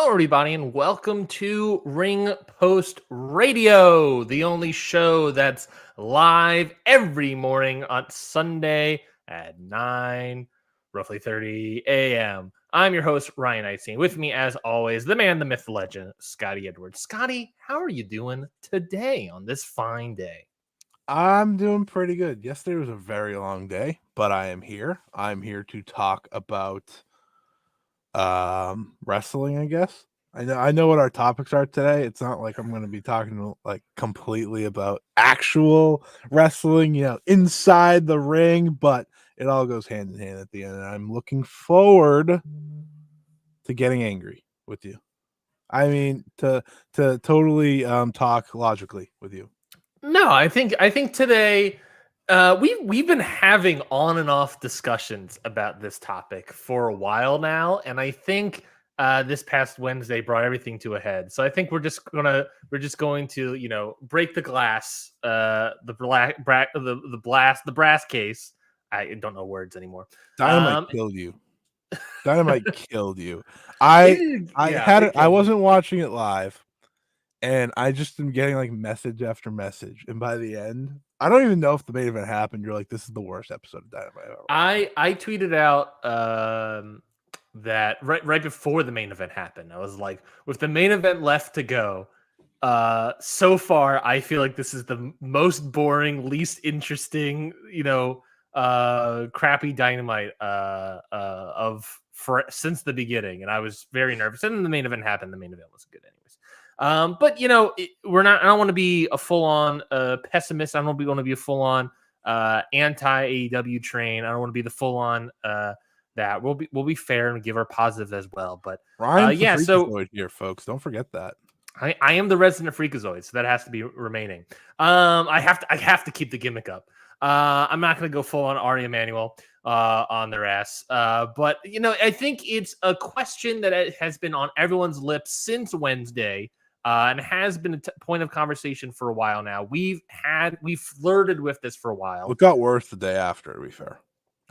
Hello, everybody, and welcome to Ring Post Radio, the only show that's live every morning on Sunday at 9, roughly 30 a.m. I'm your host, Ryan Einstein. With me, as always, the man, the myth, the legend, Scotty Edwards. Scotty, how are you doing today on this fine day? I'm doing pretty good. Yesterday was a very long day, but I am here. I'm here to talk about wrestling, I guess. I know what our topics are today. It's not like I'm going to be talking like completely about actual wrestling, inside the ring, but it all goes hand in hand at the end. And I'm looking forward to getting angry with you. I mean, to totally talk logically with you. No, I think today we've been having on and off discussions about this topic for a while now, and I think this past Wednesday brought everything to a head. So I think we're just going to break the glass, the brass case. I don't know words anymore. Dynamite Um, killed you. Dynamite killed you. I I yeah, had it it. I killed me. wasn't watching it live, and I just am getting like message after message. And by the end, I don't even know if the main event happened. You're like, this is the worst episode of Dynamite I've ever watched. I tweeted out that right before the main event happened. I was like, with the main event left to go, so far I feel like this is the most boring, least interesting, crappy Dynamite since the beginning, and I was very nervous. And then the main event happened. The main event wasn't good, anyways. But we're not. I don't want to be a full on pessimist. I don't want to be a full on anti AEW train. I don't want to be the full on that. We'll be fair and give our positives as well. But Ryan's the yeah, so freakazoid here, folks. Don't forget that. I am the resident freakazoid, so that has to be remaining. I have to keep the gimmick up. I'm not going to go full on Ari Emanuel on their ass, but I think it's a question that has been on everyone's lips since Wednesday, and has been a point of conversation for a while now. We've flirted with this for a while. It got worse the day after. To be fair,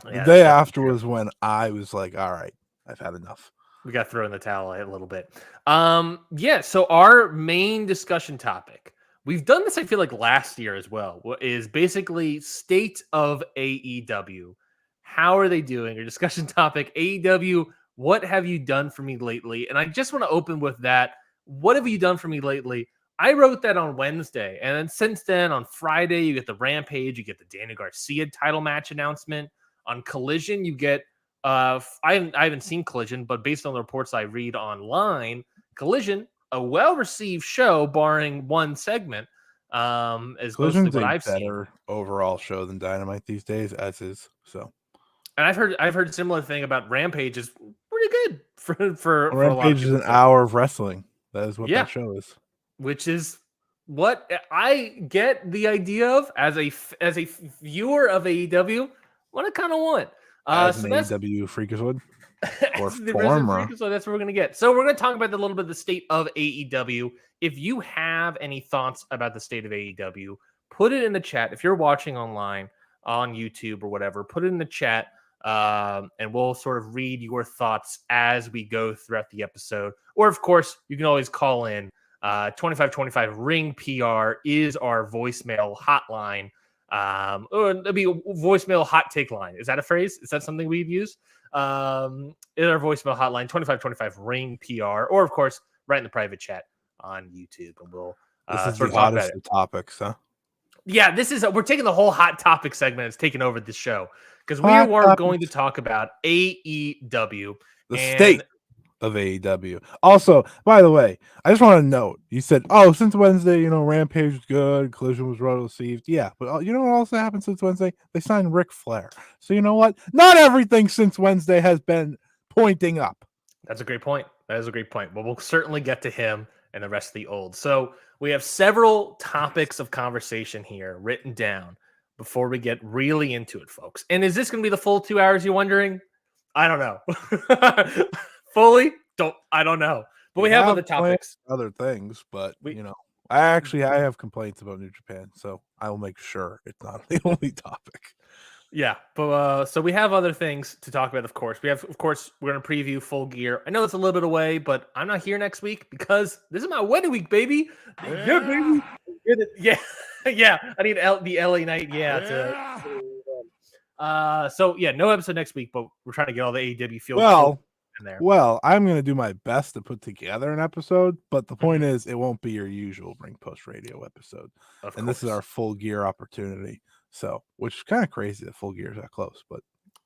the Yeah, day that's definitely after true. was when I was like, all right, I've had enough. We got to throw in the towel a little bit. Yeah. So our main discussion topic, we've done this, I feel like last year as well, is basically state of AEW. How are they doing? Your discussion topic, AEW, what have you done for me lately? And I just want to open with that. What have you done for me lately? I wrote that on Wednesday. And then since then, on Friday, you get the Rampage, you get the Daniel Garcia title match announcement. On Collision, you get I haven't seen Collision, but based on the reports I read online, Collision, a well-received show, barring one segment, is mostly Collision's what a I've seen. better overall show than Dynamite these days, as is. So And I've heard a similar thing about Rampage is pretty good for a lot of Rampage is people an too. hour of wrestling. That is what Yeah, that show is. which is what I get the idea of as a viewer of AEW, what I kind of want. As So an that's AEW freakazoid or as the resident former. freak, so that's what we're gonna get. So we're gonna talk about a little bit of the state of AEW. If you have any thoughts about the state of AEW, put it in the chat. If you're watching online on YouTube or whatever, put it in the chat, and we'll sort of read your thoughts as we go throughout the episode. Or of course, you can always call in. 2525 Ring PR is our voicemail hotline. Or it'd be a voicemail hot take line. Is that a phrase? Is that something we'd use? In our voicemail hotline, 2525 Ring PR, or of course, right in the private chat on YouTube, and we'll This is sort the of talk about oddest it. of topics, huh? Yeah, we're taking the whole hot topic segment that's taken over this show because we Hot are going to topics. talk about AEW. The And state of AEW. Also, by the way, I just want to note, you said, oh, since Wednesday, Rampage was good, Collision was well received. Yeah, but you know what also happened since Wednesday? They signed Ric Flair. So you know what? Not everything since Wednesday has been pointing up. that's a great point. That is a great point. But we'll certainly get to him and the rest of the old. So we have several topics of conversation here written down before we get really into it, folks. And is this going to be the full 2 hours, you're wondering? I don't know. Fully? I don't know. But we have other planned topics. other things, but We I have complaints about New Japan, so I will make sure it's not the only topic. Yeah, but so we have other things to talk about. Of course, we're gonna preview Full Gear. I know it's a little bit away, but I'm not here next week because this is my wedding week, baby. Yeah, baby. Get it. Yeah, yeah. I need the LA night. Yeah. So yeah, no episode next week, but we're trying to get all the AEW feel Well, in there. well, I'm gonna do my best to put together an episode, but the point Mhm. is, it won't be your usual Ring Post Radio episode, Of and this is our course. Full Gear opportunity. So, which is kind of crazy that Full Gear is that close, but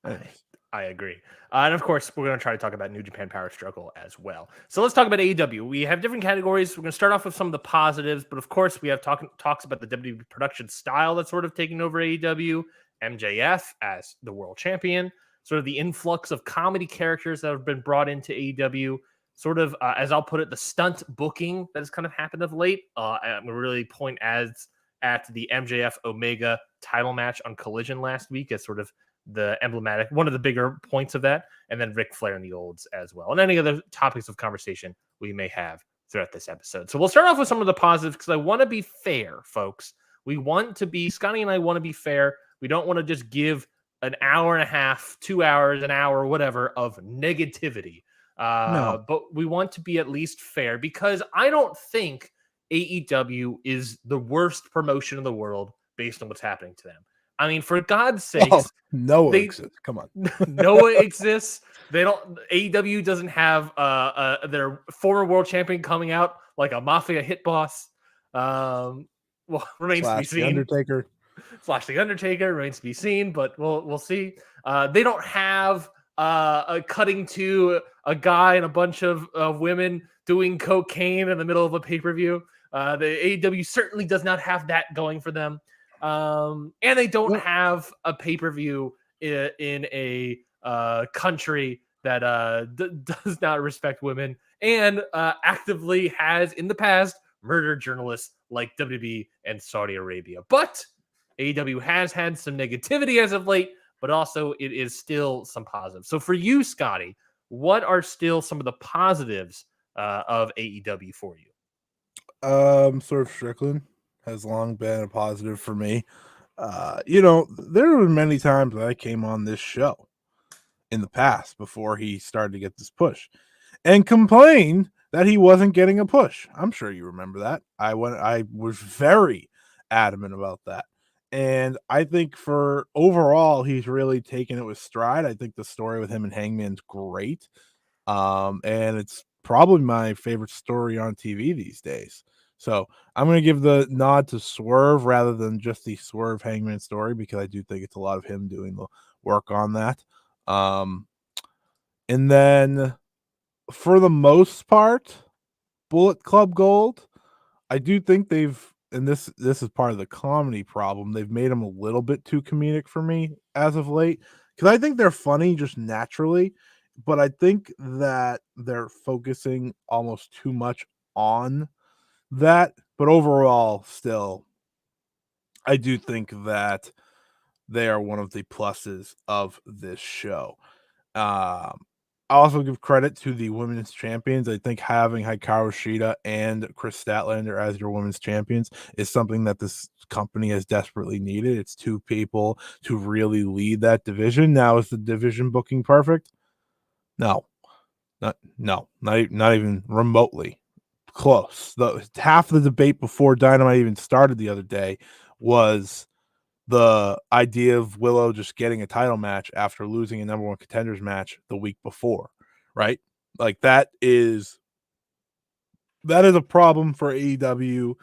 I anyways, I agree. And of course, we're going to try to talk about New Japan Power Struggle as well. So let's talk about AEW. We have different categories. We're going to start off with some of the positives, but of course, we have talks about the WWE production style that's sort of taking over AEW, MJF as the world champion, sort of the influx of comedy characters that have been brought into AEW, sort of, as I'll put it, the stunt booking that has kind of happened of late. I'm going to really point as at the MJF Omega title match on Collision last week as sort of the emblematic, one of the bigger points of that, and then Ric Flair and the Olds as well, and any other topics of conversation we may have throughout this episode. So we'll start off with some of the positives because I want to be fair, folks. We want to be, Scotty and I want to be fair. We don't want to just give an hour and a half, 2 hours, an hour, whatever, of negativity. no. But we want to be at least fair because I don't think AEW is the worst promotion in the world based on what's happening to them. I mean, for God's Well, sakes, Noah they exists. Come on. Noah exists. They don't. AEW doesn't have their former world champion coming out like a mafia hit boss. Well, remains to be Slash the seen. Undertaker. Slash the Undertaker remains to be seen, but we'll see. They don't have a cutting to a guy and a bunch of women doing cocaine in the middle of a pay per view. The AEW certainly does not have that going for them. And they don't Well, have a pay per view in a country that does not respect women and actively has in the past murdered journalists like WWE and Saudi Arabia. But AEW has had some negativity as of late, but also it is still some positives. So for you, Scotty, what are still some of the positives of AEW for you? Sort of Strickland has long been a positive for me. You know, there were many times that I came on this show in the past before he started to get this push and complained that he wasn't getting a push. I'm sure you remember that. I was very adamant about that. And I think for overall, he's really taken it with stride. I think the story with him and Hangman's great. And it's probably my favorite story on TV these days. So I'm going to give the nod to Swerve rather than just the Swerve Hangman story because I do think it's a lot of him doing the work on that. Um, and then for the most part, Bullet Club Gold, I do think and this is part of the comedy problem. They've made them a little bit too comedic for me as of late because I think they're funny just naturally, but I think that they're focusing almost too much on that. But overall, still, I do think that they are one of the pluses of this show. Um, I also give credit to the women's champions. I think having Hikaru Shida and Chris Statlander as your women's champions is something that this company has desperately needed. It's two people to really lead that division. Now, is the division booking perfect? No, not even remotely close. The half the debate before Dynamite even started the other day was the idea of Willow just getting a title match after losing a number one contenders match the week before, right? Like that is a problem for AEW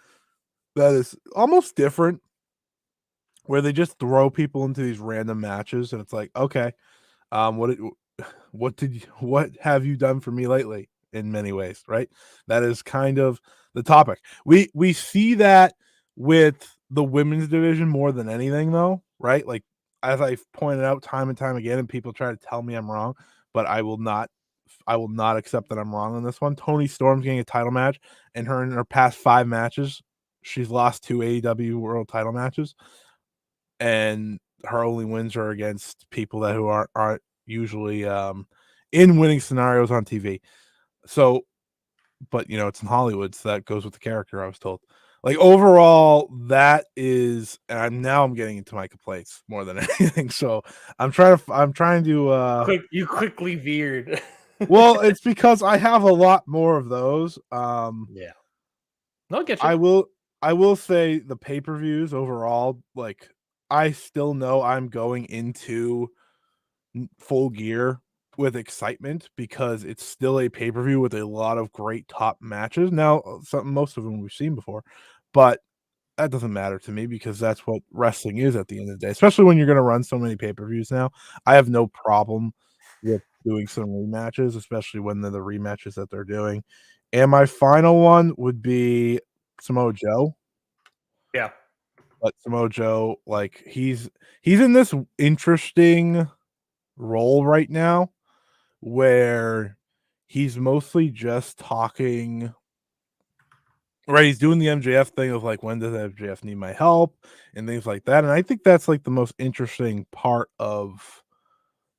that is almost different where they just throw people into these random matches and it's like, okay, what what have you done for me lately in many ways, right? That is kind of the topic. We see that with the women's division more than anything though, right? Like as I've pointed out time and time again and people try to tell me I'm wrong, but I will not accept that I'm wrong on this one. Tony Storm's getting a title match and her in her past 5 matches, she's lost 2 AEW world title matches and her only wins are against people that who aren't usually in winning scenarios on TV. So, but you know, it's in Hollywood, so that goes with the character, I was told. Like overall, that is, and I'm getting into my complaints more than anything. So I'm trying to You quickly veered. well, it's because I have a lot more of those. Yeah. No, I get you. I will I will say the pay-per-views overall, like I still know I'm going into Full Gear with excitement because it's still a pay-per-view with a lot of great top matches. Now, most of them we've seen before, but that doesn't matter to me because that's what wrestling is at the end of the day, especially when you're gonna run so many pay-per-views now. I have no problem with doing some rematches, especially when they're the rematches that they're doing. And my final one would be Samoa Joe. Yeah. But Samoa Joe, like, he's in this interesting role right now where he's mostly just talking. Right, he's doing the MJF thing of, like, "When does MJF need my help?" and things like that, and I think that's, like, the most interesting part of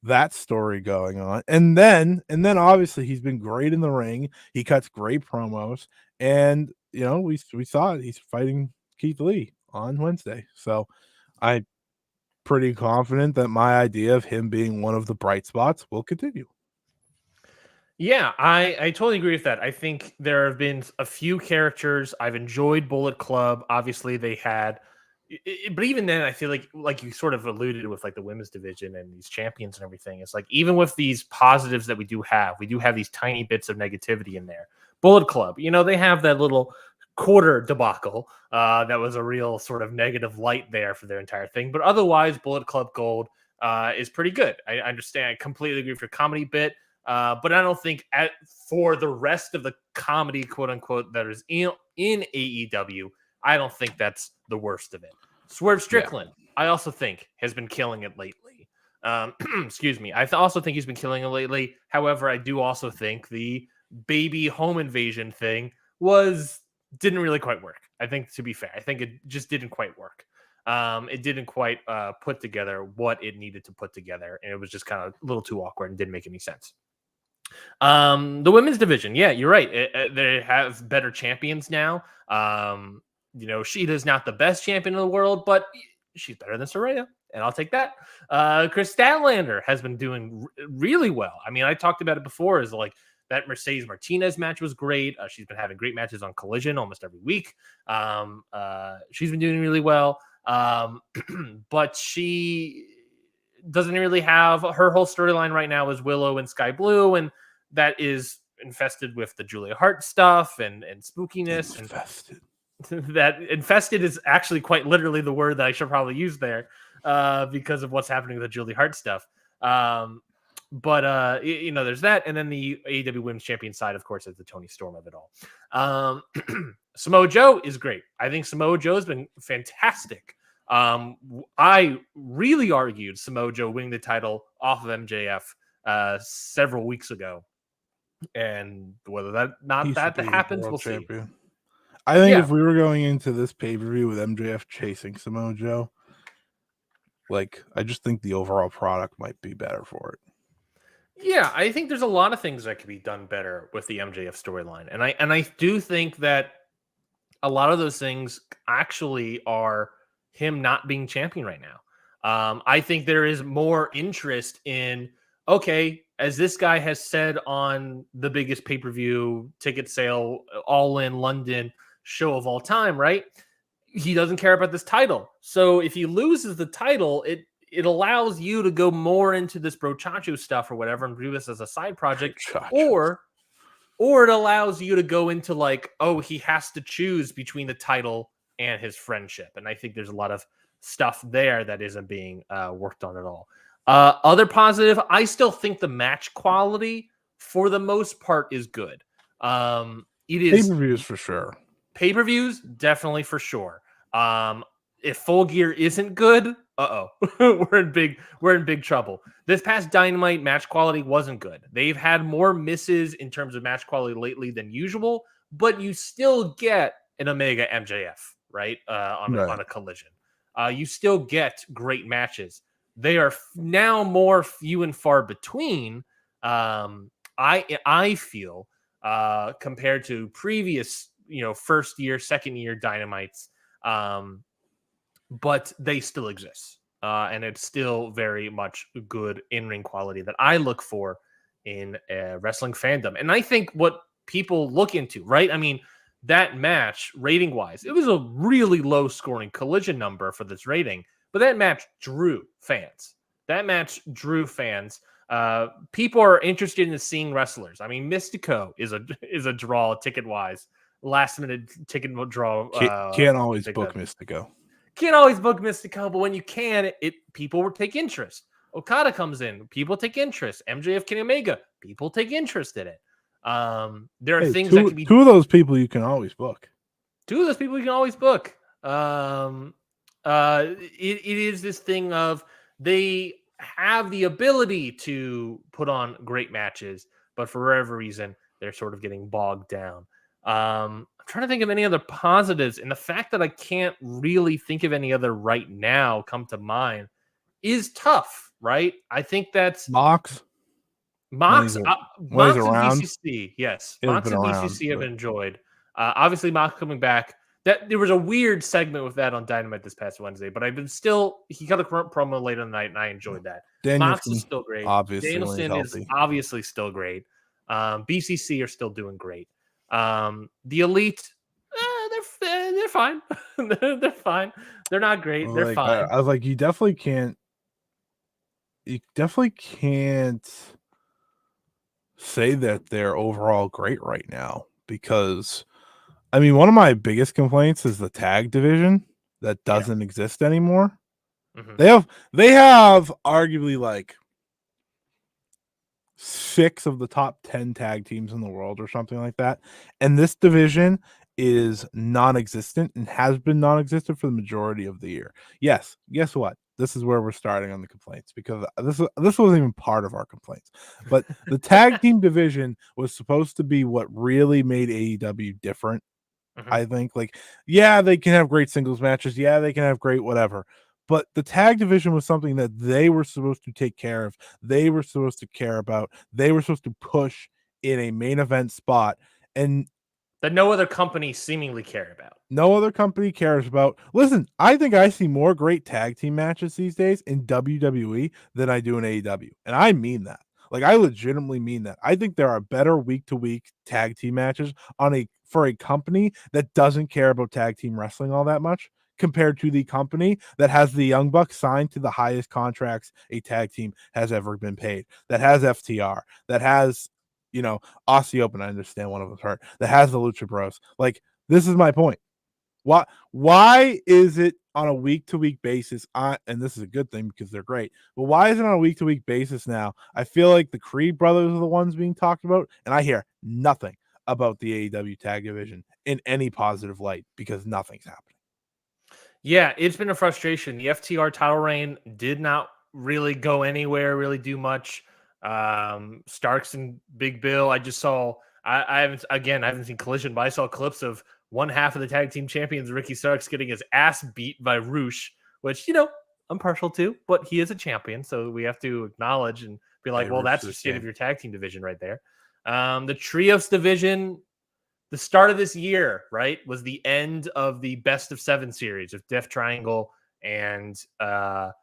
that story going on, and then obviously he's been great in the ring, he cuts great promos, and, we saw it, he's fighting Keith Lee on Wednesday, so I'm pretty confident that my idea of him being one of the bright spots will continue. Yeah, I totally agree with that. I think there have been a few characters I've enjoyed. Bullet Club, obviously they had, but even then, I feel like you sort of alluded with like the women's division and these champions and everything. It's like even with these positives that we do have these tiny bits of negativity in there. Bullet Club, they have that little quarter debacle that was a real sort of negative light there for their entire thing. But otherwise, Bullet Club Gold is pretty good. I understand. I completely agree with your comedy bit. But I don't think for the rest of the comedy, quote unquote, that is in AEW, I don't think that's the worst of it. Swerve Yeah. Strickland, I also think, has been killing it lately. Excuse me. I also think he's been killing it lately. However, I do also think the baby home invasion thing didn't really quite work. I think, to be fair, I think it just didn't quite work. It didn't quite put together what it needed to put together, and it was just kind of a little too awkward and didn't make any sense. The women's division, yeah, you're right. They have better champions now. Sheeta's not the best champion in the world, but she's better than Soraya, and I'll take that. Chris Statlander has been doing really well. I mean, I talked about it before. Is like that Mercedes Martinez match was great. She's been having great matches on Collision almost every week. She's been doing really well. But she doesn't really have her whole storyline right now is Willow and Sky Blue, and that is infested with the Julia Hart stuff and spookiness. Infested. And that infested is actually quite literally the word that I should probably use there because of what's happening with the Julia Hart stuff. But there's that, and then the AEW Women's Champion side, of course, is the Tony Storm of it all. Samoa Joe is great. I think Samoa Joe has been fantastic. I really argued Samoa Joe winning the title off of MJF several weeks ago, and whether that happens, we'll see. I think Yeah. if we were going into this pay-per-view with MJF chasing Samoa Joe, like, I just think the overall product might be better for it. Yeah, I think there's a lot of things that could be done better with the MJF storyline, and I do think that a lot of those things actually are him not being champion right now. I think there is more interest in, okay, as this guy has said on the biggest pay-per-view ticket sale, all in London show of all time, right? He doesn't care about this title. So if he loses the title, it allows you to go more into this brochacho stuff or whatever and do this as a side project, or it allows you to go into like, oh, he has to choose between the title and his friendship. And I think there's a lot of stuff there that isn't being worked on at all. Other positive, I still think the match quality for the most part is good. It is Pay-per-views for sure. Pay-per-views, definitely for sure. If Full Gear isn't good, we're in big trouble. This past Dynamite match quality wasn't good. They've had more misses in terms of match quality lately than usual, but you still get an Omega MJF, right? On a Collision. You still get great matches. They are now more few and far between. I feel compared to previous first year, second year Dynamites, but they still exist, and it's still very much good in-ring quality that I look for in wrestling fandom. And I think what people look into, right? I mean, that match rating wise, it was a really low scoring collision number for this rating, but that match drew fans. That match drew fans. People are interested in seeing wrestlers. I mean, Mystico is a draw ticket wise. Last minute ticket draw. Can't always book Mystico. Can't always book Mystico, but when you can, people will take interest. Okada comes in, people take interest. MJF, Kenny Omega, people take interest in it. There are things that can be two of those people you can always book. Two of those people you can always book. It is this thing of they have the ability to put on great matches, but for whatever reason, they're sort of getting bogged down. I'm trying to think of any other positives, and the fact that I can't really think of any other right now come to mind is tough, right? I think that's Mox and around. BCC. Yes, He's Mox been and around, BCC have enjoyed. Obviously, Mox coming back. That there was a weird segment with that on Dynamite this past Wednesday, but he got a promo late in the night, and I enjoyed that. Mox is still great. Danielson is obviously still great. BCC are still doing great. The Elite, they're fine. They're fine. They're not great. They're fine. I was like, you definitely can't say that they're overall great right now, because I mean, one of my biggest complaints is the tag division that doesn't exist anymore. Mm-hmm. They have arguably like 6 of the top 10 tag teams in the world or something like that. And this division is non-existent and has been non-existent for the majority of the year. Yes, guess what? This is where we're starting on the complaints, because this wasn't even part of our complaints. But the tag team division was supposed to be what really made AEW different. Mm-hmm. I think, like, yeah, they can have great singles matches. Yeah, they can have great whatever. But the tag division was something that they were supposed to take care of. They were supposed to care about. They were supposed to push in a main event spot. And that no other company seemingly care about. No other company cares about. Listen, I think I see more great tag team matches these days in WWE than I do in AEW. And I mean that. Like, I legitimately mean that. I think there are better week-to-week tag team matches for a company that doesn't care about tag team wrestling all that much, compared to the company that has the Young Bucks signed to the highest contracts a tag team has ever been paid, that has FTR, that has, Aussie Open. I understand one of us hurt, that has the Lucha Bros. Like, this is my point. Why is it on a week-to-week basis? And this is a good thing because they're great. But why is it on a week-to-week basis now? I feel like the Creed brothers are the ones being talked about, and I hear nothing about the AEW tag division in any positive light because nothing's happening. Yeah, it's been a frustration. The FTR title reign did not really go anywhere, really do much. Starks and Big Bill, I just saw. I haven't seen Collision, but I saw clips of one half of the tag team champions, Ricky Starks, getting his ass beat by Roosh, which, I'm partial to, but he is a champion, so we have to acknowledge and be like, well, that's the state of your tag team division right there. The Trios division, the start of this year, right, was the end of the best of 7 series of Death Triangle and the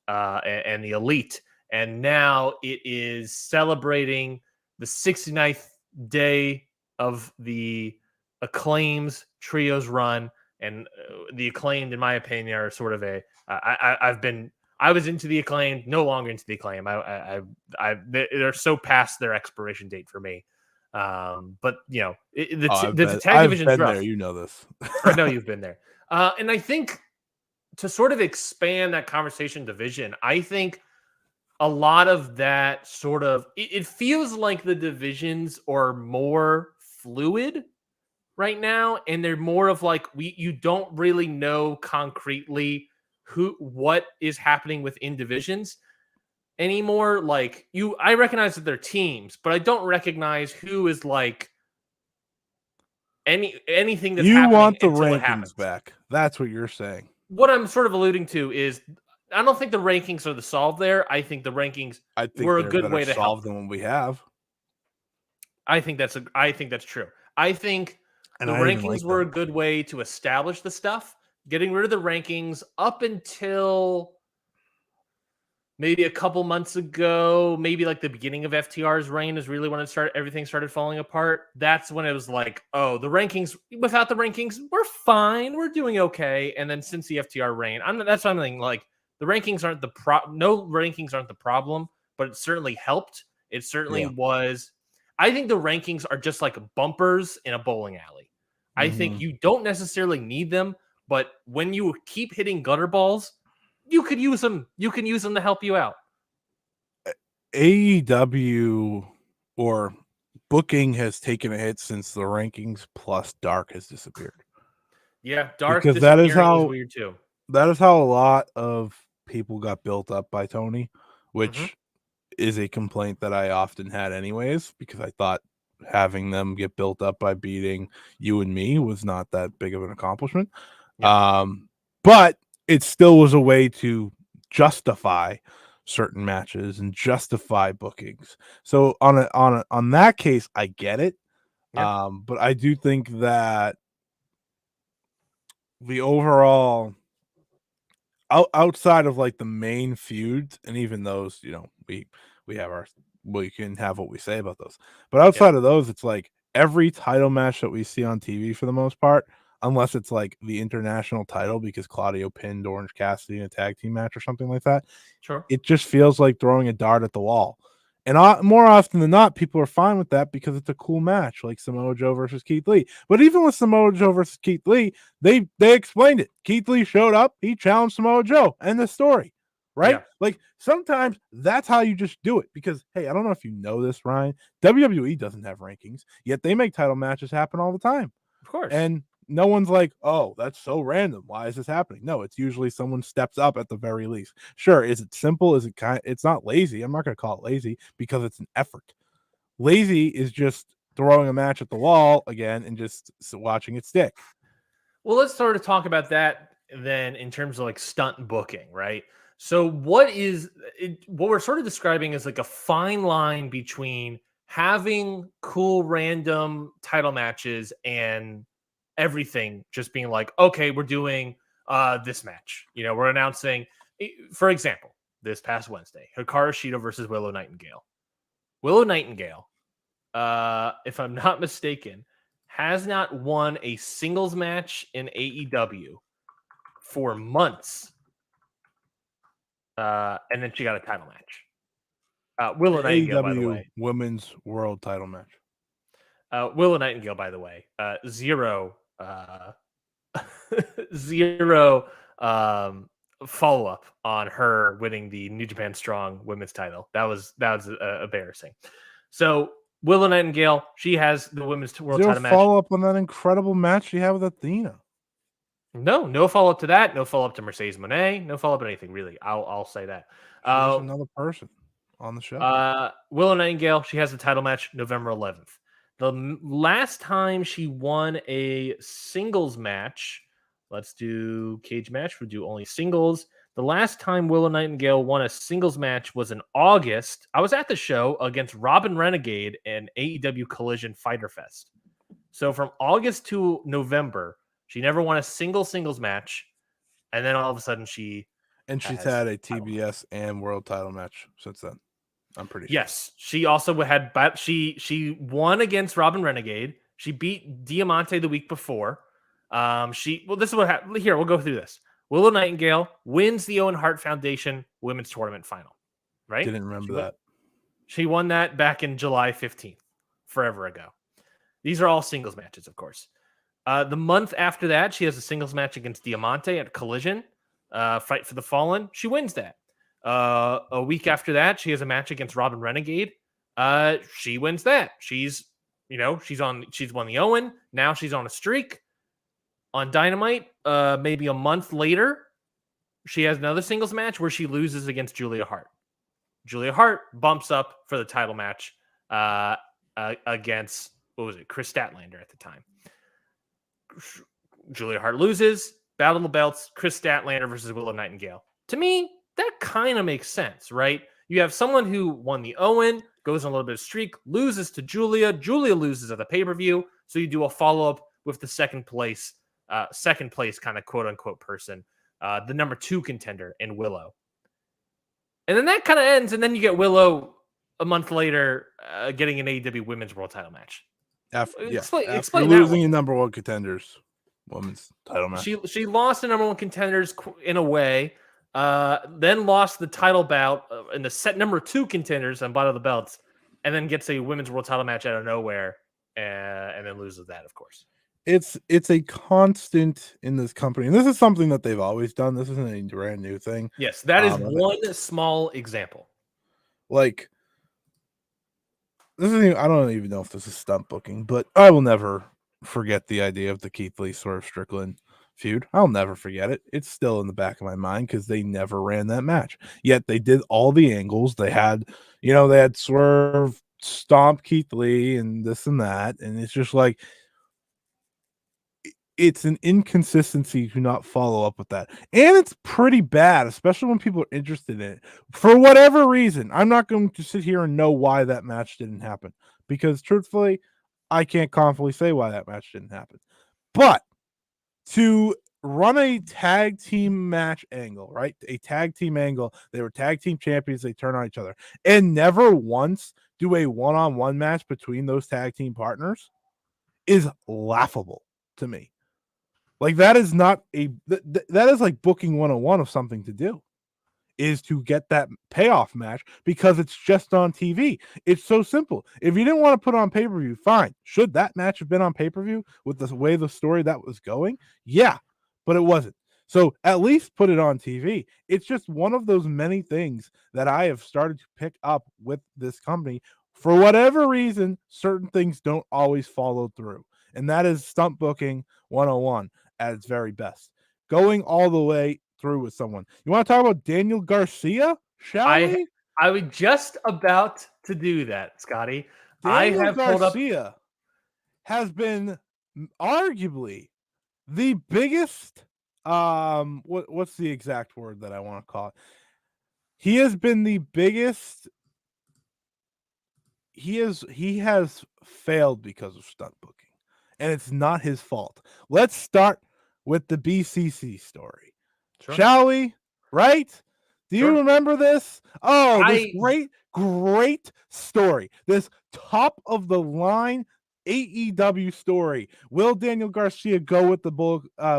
Elite. And now it is celebrating the 69th day of the Acclaim's Trios run, and the Acclaimed, in my opinion, are sort of I was into the Acclaimed, no longer into the Acclaim. They're so past their expiration date for me. But the tag division's rough. There, you know this. I know you've been there. And I think to sort of expand that conversation division, I think a lot of that sort of it feels like the divisions are more fluid right now, and they're more of like you don't really know concretely what is happening within divisions anymore. Like I recognize that they're teams, but I don't recognize who is like anything that's happening. You want the rankings back. That's what you're saying. What I'm sort of alluding to is I don't think the rankings are the solve there. I think the rankings were a good way to solve them when we have. I think that's true. I think And The I didn't rankings like were them. a good way to establish the stuff. Getting rid of the rankings up until maybe a couple months ago, maybe like the beginning of FTR's reign is really when everything started falling apart. That's when it was like, oh, the rankings, without the rankings, we're fine. We're doing okay. And then since the FTR reign, that's what I'm thinking. Like, the rankings aren't no rankings aren't the problem, but it certainly helped. It certainly Yeah. was. I think the rankings are just like bumpers in a bowling alley. I think Mhm. you don't necessarily need them, but when you keep hitting gutter balls, you could use them. You can use them to help you out. AEW or booking has taken a hit since the rankings plus Dark has disappeared. Yeah, Dark Because disappearing was weird too. that is how a lot of people got built up by Tony, Mhm. which is a complaint that I often had anyways, because I thought having them get built up by beating you and me was not that big of an accomplishment. Yeah, But it still was a way to justify certain matches and justify bookings. So on that case, I get it. yeah, But I do think that the overall outside of like the main feuds, and even those, we have our we can have what we say about those. But yeah, outside of those, it's like every title match that we see on TV for the most part, unless it's like the international title because Claudio pinned Orange Cassidy in a tag team match or something like that, sure. it just feels like throwing a dart at the wall. And more often than not, people are fine with that because it's a cool match, like Samoa Joe versus Keith Lee. But even with Samoa Joe versus Keith Lee, they explained it. Keith Lee showed up, he challenged Samoa Joe, and the story, right? Yeah, Like sometimes that's how you just do it. Because hey, I don't know if you know this, Ryan. WWE doesn't have rankings, yet they make title matches happen all the time. of course. And no one's like, oh, that's so random. Why is this happening? No, it's usually someone steps up at the very least. Sure, is it simple? Is it it's not lazy. I'm not going to call it lazy because it's an effort. Lazy is just throwing a match at the wall again and just watching it stick. Well, let's sort of talk about that then in terms of like stunt booking, right? So, what we're sort of describing is like a fine line between having cool random title matches and everything just being like, okay, we're doing this match. We're announcing, for example, this past Wednesday, Hikaru Shida versus Willow Nightingale. Willow Nightingale, if I'm not mistaken, has not won a singles match in AEW for months. And then she got a title match. Willow Nightingale, by the AEW way. Women's World Title match. Willow Nightingale, by the way. Zero zero follow up on her winning the New Japan Strong Women's title. That was embarrassing. So Willow Nightingale, she has the Women's World Zero title match. follow up on that incredible match she had with Athena. No follow up to that. No follow up to Mercedes Moné. No follow up to anything really. I'll say that. She's just another person on the show. Willow Nightingale, she has a title match November 11th. The last time she won a singles match, let's do cage match. We'll do only singles. The last time Willow Nightingale won a singles match was in August. I was at the show against Robin Renegade and AEW Collision Fighter Fest. So from August to November, she never won a singles match. And then all of a sudden she And she's has had a TBS and world title match since then. I'm pretty sure. Yes, she also had, but she won against Robin Renegade. She beat Diamante the week before. This is what happened. Here, we'll go through this. Willow Nightingale wins the Owen Hart Foundation Women's Tournament Final. Right? Didn't remember that. She won that back in July 15th, forever ago. These are all singles matches, of course. The month after that, she has a singles match against Diamante at Collision, Fight for the Fallen. She wins that. A week after that, she has a match against Robin Renegade. She wins that. She's won the Owen. Now she's on a streak. On Dynamite, maybe a month later, she has another singles match where she loses against Julia Hart. Julia Hart bumps up for the title match against, Chris Statlander at the time. Julia Hart loses, Battle of the Belts, Chris Statlander versus Willow Nightingale. To me, that kind of makes sense, right? You have someone who won the Owen, goes on a little bit of streak, loses to Julia. Julia loses at the pay-per-view, so you do a follow-up with the second place kind of quote unquote person, the number 2 contender in Willow. And then that kind of ends, and then you get Willow a month later getting an AEW Women's World Title match. After Explain that losing one. a number 1 contenders women's title match. She lost the number 1 contenders in a way, then lost the title bout in the set number 2 contenders on bottom of the belts, and then gets a Women's World Title match out of nowhere, and then loses that, of course. It's a constant in this company, and this is something that they've always done. This isn't a brand new thing. Yes, that is one small example. Like, I don't even know if this is stunt booking, but I will never forget the idea of the Keith Lee Swerve Strickland feud. I'll never forget it. It's still in the back of my mind because they never ran that match. Yet they did all the angles. They had Swerve stomp Keith Lee and this and that, and it's just like, it's an inconsistency to not follow up with that. And it's pretty bad, especially when people are interested in it. For whatever reason, I'm not going to sit here and know why that match didn't happen. Because truthfully, I can't confidently say why that match didn't happen. But to run a tag team match angle, right? A tag team angle. They were tag team champions. They turn on each other. And never once do a one-on-one match between those tag team partners is laughable to me. Like, that is not that is like booking 101 of something to do, is to get that payoff match because it's just on TV. It's so simple. If you didn't want to put on pay-per-view, fine. Should that match have been on pay-per-view with the way the story that was going? Yeah, but it wasn't. So at least put it on TV. It's just one of those many things that I have started to pick up with this company. For whatever reason, certain things don't always follow through. And that is stunt booking 101 at its very best. Going all the way through with someone. You want to talk about Daniel Garcia? Shall we? I was just about to do that, Scotty. Daniel Garcia has been arguably the biggest what's the exact word that I want to call it? He has been the biggest. He has failed because of stunt booking, and it's not his fault. Let's start with the BCC story. Sure. Shall we? Right? Do you remember this? Oh, this great story. This top of the line AEW story. Will Daniel Garcia go with the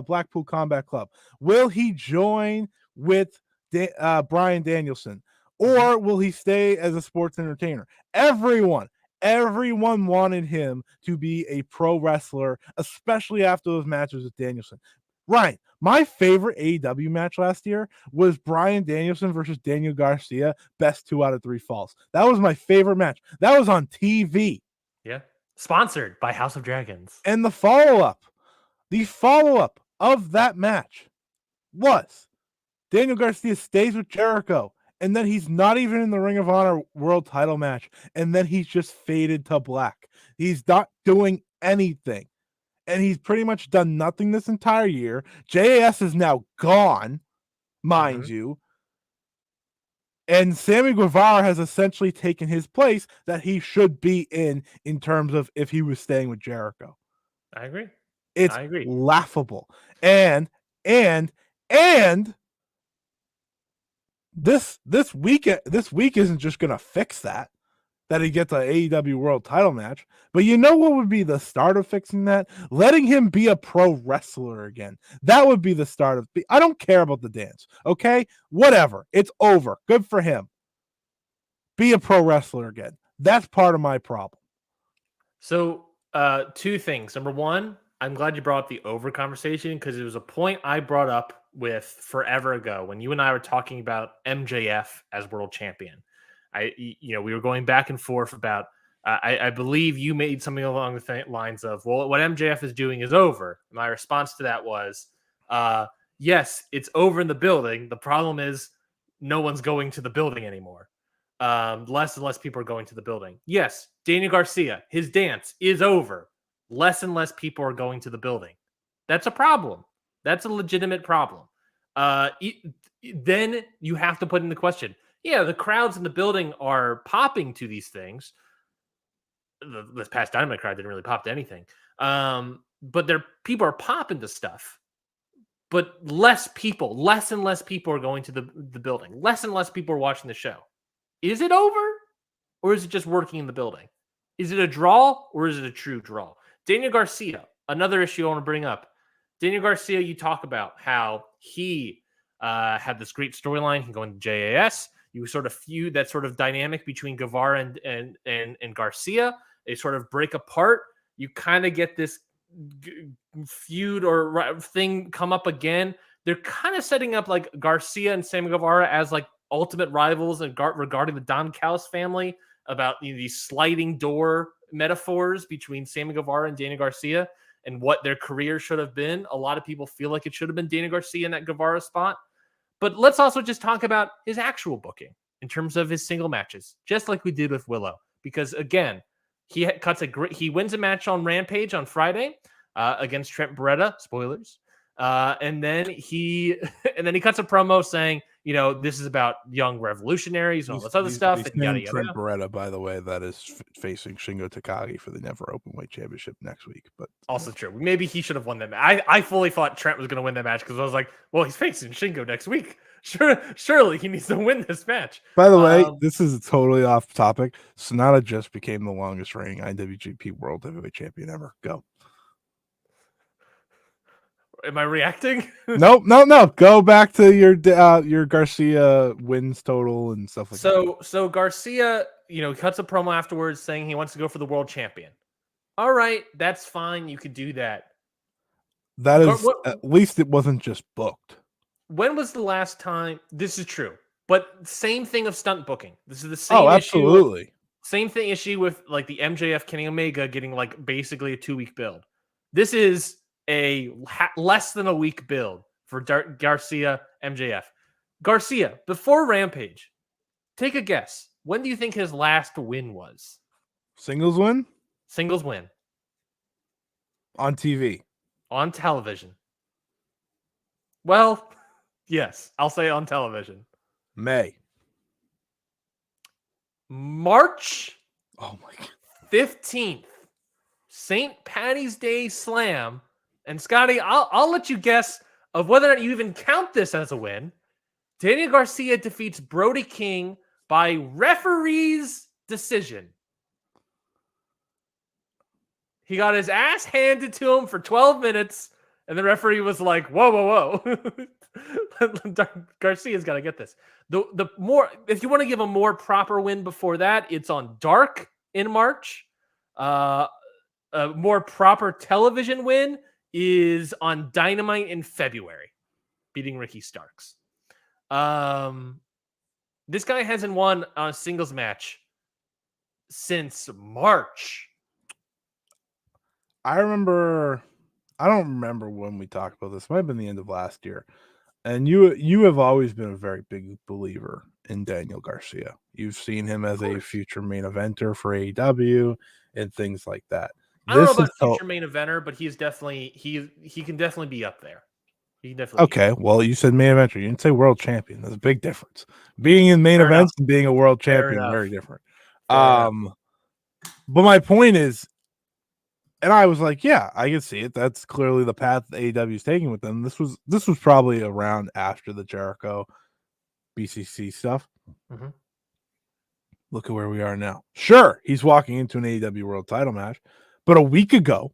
Blackpool Combat Club? Will he join with Bryan Danielson? Or will he stay as a sports entertainer? Everyone wanted him to be a pro wrestler, especially after those matches with Danielson. Ryan, my favorite AEW match last year was Bryan Danielson versus Daniel Garcia, best 2 out of 3 falls. That was my favorite match. That was on TV. Yeah. Sponsored by House of Dragons. And the follow-up of that match was Daniel Garcia stays with Jericho, and then he's not even in the Ring of Honor world title match, and then he's just faded to black. He's not doing anything. And he's pretty much done nothing this entire year. JAS is now gone, mind you. And Sammy Guevara has essentially taken his place that he should be in terms of if he was staying with Jericho. I agree. It's laughable. And this week isn't just going to fix that he gets an AEW world title match. But you know what would be the start of fixing that? Letting him be a pro wrestler again. That would be the start of... I don't care about the dance, okay? Whatever. It's over. Good for him. Be a pro wrestler again. That's part of my problem. So, 2 things. Number 1, I'm glad you brought up the over conversation because it was a point I brought up with forever ago when you and I were talking about MJF as world champion. We were going back and forth about, I believe you made something along the lines of, well, what MJF is doing is over. My response to that was, yes, it's over in the building. The problem is no one's going to the building anymore. Less and less people are going to the building. Yes, Daniel Garcia, his dance is over. Less and less people are going to the building. That's a problem. That's a legitimate problem. Then you have to put in the question, yeah, the crowds in the building are popping to these things. This past Dynamite crowd didn't really pop to anything. but people are popping to stuff. But less and less people are going to the building. Less and less people are watching the show. Is it over? Or is it just working in the building? Is it a draw or is it a true draw? Daniel Garcia, another issue I want to bring up. Daniel Garcia, you talk about how he had this great storyline. He going to JAS. You sort of feud that sort of dynamic between Guevara and Garcia. They sort of break apart. You kind of get this feud or thing come up again. They're kind of setting up like Garcia and Sammy Guevara as like ultimate rivals and regarding the Don Callis family about these sliding door metaphors between Sammy Guevara and Daniel Garcia and what their career should have been. A lot of people feel like it should have been Daniel Garcia in that Guevara spot. But let's also just talk about his actual booking in terms of his single matches, just like we did with Willow. Because again, he wins a match on Rampage on Friday against Trent Beretta. Spoilers. And then he cuts a promo saying, this is about young revolutionaries and all this other stuff. And yada, yada. Trent Beretta, by the way, that is facing Shingo Takagi for the Never Openweight Championship next week. But also true. Maybe he should have won that match. I fully thought Trent was going to win that match because I was like, well, he's facing Shingo next week. Surely he needs to win this match. By the way, this is totally off topic. Sonata just became the longest reigning IWGP World Heavyweight Champion ever. Go. Am I reacting? No. Go back to your Garcia wins total and stuff like that. So Garcia, cuts a promo afterwards saying he wants to go for the world champion. All right, that's fine. You could do that. That is, at least it wasn't just booked. When was the last time? This is true, but same thing of stunt booking. This is the same. Oh, absolutely. Same thing issue with like the MJF Kenny Omega getting like basically a 2-week build. This is a less than a week build for Garcia MJF. Garcia, before Rampage, take a guess. When do you think his last win was? Singles win? Singles win. On TV. On television. Well, yes, I'll say on television. March. Oh my God. 15th. St. Patty's Day Slam. And Scotty, I'll let you guess of whether or not you even count this as a win. Daniel Garcia defeats Brody King by referee's decision. He got his ass handed to him for 12 minutes, and the referee was like, whoa. Garcia's got to get this. The more, if you want to give a more proper win before that, it's on Dark in March. A more proper television win is on Dynamite in February, beating Ricky Starks. This guy hasn't won a singles match since March. I don't remember when we talked about this. It might have been the end of last year. And you have always been a very big believer in Daniel Garcia. You've seen him as a future main eventer for AEW and things like that. I don't know about future main eventer, but he's definitely he can definitely be up there. He definitely okay. Well, you said main eventer. You didn't say world champion. There's a big difference. Being in main events and being a world champion, very different. But my point is, and I was like, yeah, I can see it. That's clearly the path AEW is taking with them. This was probably around after the Jericho BCC stuff. Mm-hmm. Look at where we are now. Sure, he's walking into an AEW world title match, but a week ago,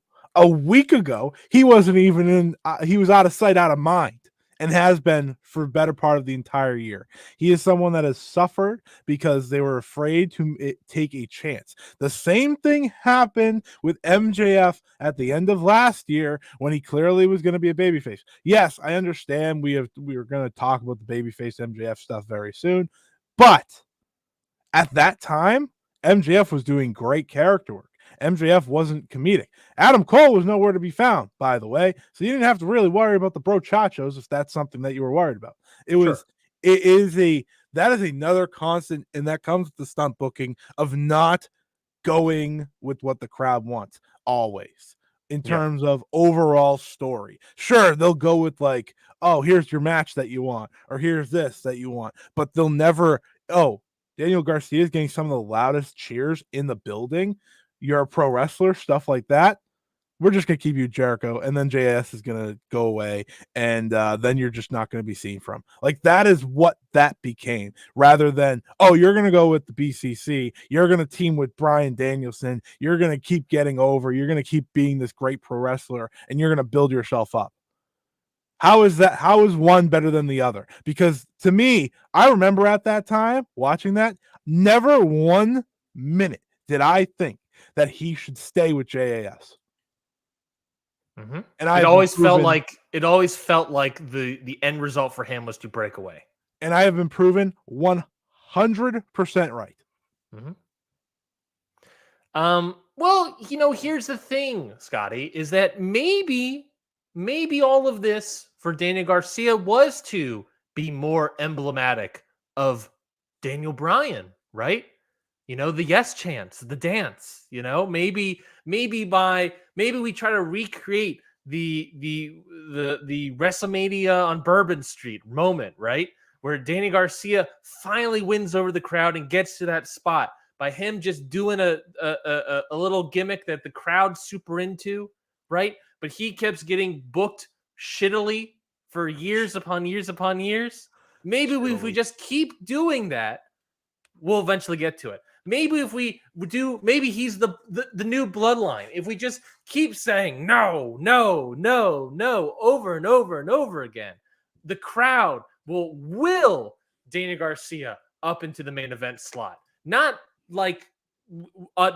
he wasn't even in. He was out of sight, out of mind, and has been for the better part of the entire year. He is someone that has suffered because they were afraid to take a chance. The same thing happened with MJF at the end of last year when he clearly was going to be a babyface. Yes, I understand we are going to talk about the babyface MJF stuff very soon, but at that time, MJF was doing great character work. MJF wasn't comedic. Adam Cole was nowhere to be found, by the way. So you didn't have to really worry about the brochachos if that's something that you were worried about. That is another constant, and that comes with the stunt booking of not going with what the crowd wants always in terms of overall story. Sure, they'll go with like, oh, here's your match that you want, or here's this that you want, but they'll never, Daniel Garcia is getting some of the loudest cheers in the building. You're a pro wrestler, stuff like that. we're just going to keep you Jericho, and then JS is going to go away, and then you're just not going to be seen from. Like, that is what that became, rather than, oh, you're going to go with the BCC, you're going to team with Bryan Danielson, you're going to keep getting over, you're going to keep being this great pro wrestler, and you're going to build yourself up. How is that? How is one better than the other? Because to me, I remember at that time watching that, never 1 minute did I think that he should stay with JAS. Mm-hmm. And it always felt like the end result for him was to break away. And I have been proven 100% right. Mm-hmm. Well, here's the thing, Scotty, is that maybe all of this for Daniel Garcia was to be more emblematic of Daniel Bryan, right? The yes chants, the dance, maybe we try to recreate the WrestleMania on Bourbon Street moment, right? Where Danny Garcia finally wins over the crowd and gets to that spot by him just doing a little gimmick that the crowd's super into, right? But he keeps getting booked shittily for years upon years upon years. Maybe if we just keep doing that, we'll eventually get to it. Maybe if we do, maybe he's the new bloodline. If we just keep saying no, no, no, no, over and over and over again, the crowd will Dana Garcia up into the main event slot. Not like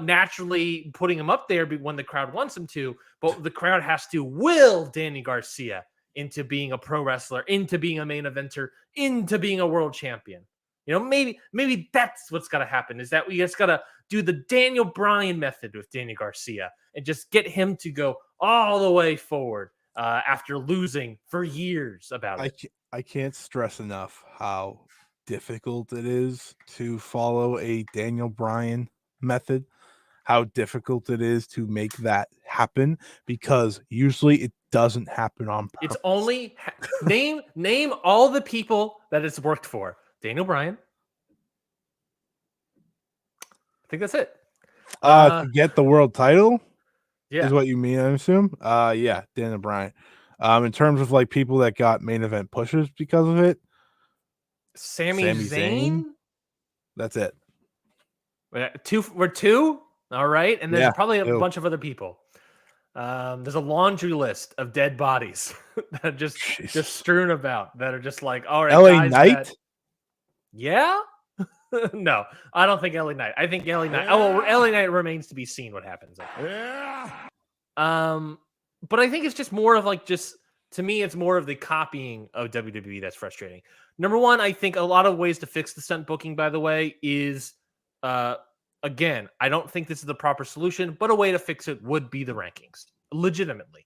naturally putting him up there when the crowd wants him to, but the crowd has to will Danny Garcia into being a pro wrestler, into being a main eventer, into being a world champion. Maybe that's what's got to happen, is that we just got to do the Daniel Bryan method with Danny Garcia and just get him to go all the way forward after losing for years about it. I can't stress enough how difficult it is to follow a Daniel Bryan method, how difficult it is to make that happen, because usually it doesn't happen on purpose. It's only name all the people that it's worked for. Daniel Bryan. I think that's it. To get the world title, is what you mean, I assume. Yeah, Daniel Bryan. In terms of like people that got main event pushes because of it, Sami Zayn. That's it. We're two. All right, and there's probably a two. bunch of other people. There's a laundry list of dead bodies that are just strewn about, that are just like, all right, LA Knight. Yeah. No, I don't think LA Knight. I think LA Knight. Oh, well, LA Knight remains to be seen what happens. Yeah. But I think it's just more of to me, it's more of the copying of WWE that's frustrating. Number one, I think a lot of ways to fix the stunt booking, by the way, is again, I don't think this is the proper solution, but a way to fix it would be the rankings. Legitimately,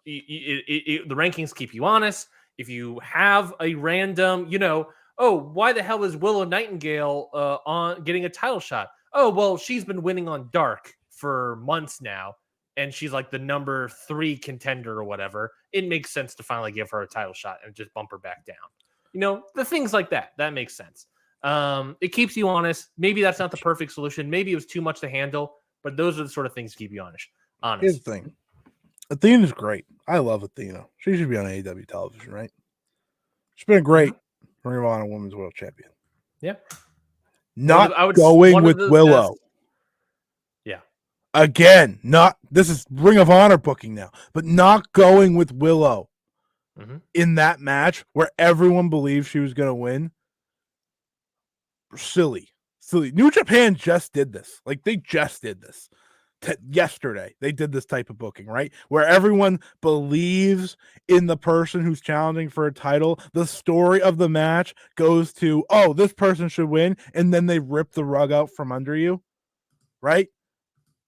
the rankings keep you honest. If you have a random, oh, why the hell is Willow Nightingale on getting a title shot? Oh, well, she's been winning on Dark for months now, and she's like the number 3 contender or whatever. It makes sense to finally give her a title shot and just bump her back down. The things like that makes sense. It keeps you honest. Maybe that's not the perfect solution. Maybe it was too much to handle, but those are the sort of things to keep you honest. Here's the thing. Athena's great. I love Athena. She should be on AEW television, right? She's been a great Ring of Honor Women's World Champion. Yeah. Not going with Willow. Best. Yeah. Again, this is Ring of Honor booking now, but not going with Willow in that match where everyone believed she was going to win. Silly. New Japan just did this. Like, they just did this. Yesterday, they did this type of booking, right? Where everyone believes in the person who's challenging for a title. The story of the match goes to, oh, this person should win, and then they rip the rug out from under you, right?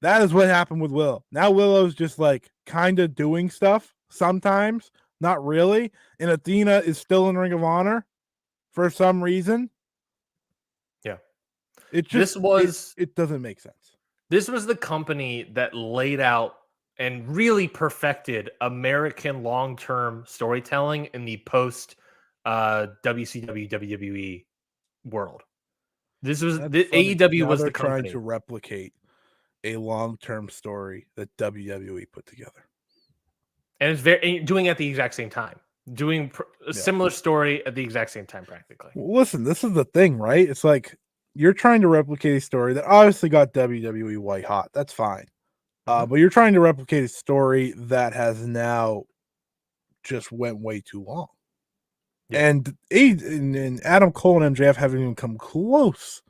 That is what happened with Willow. Now Willow's just like kind of doing stuff sometimes, not really. And Athena is still in Ring of Honor for some reason. Yeah. It doesn't make sense. This was the company that laid out and really perfected American long-term storytelling in the post WCW WWE world. This was AEW was the company trying to replicate a long-term story that WWE put together. And it's doing it at the exact same time, doing a similar story at the exact same time, practically. Well, listen, this is the thing, right? It's like you're trying to replicate a story that obviously got WWE white hot. That's fine. But you're trying to replicate a story that has now just went way too long. Yeah. And Adam Cole and MJF haven't even come close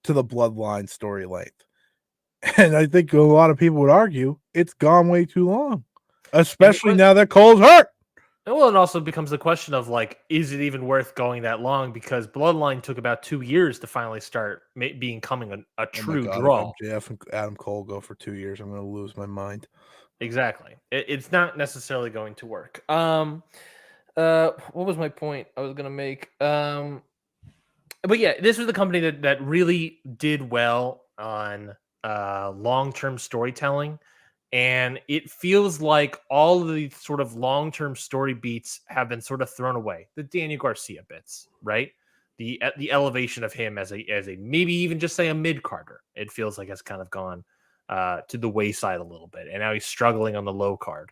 to the Bloodline story length. And I think a lot of people would argue it's gone way too long, especially now that Cole's hurt. Well, it also becomes the question of like, is it even worth going that long? Because Bloodline took about 2 years to finally start becoming a true draw. If MJF and Adam Cole go for 2 years, I'm going to lose my mind. Exactly. It's not necessarily going to work. What was my point I was going to make? But yeah, this was the company that really did well on long-term storytelling. And it feels like all of the sort of long-term story beats have been sort of thrown away. The Daniel Garcia bits, right? The elevation of him as a maybe even just say a mid-carder, it feels like has kind of gone to the wayside a little bit. And now he's struggling on the low card.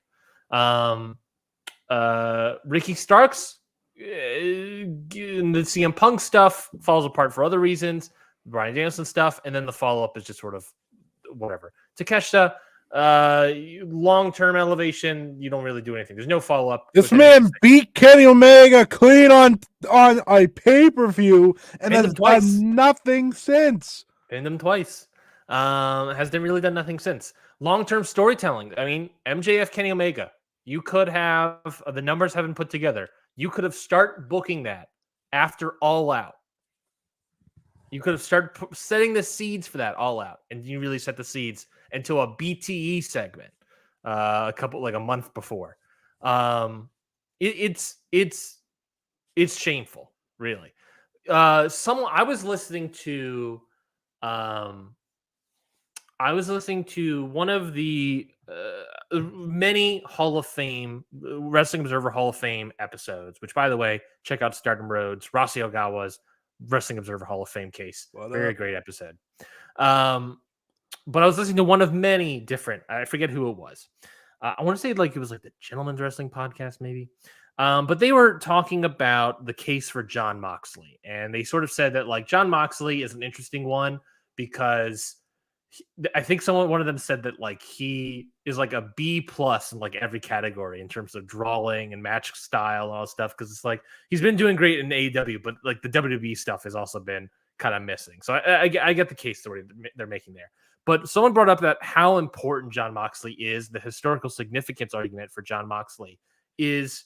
Ricky Starks, the CM Punk stuff falls apart for other reasons. Bryan Danielson stuff, and then the follow-up is just sort of whatever. Takeshita, long-term elevation, you don't really do anything. There's no follow-up. This man beat Kenny Omega clean on a pay-per-view and has done nothing since. Pinned him twice. Has really done nothing since. Long-term storytelling. I mean, MJF, Kenny Omega. You could have the numbers haven't put together. You could have start booking that after All Out. You could have started setting the seeds for that All Out, and you really set the seeds into a BTE segment a month before. It's shameful, really. I was listening to one of the many Hall of Fame Wrestling Observer Hall of Fame episodes, which, by the way, check out Stardom Road's Rossi Ogawa's Wrestling Observer Hall of Fame case. Very great episode. But I was listening to one of many different, I forget who it was. I want to say it was like the Gentleman's Wrestling Podcast, maybe. But they were talking about the case for Jon Moxley. And they sort of said that like Jon Moxley is an interesting one because I think one of them said that like he is like a B plus in like every category in terms of drawing and match style and all that stuff. Cause it's like, he's been doing great in AEW, but like the WWE stuff has also been kind of missing. So I get the case story they're making there. But someone brought up that how important Jon Moxley is, the historical significance argument for Jon Moxley is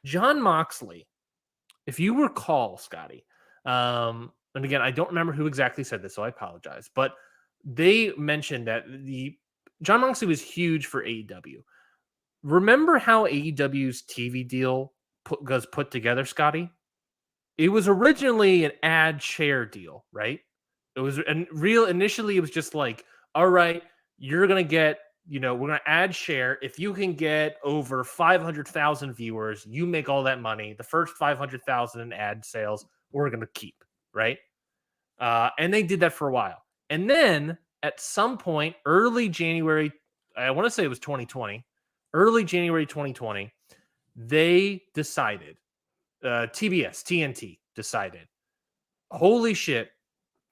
Jon Moxley. If you recall, Scotty, and again, I don't remember who exactly said this, so I apologize, but they mentioned that Jon Moxley was huge for AEW. Remember how AEW's TV deal was put together, Scotty? It was originally an ad share deal, right? It was initially it was just like, all right, you're going to get, we're going to add share. If you can get over 500,000 viewers, you make all that money. The first 500,000 in ad sales, we're going to keep, right? And they did that for a while. And then at some point, early January, I want to say it was 2020, early January 2020, they decided, TNT decided, holy shit,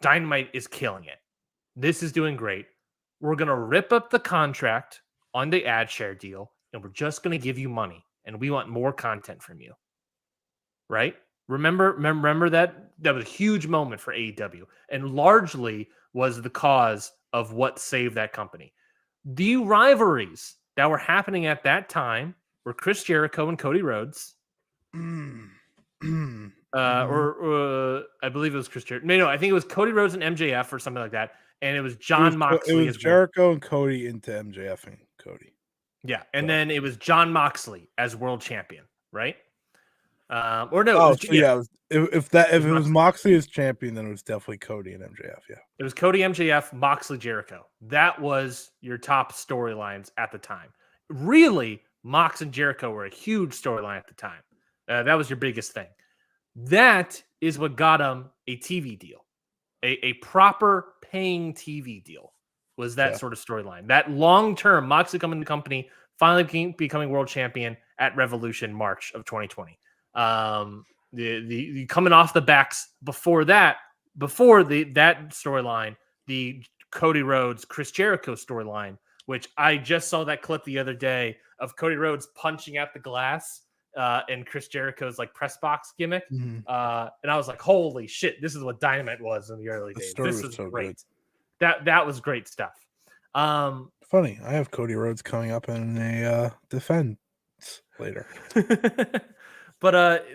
Dynamite is killing it. This is doing great. We're going to rip up the contract on the ad share deal, and we're just going to give you money, and we want more content from you. Right? Remember that was a huge moment for AEW and largely was the cause of what saved that company. The rivalries that were happening at that time were Chris Jericho and Cody Rhodes. Or I believe it was Chris Jericho. No, I think it was Cody Rhodes and MJF or something like that. And it was Jon Moxley. It was Jericho and Cody into MJF and Cody. Yeah, and then it was Jon Moxley as world champion, right? If it was Moxley as champion, then it was definitely Cody and MJF. Yeah, it was Cody, MJF, Moxley, Jericho. That was your top storylines at the time. Really, Mox and Jericho were a huge storyline at the time. That was your biggest thing. That is what got him a TV deal, a proper paying TV deal, was that sort of storyline. That long-term Moxley coming to the company, finally becoming world champion at Revolution March of 2020. The coming off the backs before that storyline, the Cody Rhodes, Chris Jericho storyline, which I just saw that clip the other day of Cody Rhodes punching out the glass in Chris Jericho's like press box gimmick. And I was like, holy shit, this is what Dynamite was in the early days. This is so great. That was great stuff. Funny, I have Cody Rhodes coming up in a defense later. But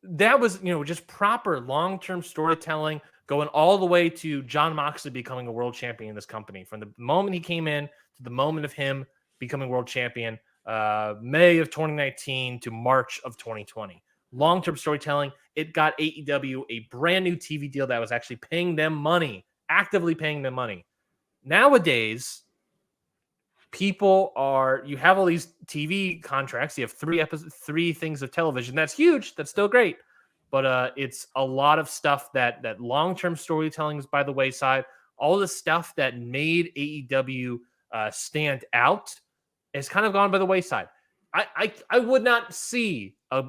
that was just proper long-term storytelling, going all the way to Jon Moxley becoming a world champion in this company. From the moment he came in to the moment of him becoming world champion, May of 2019 to March of 2020. Long-term storytelling. It got AEW a brand new TV deal that was actually paying them money, actively paying them money. Nowadays, you have all these TV contracts. You have 3 things of television. That's huge. That's still great. But it's a lot of stuff that long-term storytelling is by the wayside. All the stuff that made AEW stand out has kind of gone by the wayside. I would not see a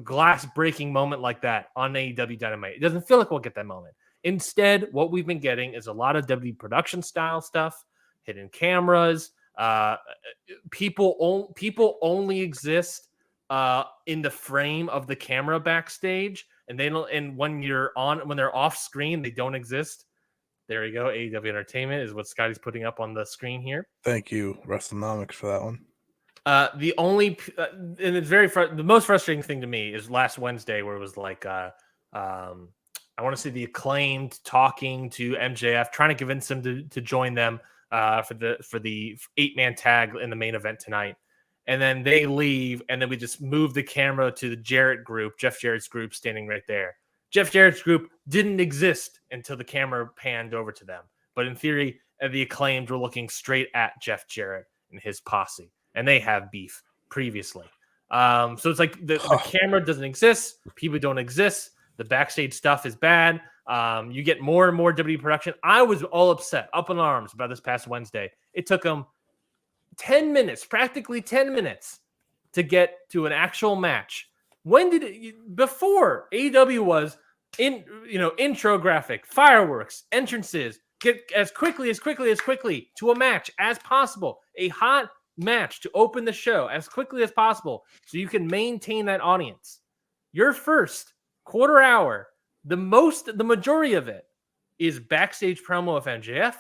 glass-breaking moment like that on AEW Dynamite. It doesn't feel like we'll get that moment. Instead, what we've been getting is a lot of WWE production style stuff, hidden cameras. People only exist in the frame of the camera backstage, and they don't. And when they're off screen, they don't exist. There you go. AEW Entertainment is what Scotty's putting up on the screen here. Thank you, WrestleNomics, for that one. And it's the most frustrating thing to me is last Wednesday, where it was like, I want to see the Acclaimed talking to MJF, trying to convince him to join them for the 8-man tag in the main event tonight. And then they leave, and then we just move the camera to the Jarrett group, Jeff Jarrett's group, standing right there. Jeff Jarrett's group didn't exist until the camera panned over to them. But in theory, the Acclaimed were looking straight at Jeff Jarrett and his posse, and they have beef previously. So it's like the camera doesn't exist. People don't exist. The backstage stuff is bad. You get more and more WWE production. I was all upset, up in arms about this past Wednesday. It took them 10 minutes, practically 10 minutes to get to an actual match. When did it, before AEW was intro graphic, fireworks, entrances, get as quickly to a match as possible, a hot match to open the show as quickly as possible so you can maintain that audience. Your first quarter hour, the majority of it is backstage promo of MJF,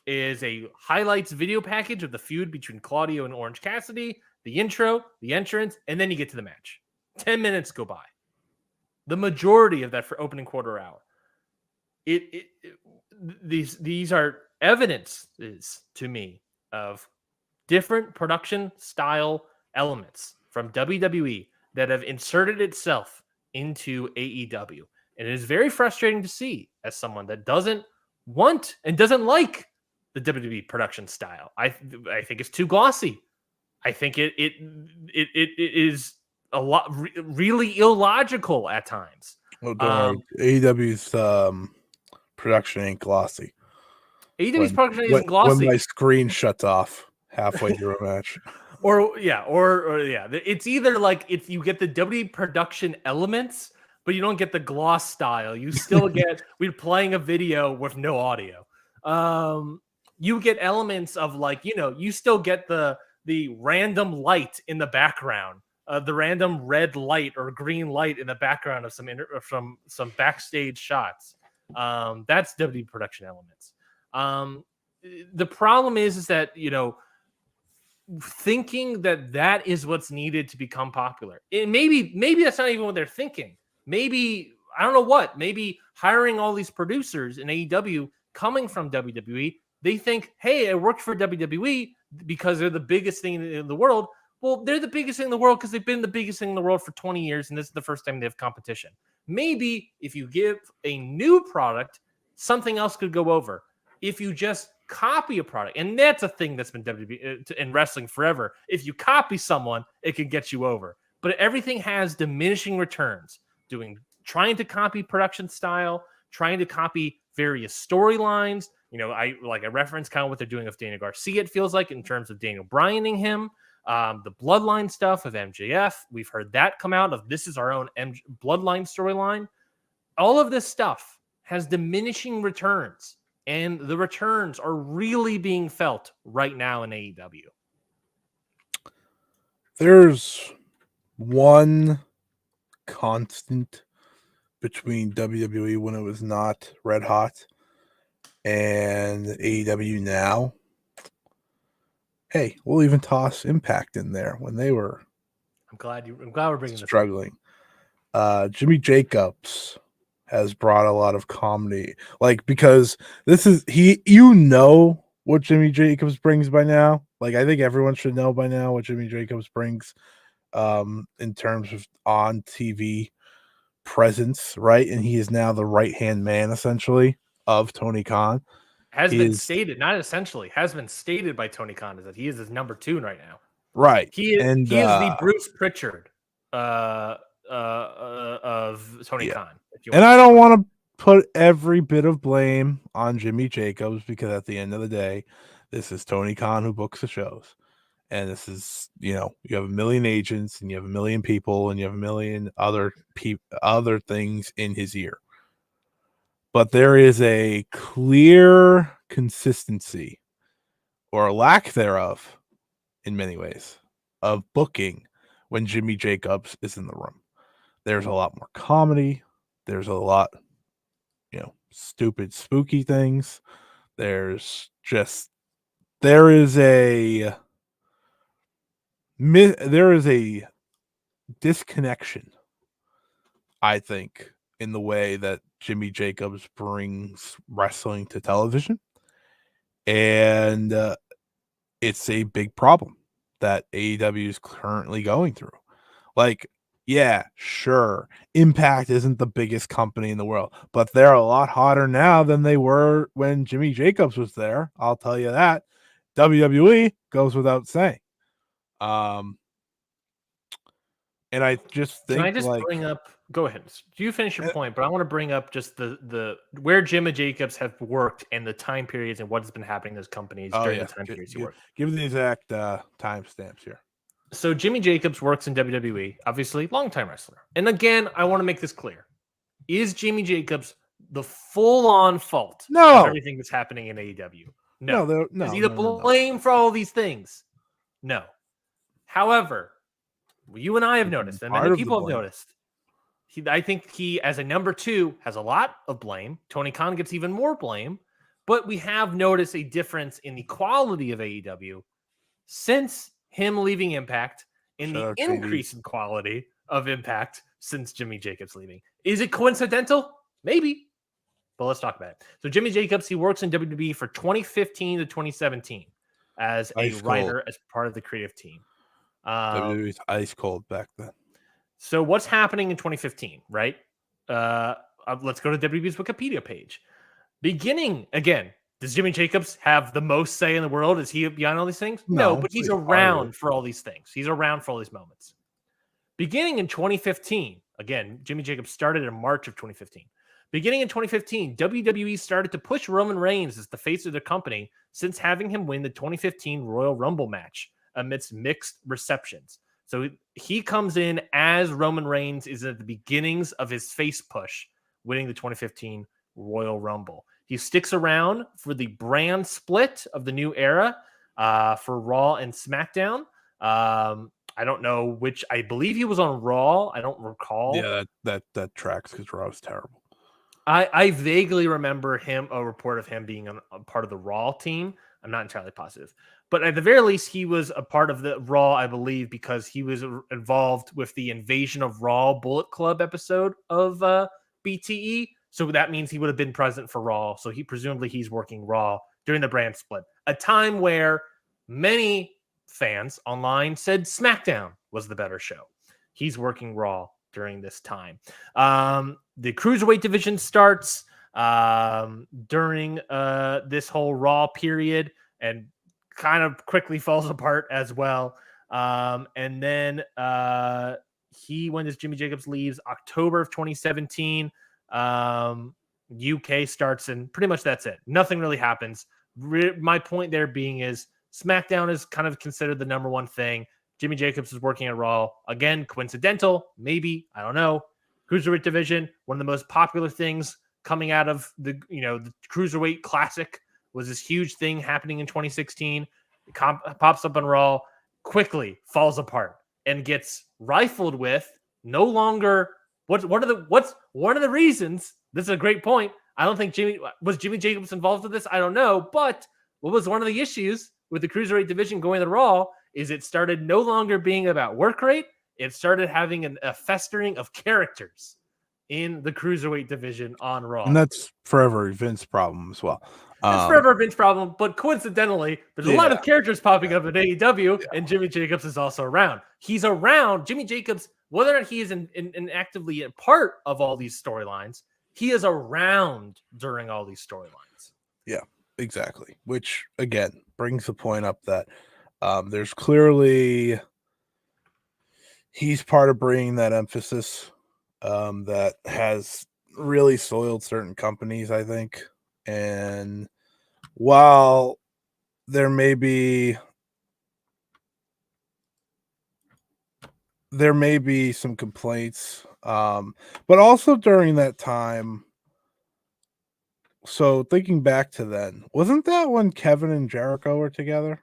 is a highlights video package of the feud between Claudio and Orange Cassidy, the intro, the entrance, and then you get to the match. 10 minutes go by. The majority of that for opening quarter hour. These are evidences to me of different production style elements from WWE that have inserted itself into AEW. And it is very frustrating to see as someone that doesn't want and doesn't like the WWE production style. I think it's too glossy. I think it is a lot really illogical at times. Oh, don't worry. AEW's production ain't glossy. AEW's production isn't glossy. When my screen shuts off halfway through a match. Or it's either like if you get the WWE production elements, but you don't get the gloss style. You still get we're playing a video with no audio. You get elements of like, you still get the random light in the background, the random red light or green light in the background of some backstage shots. That's WWE production elements. The problem is that, thinking that is what's needed to become popular. Maybe that's not even what they're thinking. Maybe, I don't know what, maybe hiring all these producers in AEW coming from WWE, they think, hey, I worked for WWE because they're the biggest thing in the world. Well, they're the biggest thing in the world because they've been the biggest thing in the world for 20 years, and this is the first time they have competition. Maybe if you give a new product, something else could go over. If you just copy a product, and that's a thing that's been WWE in wrestling forever. If you copy someone, it can get you over. But everything has diminishing returns. Trying to copy production style, trying to copy various storylines, I reference kind of what they're doing with Daniel Garcia, it feels like, in terms of Daniel Bryaning him. The bloodline stuff of MJF, we've heard that come out of this is our own bloodline storyline. All of this stuff has diminishing returns, and the returns are really being felt right now in AEW. There's one constant between WWE when it was not red hot and AEW now. Hey, we'll even toss Impact in there when they were. I'm glad we're bringing struggling. Jimmy Jacobs has brought a lot of comedy, because this is what Jimmy Jacobs brings by now. I think everyone should know by now what Jimmy Jacobs brings in terms of on TV presence, right? And he is now the right-hand man essentially of Tony Khan. Has been stated by Tony Khan is that he is his number 2 right now. Right. He is the Bruce Pritchard of Tony Khan. And I don't want to put every bit of blame on Jimmy Jacobs, because at the end of the day, this is Tony Khan who books the shows. And this is, you have a million agents and you have a million people and you have a million other things in his ear. But there is a clear consistency, or lack thereof, in many ways, of booking when Jimmy Jacobs is in the room. There's a lot more comedy. There's a lot, stupid, spooky things. There is a disconnection, I think, in the way that Jimmy Jacobs brings wrestling to television. And it's a big problem that AEW is currently going through. Yeah, sure, Impact isn't the biggest company in the world, but they're a lot hotter now than they were when Jimmy Jacobs was there. I'll tell you that. WWE goes without saying. And I just think, can I just bring up? Go ahead. You finish your point, but I want to bring up just the where Jimmy Jacobs have worked and the time periods and what has been happening in those companies during the time periods he worked. Give the exact timestamps here. So Jimmy Jacobs works in WWE, obviously, longtime wrestler. And again, I want to make this clear: is Jimmy Jacobs the full-on fault of everything that's happening in AEW? No. Is he the blame for all these things? No. However, you and I have noticed, and many people have noticed, I think he, as a number 2, has a lot of blame. Tony Khan gets even more blame. But we have noticed a difference in the quality of AEW since him leaving Impact, in the increase in quality of Impact since Jimmy Jacobs leaving. Is it coincidental? Maybe. But let's talk about it. So Jimmy Jacobs, he works in WWE for 2015 to 2017 as a writer, as part of the creative team. WWE's ice cold back then. So what's happening in 2015, right? Let's go to WWE's Wikipedia page. Beginning, again, does Jimmy Jacobs have the most say in the world? Is he behind all these things? No, but he's around for all these things. He's around for all these moments. Beginning in 2015, again, Jimmy Jacobs started in March of 2015. Beginning in 2015, WWE started to push Roman Reigns as the face of their company since having him win the 2015 Royal Rumble match amidst mixed receptions. So he comes in as Roman Reigns is at the beginnings of his face push, winning the 2015 Royal Rumble. He sticks around for the brand split of the new era for Raw and SmackDown. I don't know which. I believe he was on Raw. I don't recall. Yeah, that tracks because Raw was terrible. I vaguely remember a report of him being a part of the Raw team. I'm not entirely positive. But at the very least, he was a part of the Raw, I believe, because he was involved with the Invasion of Raw Bullet Club episode of BTE. So that means he would have been present for Raw. So he's working Raw during the brand split. A time where many fans online said SmackDown was the better show. He's working Raw during this time. The Cruiserweight division starts during this whole Raw period and kind of quickly falls apart as well. And then when Jimmy Jacobs leaves, October of 2017, UK starts, and pretty much that's it. Nothing really happens. My point there being is SmackDown is kind of considered the number one thing. Jimmy Jacobs is working at Raw. Again, coincidental, maybe, I don't know. Cruiserweight division, one of the most popular things coming out of the Cruiserweight Classic was this huge thing happening in 2016. It pops up on Raw, quickly falls apart and gets rifled with no longer what's one of the reasons. This is a great point. I don't think Jimmy Jacobs involved with this. I don't know, but what was one of the issues with the Cruiserweight division going to Raw is it started no longer being about work rate. It started having a festering of characters in the Cruiserweight division on Raw. And that's forever Vince's problem as well. That's forever Vince's problem, but coincidentally, there's a lot of characters popping up in AEW, and Jimmy Jacobs is also around. He's around. Jimmy Jacobs, whether or not he is in actively a part of all these storylines, he is around during all these storylines. Yeah, exactly. Which, again, brings the point up that there's clearly he's part of bringing that emphasis that has really soiled certain companies, I think. And while there may be some complaints, but also during that time, so thinking back to then, wasn't that when Kevin and Jericho were together?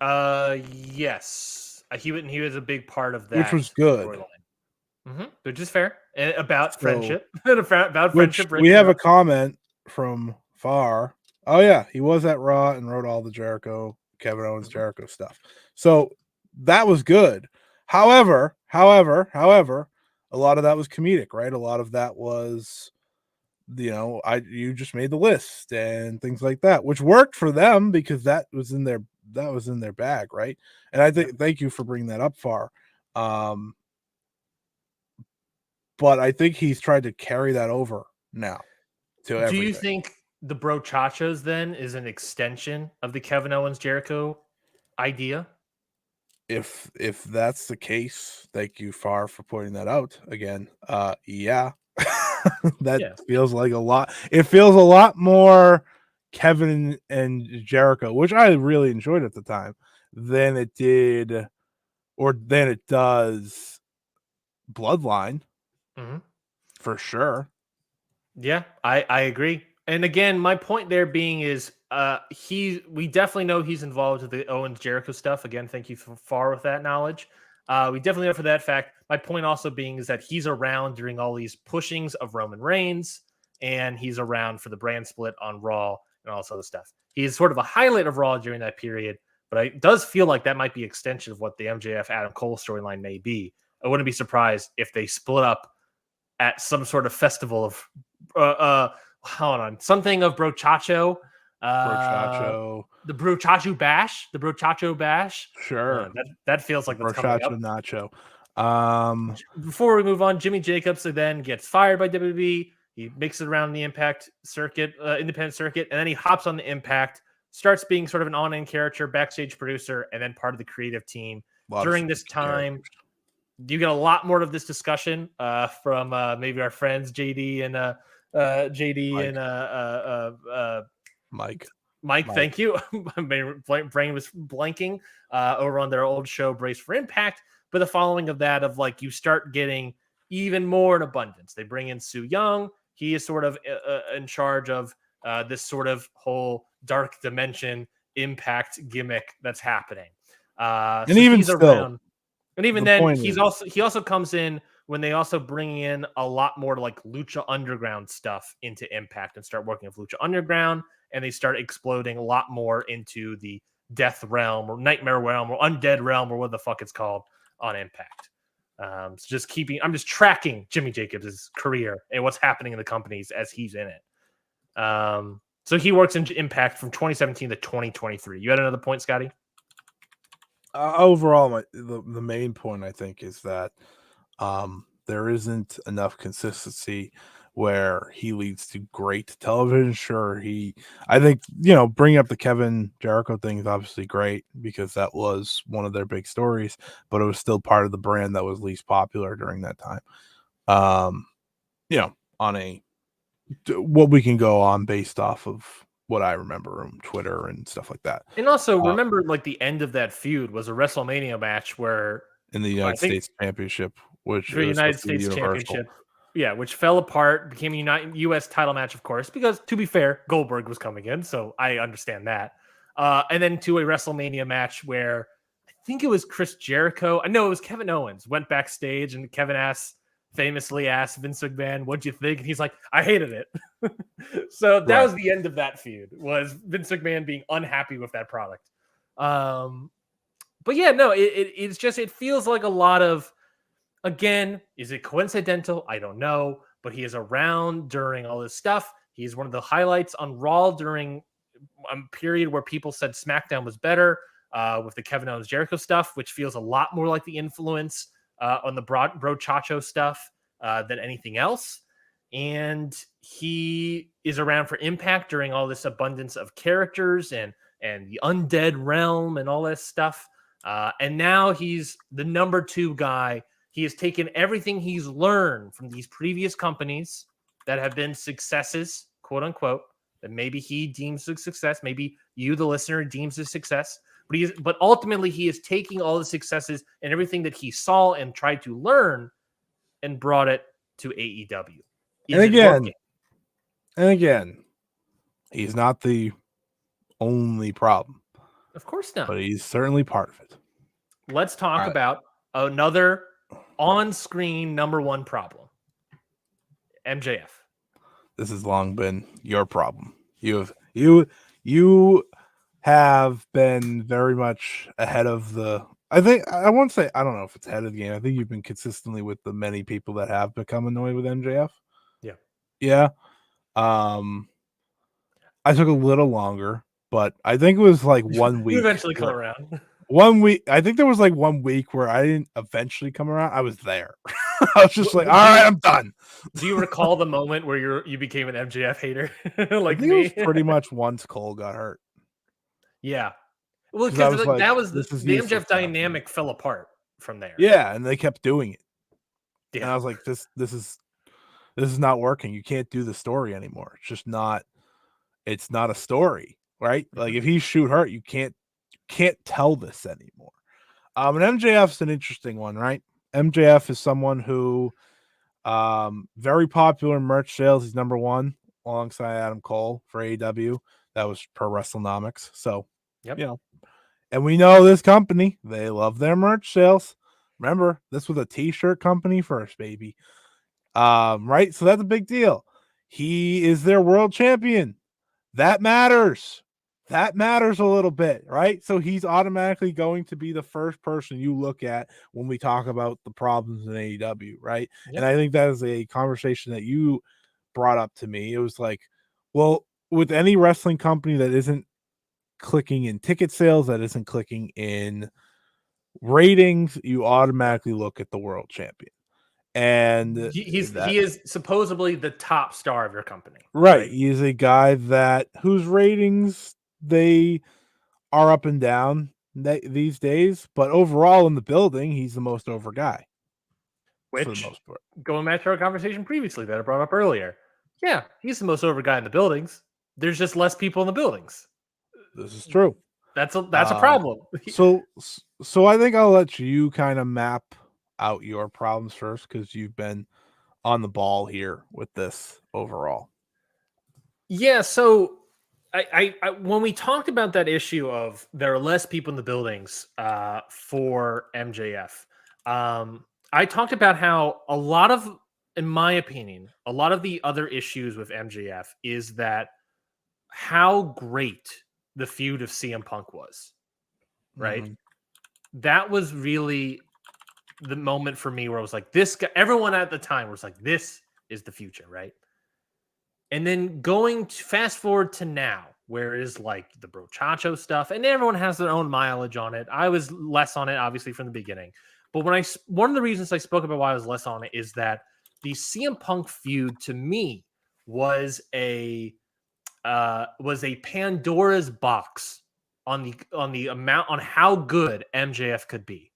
Yes. He was a big part of that, which was good. Which is fair. About friendship. About friendship. We have a comment from Far. Oh yeah, he was at Raw and wrote all the Kevin Owens Jericho stuff. So that was good. However, a lot of that was comedic, right? A lot of that was, you just made the list and things like that, which worked for them because that was in their bag, right? And I think thank you for bringing that up, Far. But I think he's tried to carry that over now to everything. Do you think the Brochachos then is an extension of the Kevin Owens Jericho idea? If that's the case, thank you, Far, for pointing that out again. Yeah. Feels like a lot. It feels a lot more Kevin and Jericho, which I really enjoyed at the time, than it does Bloodline. For sure. Yeah, I agree. And again, my point there being is we definitely know he's involved with the Owens Jericho stuff. Again, thank you for Far with that knowledge. We definitely know for that fact. My point also being is that he's around during all these pushings of Roman Reigns, and he's around for the brand split on Raw and all this other stuff. He's sort of a highlight of Raw during that period, but it does feel like that might be extension of what the MJF Adam Cole storyline may be. I wouldn't be surprised if they split up at some sort of festival of something of Brochacho. The Brochacho Bash. Sure. That feels like that's coming up. Nacho. Before we move on, Jimmy Jacobs then gets fired by WWE. He makes it around the Impact circuit, independent circuit, and then he hops on the Impact, starts being sort of an on-end character, backstage producer, and then part of the creative team. During this time, you get a lot more of this discussion from maybe our friends JD and Mike. Mike, thank you. My brain was blanking over on their old show, Brace for Impact. But the following of that, you start getting even more in abundance. They bring in Su Yung. He is sort of in charge of this sort of whole dark dimension Impact gimmick that's happening. And even still. Around. And even then, he also comes in when they also bring in a lot more Lucha Underground stuff into Impact and start working with Lucha Underground, and they start exploding a lot more into the Death Realm or Nightmare Realm or Undead Realm or what the fuck it's called on Impact. I'm just tracking Jimmy Jacobs' career and what's happening in the companies as he's in it. So he works in Impact from 2017 to 2023. You had another point, Scotty? Overall, the main point I think is that there isn't enough consistency where he leads to great television. Sure, I think bringing up the Kevin Jericho thing is obviously great because that was one of their big stories, but it was still part of the brand that was least popular during that time. on what we can go on based off of what I remember on Twitter and stuff like that. And also remember, like the end of that feud was a WrestleMania match where In the I United think States Championship, which for it was United supposed to be States universal. Championship, yeah, which fell apart, became a U.S. title match, of course, because to be fair, Goldberg was coming in, so I understand that. And then to a WrestleMania match where I think it was Chris Jericho. I know it was Kevin Owens went backstage and Kevin famously asked Vince McMahon, "What'd you think?" And he's like, "I hated it." So that Right. was the end of that feud. Was Vince McMahon being unhappy with that product? But yeah, no, it's just it feels like a lot of. Again, is it coincidental? I don't know, but he is around during all this stuff. He's one of the highlights on Raw during a period where people said SmackDown was better with the Kevin Owens Jericho stuff, which feels a lot more like the influence on the Bro Chacho stuff than anything else. And he is around for Impact during all this abundance of characters and the undead realm and all this stuff. And now he's the number 2 guy. He has taken everything he's learned from these previous companies that have been successes, quote unquote, that maybe he deems a success, maybe you, the listener, deems a success. But ultimately, he is taking all the successes and everything that he saw and tried to learn and brought it to AEW. Is it working? And again, he's not the only problem, Of course not. but he's certainly part of it. Let's talk about another on-screen number 1 problem. MJF. This has long been your problem. You have been very much ahead of the. I think I won't say I don't know if it's ahead of the game. I think you've been consistently with the many people that have become annoyed with MJF. Yeah. Yeah. I took a little longer, but I think it was like 1 week. You eventually come around. 1 week. I think there was like 1 week where I didn't eventually come around. I was there. I was just like, all right, I'm done. Do you recall the moment where you became an MJF hater like I think me? it was pretty much once Cole got hurt. Yeah. Well, 'Cause I was because like, that was this is the useless MJF now. dynamic fell apart from there. Yeah, and they kept doing it. And Yeah. I was like, this is not working. You can't do the story anymore. It's just not it's not a story, right? Like if he's shoot hurt, you can't tell this anymore. And MJF's an interesting one, right? MJF is someone who very popular in merch sales. He's number 1 alongside Adam Cole for AEW. That was per WrestleNomics. So, Yep. you know, and we know this company, they love their merch sales. Remember, this was a t-shirt company first, baby. Right? So that's a big deal. He is their world champion. That matters. That matters a little bit, right? So he's automatically going to be the first person you look at when we talk about the problems in AEW, right? Yep. And I think that is a conversation that you brought up to me. It was like, well, with any wrestling company that isn't clicking in ticket sales, that isn't clicking in ratings, you automatically look at the world champion. And He is supposedly the top star of your company. right. He's a guy that whose ratings they are up and down these days, but overall in the building, he's the most over guy. For the Which, most part. going back to our conversation previously that I brought up earlier, yeah, he's the most over guy in the buildings. There's just less people in the buildings. This is true. That's a problem. So I think I'll let you kind of map out your problems first because you've been on the ball here with this overall. Yeah, so I when we talked about that issue of there are less people in the buildings for MJF, I talked about how a lot of, in my opinion, a lot of the other issues with MJF is that how great the feud of CM Punk was, right? Mm-hmm. That was really the moment for me where I was like, this guy, everyone at the time was like, this is the future, right? And then going to fast forward to now, where it is like the brochacho stuff, and everyone has their own mileage on it. I was less on it, obviously, from the beginning. But one of the reasons I spoke about why I was less on it is that the CM Punk feud to me was a Pandora's box on the amount on how good MJF could be.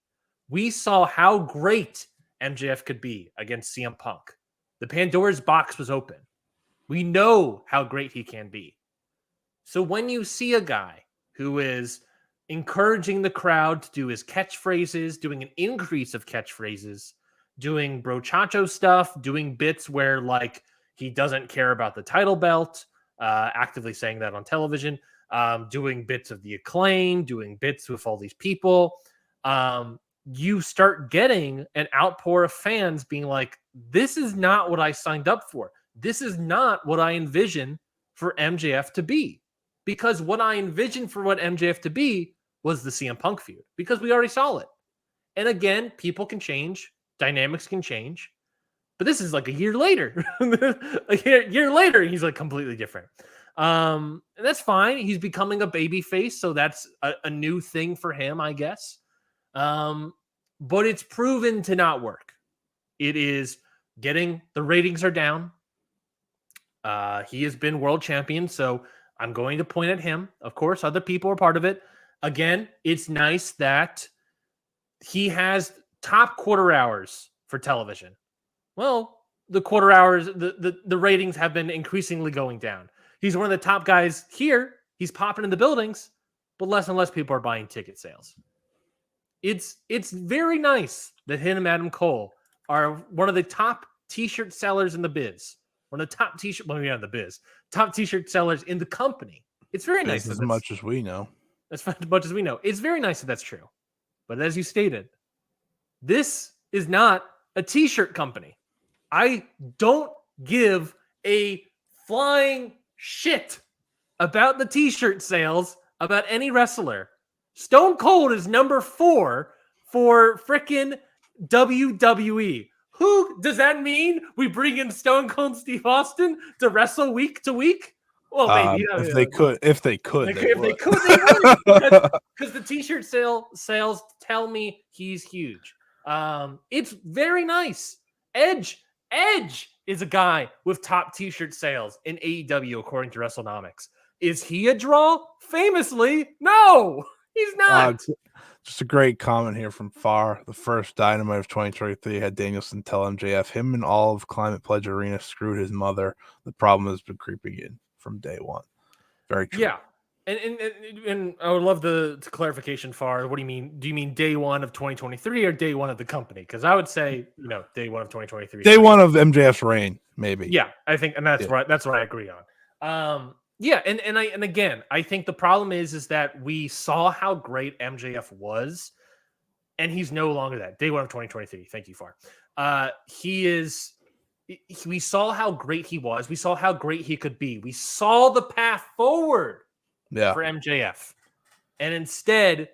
We saw how great MJF could be against CM Punk. The Pandora's box was open. We know how great he can be. So when you see a guy who is encouraging the crowd to do his catchphrases, doing an increase of catchphrases, doing brochacho stuff, doing bits where like he doesn't care about the title belt, actively saying that on television, doing bits of the Acclaim, doing bits with all these people, you start getting an outpour of fans being like, this is not what I signed up for. This is not what I envision for MJF to be. Because what I envisioned for what MJF to be was the CM Punk feud, because we already saw it. And again, people can change, dynamics can change, but this is like a year later. A year later, he's like completely different. And that's fine. He's becoming a baby face, so that's a new thing for him, I guess. But it's proven to not work. It is getting the ratings are down. He has been world champion, so I'm going to point at him. Of course, other people are part of it. Again, it's nice that he has top quarter hours for television. Well, the quarter hours, the ratings have been increasingly going down. He's one of the top guys here. He's popping in the buildings, but less and less people are buying ticket sales. It's very nice that him and Adam Cole are one of the top t-shirt sellers in the biz. One of the top t-shirt, well, yeah, the biz, top t-shirt sellers in the company. It's very nice. As much as we know. As much as we know. It's very nice that that's true. But as you stated, this is not a t-shirt company. I don't give a flying shit about the t-shirt sales about any wrestler. Stone Cold is number 4 for frickin' WWE. Who does that mean? We bring in Stone Cold Steve Austin to wrestle week to week? Well, maybe if they could, they would. Because the t-shirt sales tell me he's huge. It's very nice. Edge is a guy with top t-shirt sales in AEW according to WrestleNomics. Is he a draw? Famously, no, he's not. Just a great comment here from Far. The first Dynamite of 2023 had Danielson tell MJF him and all of Climate Pledge Arena screwed his mother. The problem has been creeping in from day one. Very true. Yeah. And I would love the clarification, Far. What do you mean? Do you mean day one of 2023 or day one of the company? Because I would say, day one of 2023. Day one of MJF's reign, maybe. Yeah, I think, and that's right. That's what I agree on. Yeah, and again, I think the problem is that we saw how great MJF was, and he's no longer that. Day one of 2023. Thank you, Far. We saw how great he was. We saw how great he could be. We saw the path forward for MJF. And instead,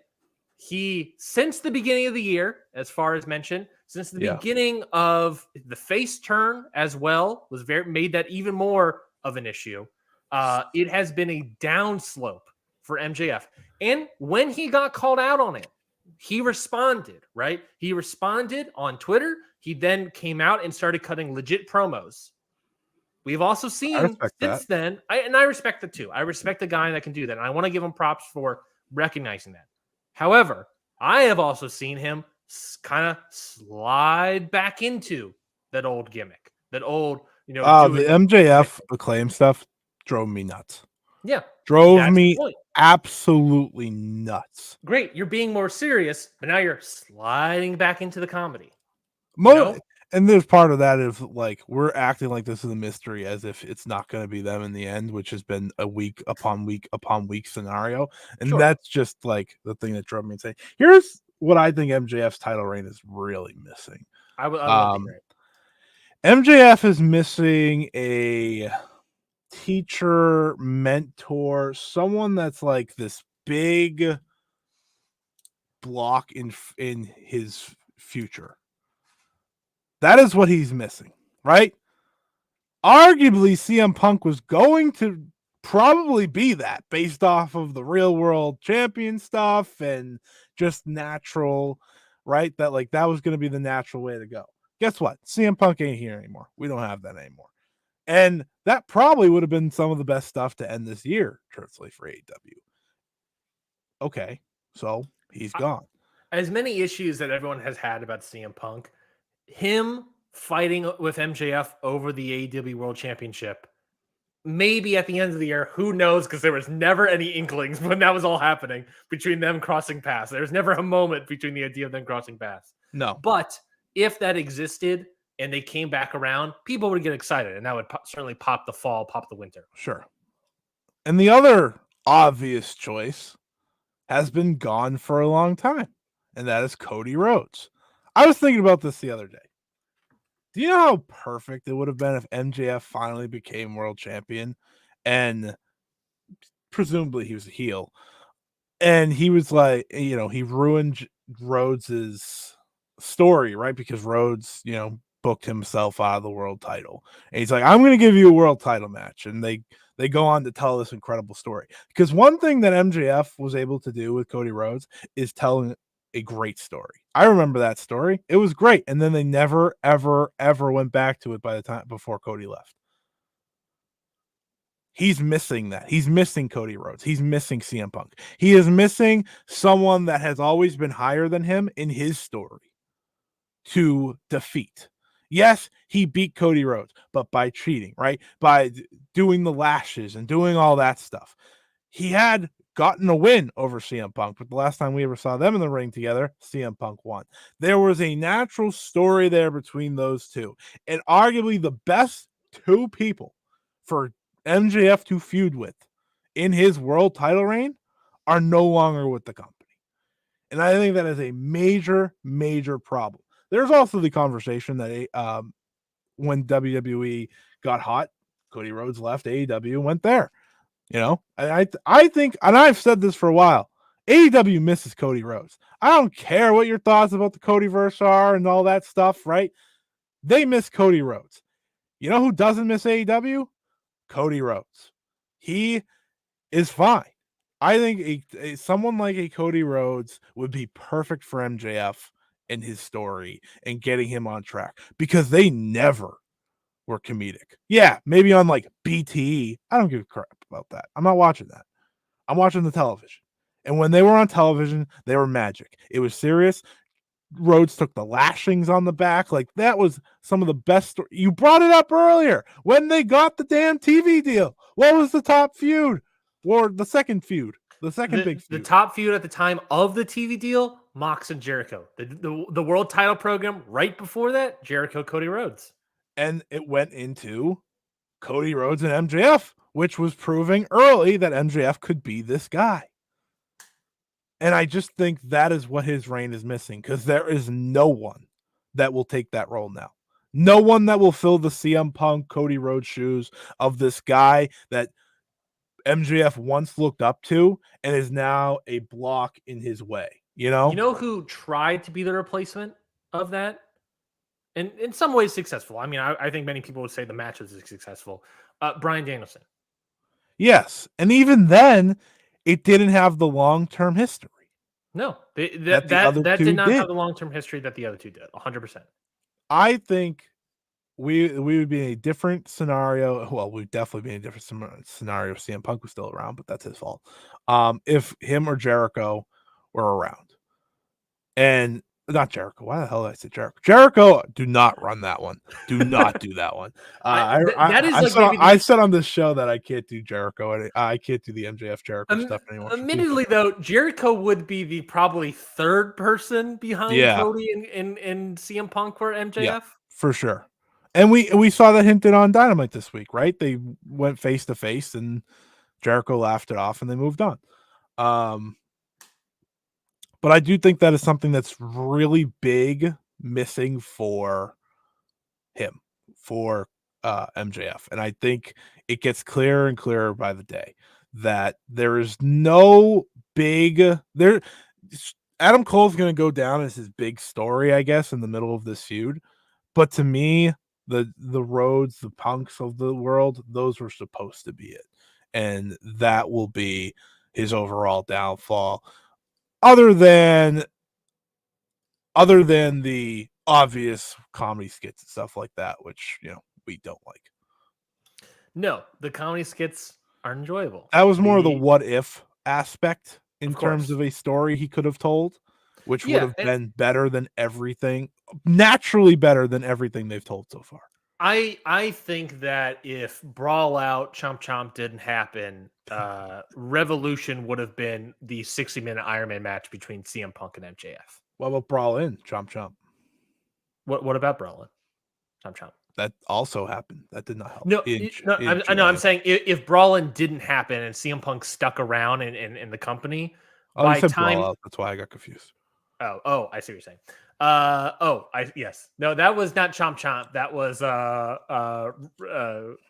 since the beginning of the year, as far as mentioned, since the beginning of the face turn as well, made that even more of an issue. It has been a downslope for MJF. And when he got called out on it, he responded, right? He responded on Twitter. He then came out and started cutting legit promos. We've also seen since then, I respect it too. I respect the guy that can do that. And I want to give him props for recognizing that. However, I have also seen him kind of slide back into that old gimmick, that old, the MJF Acclaim stuff drove me nuts. Yeah. Drove me absolutely nuts. Great. You're being more serious, but now you're sliding back into the comedy. And there's part of that is like we're acting like this is a mystery as if it's not going to be them in the end, which has been a week upon week upon week scenario. And that's just like the thing that drove me insane. Here's what I think MJF's title reign is really missing. I would agree. MJF is missing a teacher, mentor, someone that's like this big block in his future. That is what he's missing, right? Arguably, CM Punk was going to probably be that based off of the real world champion stuff and just natural, right? That was going to be the natural way to go. Guess what? CM Punk ain't here anymore. We don't have that anymore. And that probably would have been some of the best stuff to end this year, truthfully, for AEW. Okay, so he's gone. As many issues that everyone has had about CM Punk, him fighting with MJF over the AEW World Championship. Maybe at the end of the year, who knows? Because there was never any inklings when that was all happening between them crossing paths. There's never a moment between the idea of them crossing paths. No. But if that existed and they came back around, people would get excited, and that would certainly pop the fall, pop the winter. Sure. And the other obvious choice has been gone for a long time, and that is Cody Rhodes. I was thinking about this the other day. Do you know how perfect it would have been if MJF finally became world champion, and presumably he was a heel, and he was like, he ruined Rhodes's story, right? Because Rhodes, booked himself out of the world title, and he's like, I'm going to give you a world title match, and they go on to tell this incredible story. Because one thing that MJF was able to do with Cody Rhodes is telling a great story. I remember that story. It was great. And then they never, ever, ever went back to it by the time before Cody left. He's missing that. He's missing Cody Rhodes. He's missing CM Punk. He is missing someone that has always been higher than him in his story to defeat. Yes, he beat Cody Rhodes, but by cheating, right? By doing the lashes and doing all that stuff. He had gotten a win over CM Punk, but the last time we ever saw them in the ring together, CM Punk won. There was a natural story there between those two, and arguably the best two people for MJF to feud with in his world title reign are no longer with the company. And I think that is a major, major problem. There's also the conversation that when WWE got hot, Cody Rhodes left AEW and went there. I think, and I've said this for a while, AEW misses Cody Rhodes. I don't care what your thoughts about the Codyverse are and all that stuff, right? They miss Cody Rhodes. You know who doesn't miss AEW? Cody Rhodes. He is fine. I think someone like a Cody Rhodes would be perfect for MJF and his story and getting him on track, because they never were comedic. Yeah, maybe on like BTE. I don't give a crap about that. I'm not watching that. I'm watching the television. And when they were on television, they were magic. It was serious. Rhodes took the lashings on the back. Like, that was some of the best. You brought it up earlier when they got the damn TV deal. What was the top feud? Or the second feud? The second big feud. The top feud at the time of the TV deal, Mox and Jericho. The world title program right before that, Jericho, Cody Rhodes. And it went into Cody Rhodes and MJF, which was proving early that MJF could be this guy. And I just think that is what his reign is missing, because there is no one that will take that role now. No one that will fill the CM Punk, Cody Rhodes shoes of this guy that MJF once looked up to and is now a block in his way. You know who tried to be the replacement of that? And in some ways successful. I mean, I think many people would say the match was successful. Bryan Danielson. Yes. And even then, it didn't have the long-term history. No, that did not have the long-term history that the other two did. 100%. I think we would be in a different scenario. Well, we'd definitely be in a different scenario if CM Punk was still around, but that's his fault. If him or Jericho were around. And not Jericho. Why the hell did I say Jericho? Jericho, do not run that one. Do not do that one. I said on this show that I can't do Jericho, and I can't do the MJF Jericho stuff anymore. Admittedly, though, Jericho would be the probably third person behind Cody and CM Punk for MJF. Yeah, for sure. And we saw that hinted on Dynamite this week, right? They went face to face, and Jericho laughed it off, and they moved on. But I do think that is something that's really big missing for him, for MJF. And I think it gets clearer and clearer by the day that there is no big there. Adam Cole's going to go down as his big story, I guess, in the middle of this feud. But to me, the Rhodes, the Punks of the world, those were supposed to be it. And that will be his overall downfall. Other than the obvious comedy skits and stuff like that, which we don't like. No, the comedy skits are enjoyable. That was more of the what if aspect in terms of a story he could have told, which would Yeah, have been better than everything, naturally better than everything they've told so far. I think that if Brawl Out Chomp Chomp didn't happen, Revolution would have been the 60-minute Iron Man match between CM Punk and MJF. What about Brawl In, Chomp Chomp? What about Brawl In Chomp Chomp? That also happened. That did not help. No, I know. I'm saying if Brawlin didn't happen and CM Punk stuck around in the company, Oh, you by said Brawl time Out. That's why I got confused. I see what you're saying. Yes. No, that was not Chomp Chomp. That was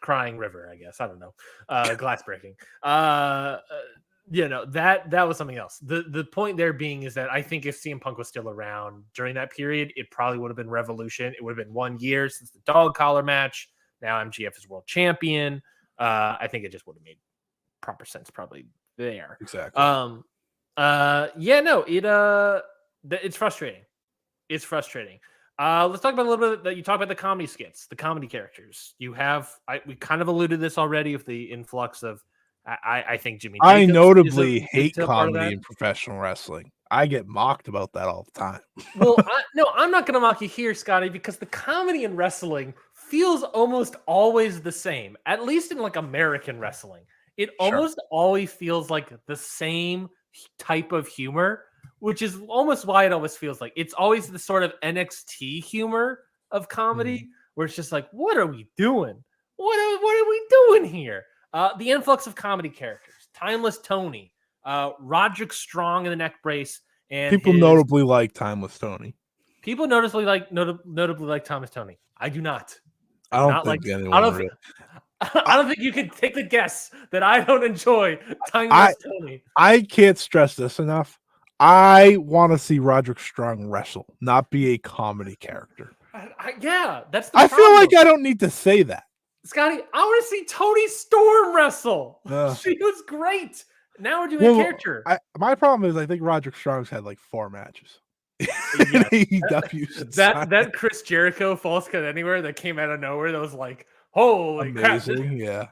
Crying River, I guess. I don't know. Glass breaking. That was something else. The point there being is that I think if CM Punk was still around during that period, it probably would have been Revolution. It would have been 1 year since the dog collar match. Now MGF is world champion. I think it just would have made proper sense probably there. Exactly. It's frustrating. It's frustrating. Let's talk about a little bit that you talk about the comedy skits, the comedy characters. We kind of alluded to this already with the influx of I think Jimmy Jacobs I notably is hate a part of comedy that. in professional wrestling. I get mocked about that all the time. Well, I'm not going to mock you here, Scotty, because the comedy in wrestling feels almost always the same, at least in like American wrestling. It almost always feels like the same type of humor, which is almost why it always feels like it's always the sort of NXT humor of comedy where it's just like, what are we doing? What are we doing here? The influx of comedy characters, Timeless Tony, Roderick Strong in the neck brace, and people notably like Timeless Tony. People notably like Thomas Tony. I do not. I don't think anyone really. I don't think you can take the guess that I don't enjoy Timeless Tony. I can't stress this enough. I want to see Roderick Strong wrestle, not be a comedy character. That's the I problem. feel like I don't need to say that. Scotty, I want to see Toni Storm wrestle. She was great. Now we're doing a character. My problem is I think Roderick Strong's had like 4 matches. AEW that Chris Jericho false cut anywhere that came out of nowhere that was like, holy amazing, crap. Yeah.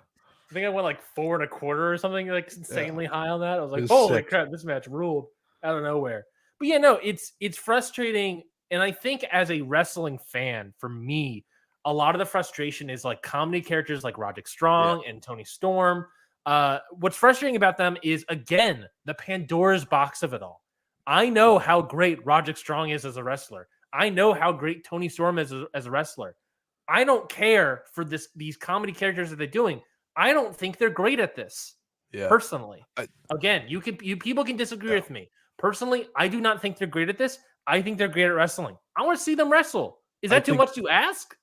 I think I went like 4 1/4 or something like insanely high on that. I was like, holy crap, this match ruled out of nowhere. But it's frustrating. And I think as a wrestling fan, for me, a lot of the frustration is like comedy characters like Roderick Strong and Toni Storm. What's frustrating about them is, again, the Pandora's box of it all. I know how great Roderick Strong is as a wrestler. I know how great Toni Storm is as a wrestler. I don't care for these comedy characters that they're doing. I don't think they're great at this. Personally. People can disagree with me. Personally, I do not think they're great at this. I think they're great at wrestling. I want to see them wrestle. Is that too much to ask?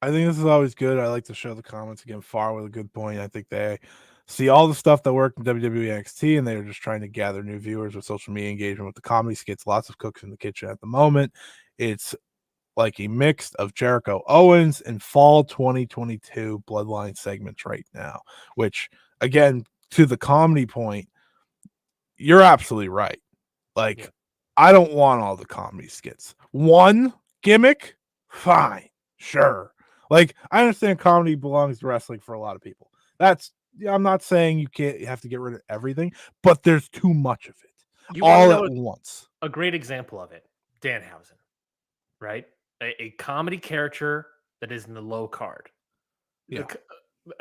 I think this is always good. I like to show the comments again. Far with a good point. I think they see all the stuff that worked in WWE NXT, and they're just trying to gather new viewers with social media engagement with the comedy skits. Lots of cooks in the kitchen at the moment. It's like a mix of Jericho Owens and fall 2022 Bloodline segments right now, which, again, to the comedy point, you're absolutely right. Like, I don't want all the comedy skits. One gimmick, fine, sure. Like, I understand comedy belongs to wrestling for a lot of people. I'm not saying you have to get rid of everything, but there's too much of it all at once. A great example of it, Danhausen, right? A comedy character that is in the low card.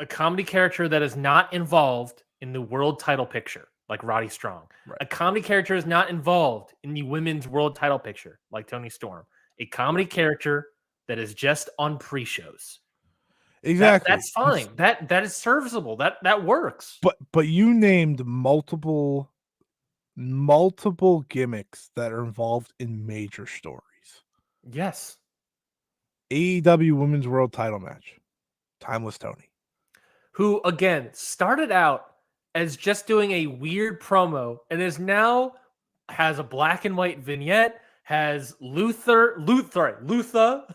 A comedy character that is not involved in the world title picture, like Roddy Strong. Right. A comedy character is not involved in the women's world title picture, like Toni Storm. A comedy character that is just on pre-shows. Exactly. That's fine. That is serviceable. That works. But you named multiple gimmicks that are involved in major stories. Yes. AEW Women's World Title match. Timeless Tony. Who, again, started out as just doing a weird promo and is now has a black and white vignette, has Luther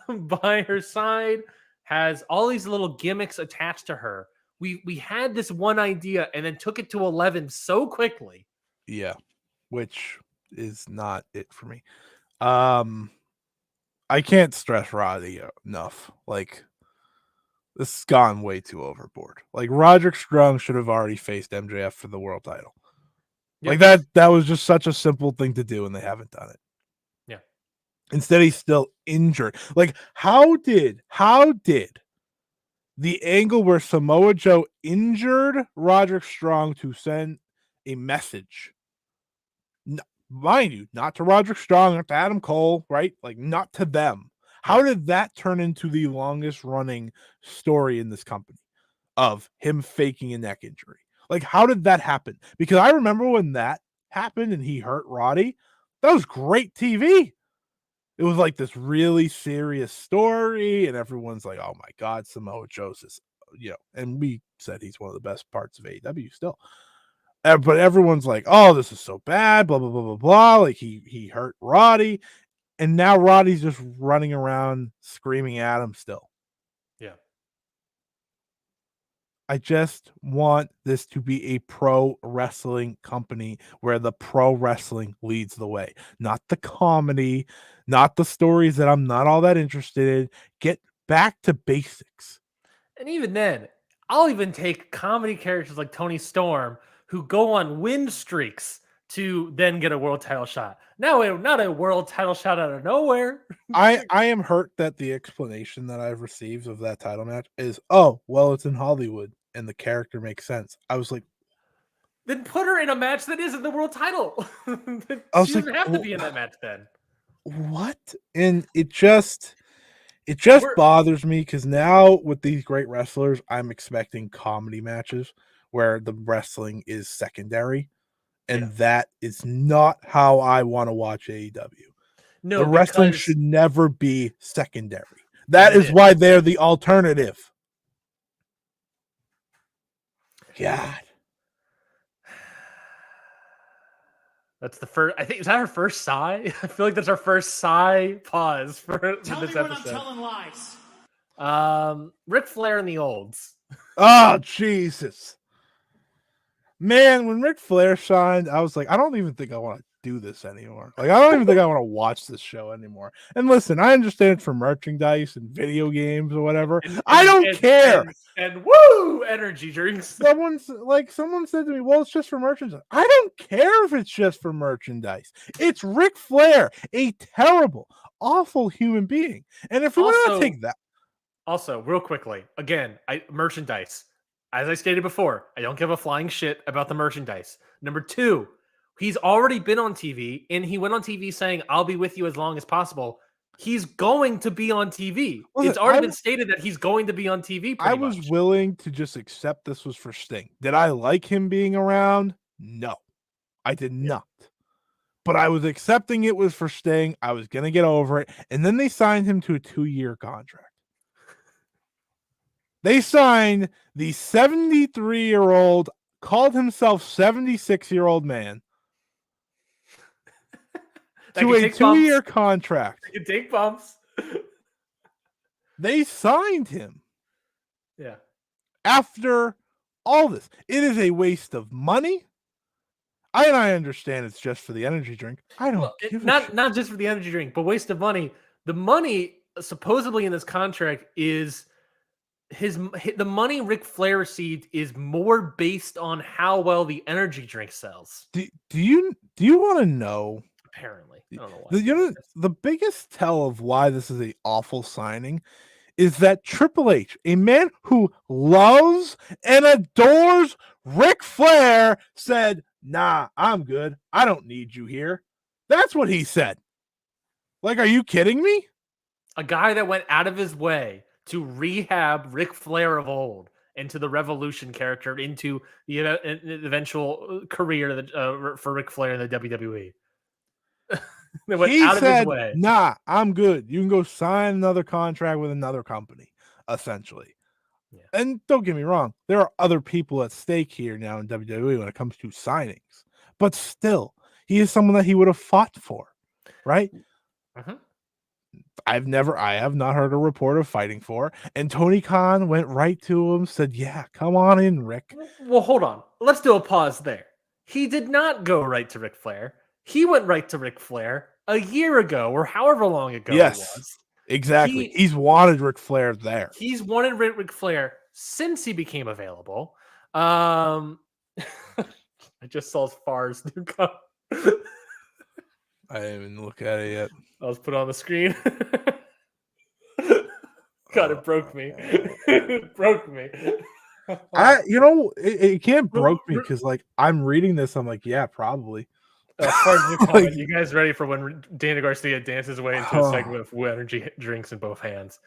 by her side, has all these little gimmicks attached to her. We had this one idea and then took it to 11 so quickly. Yeah, which is not it for me. I can't stress Roddy enough. Like, this has gone way too overboard. Like, Roderick Strong should have already faced MJF for the world title. Like, that was just such a simple thing to do, and they haven't done it. Instead, he's still injured. Like, how did the angle where Samoa Joe injured Roderick Strong to send a message, mind you, not to Roderick Strong, not to Adam Cole, right? Like, not to them. How did that turn into the longest running story in this company of him faking a neck injury? Like, how did that happen? Because I remember when that happened and he hurt Roddy, that was great TV. It was like this really serious story, and everyone's like, "Oh my God, Samoa Joe's is," and we said he's one of the best parts of AEW still. But everyone's like, "Oh, this is so bad," blah blah blah blah blah. Like he hurt Roddy, and now Roddy's just running around screaming at him still. Yeah. I just want this to be a pro wrestling company where the pro wrestling leads the way, not the comedy, not the stories that I'm not all that interested in. Get back to basics. And even then, I'll even take comedy characters like Tony Storm who go on win streaks to then get a world title shot. Now, not a world title shot out of nowhere. I am hurt that the explanation that I've received of that title match is, oh, well, it's in Hollywood and the character makes sense. I was like, Then put her in a match that isn't the world title. She doesn't have to be in that match then. What? And it just We're bothers me because now with these great wrestlers, I'm expecting comedy matches where the wrestling is secondary, yeah. and that is not how I want to watch AEW. The No, wrestling because should never be secondary. That and is why they're the alternative. God. That's the first. I think is that our first sigh. I feel like that's our first sigh pause for this episode. I'm telling lies. Ric Flair and the olds. Oh Jesus, man! When Ric Flair signed, I was like, I don't even think I want to do this anymore. Like, I don't even think I want to watch this show anymore. And listen, I understand it's for merchandise and video games or whatever. I don't care. And woo, energy drinks. Someone said to me, "Well, it's just for merchandise." I don't care if it's just for merchandise. It's Ric Flair, a terrible, awful human being. And if we want to take that, also real quickly, again, merchandise. As I stated before, I don't give a flying shit about the merchandise. Number two, he's already been on TV, and he went on TV saying, "I'll be with you as long as possible." He's going to be on TV. It's already been stated that he's going to be on TV. I was willing to just accept this was for Sting. Did I like him being around? No, I did not. But I was accepting it was for Sting. I was going to get over it. And then they signed him to a 2-year contract. They signed the 73-year-old, called himself 76-year-old man to a 2-year contract. You can take bumps. They signed him. Yeah. After all this, it is a waste of money. I understand it's just for the energy drink. I don't give a shit. Not just for the energy drink, but waste of money. The money supposedly in this contract is the money Ric Flair received is more based on how well the energy drink sells. Do you want to know? Apparently, I don't know why. The biggest tell of why this is an awful signing is that Triple H, a man who loves and adores Ric Flair, said, "Nah, I'm good. I don't need you here." That's what he said. Like, are you kidding me? A guy that went out of his way to rehab Ric Flair of old into the Revolution character, into the eventual career for Ric Flair in the WWE. They went out of his way. Nah, I'm good. You can go sign another contract with another company, essentially. Yeah. And don't get me wrong, there are other people at stake here now in WWE when it comes to signings. But still, he is someone that he would have fought for, right? Mm-hmm. I have not heard a report of fighting for. And Tony Khan went right to him, said, "Yeah, come on in, Rick." Well, hold on. Let's do a pause there. He did not go right to Ric Flair. He went right to Ric Flair a year ago or however long ago it was. Exactly. He's wanted Ric Flair there. He's wanted Ric Flair since he became available. I just saw as far as new come. I didn't even look at it yet. I'll just put it on the screen. God, it broke me. It broke me. It can't broke me because like I'm reading this, I'm like, yeah, probably. Pardon the Like, comment. You guys ready for when Daniel Garcia dances his way into a segment of energy drinks in both hands?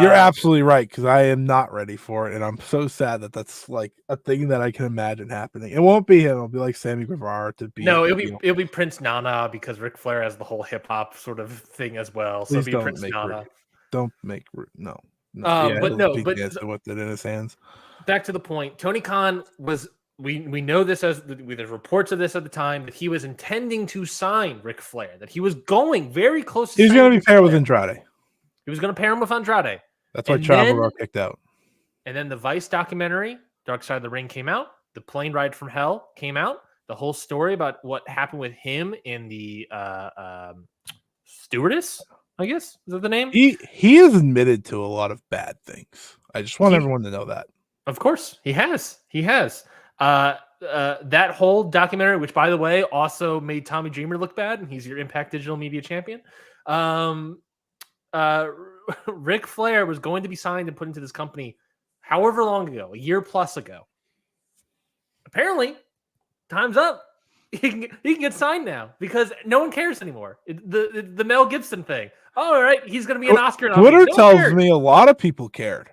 You're absolutely right, because I am not ready for it, and I'm so sad that that's like a thing that I can imagine happening. It won't be him; it'll be like Sammy Guevara to be. No, it'll be Prince Nana because Ric Flair has the whole hip hop sort of thing as well. So Please it'll be Prince Nana. Don't make no. Yeah, but no, be but dancing with it in his hands. Back to the point. Tony Khan was. We know this as there's reports of this at the time that he was intending to sign Ric Flair. That he was going very close. He was going to be paired with Andrade. He was going to pair him with Andrade. That's why Chavo got kicked out. And then the Vice documentary, Dark Side of the Ring, came out. The Plane Ride from Hell came out. The whole story about what happened with him in the stewardess, I guess, is that the name? He has admitted to a lot of bad things. I just want everyone to know that. Of course, he has. He has. That whole documentary, which by the way also made Tommy Dreamer look bad, and he's your Impact Digital Media champion. Ric Flair was going to be signed and put into this company however long ago, a year plus ago. Apparently, time's up. He can get signed now because no one cares anymore. The Mel Gibson thing. Oh, all right, he's going to be an Oscar nominee. Twitter tells me a lot of people cared.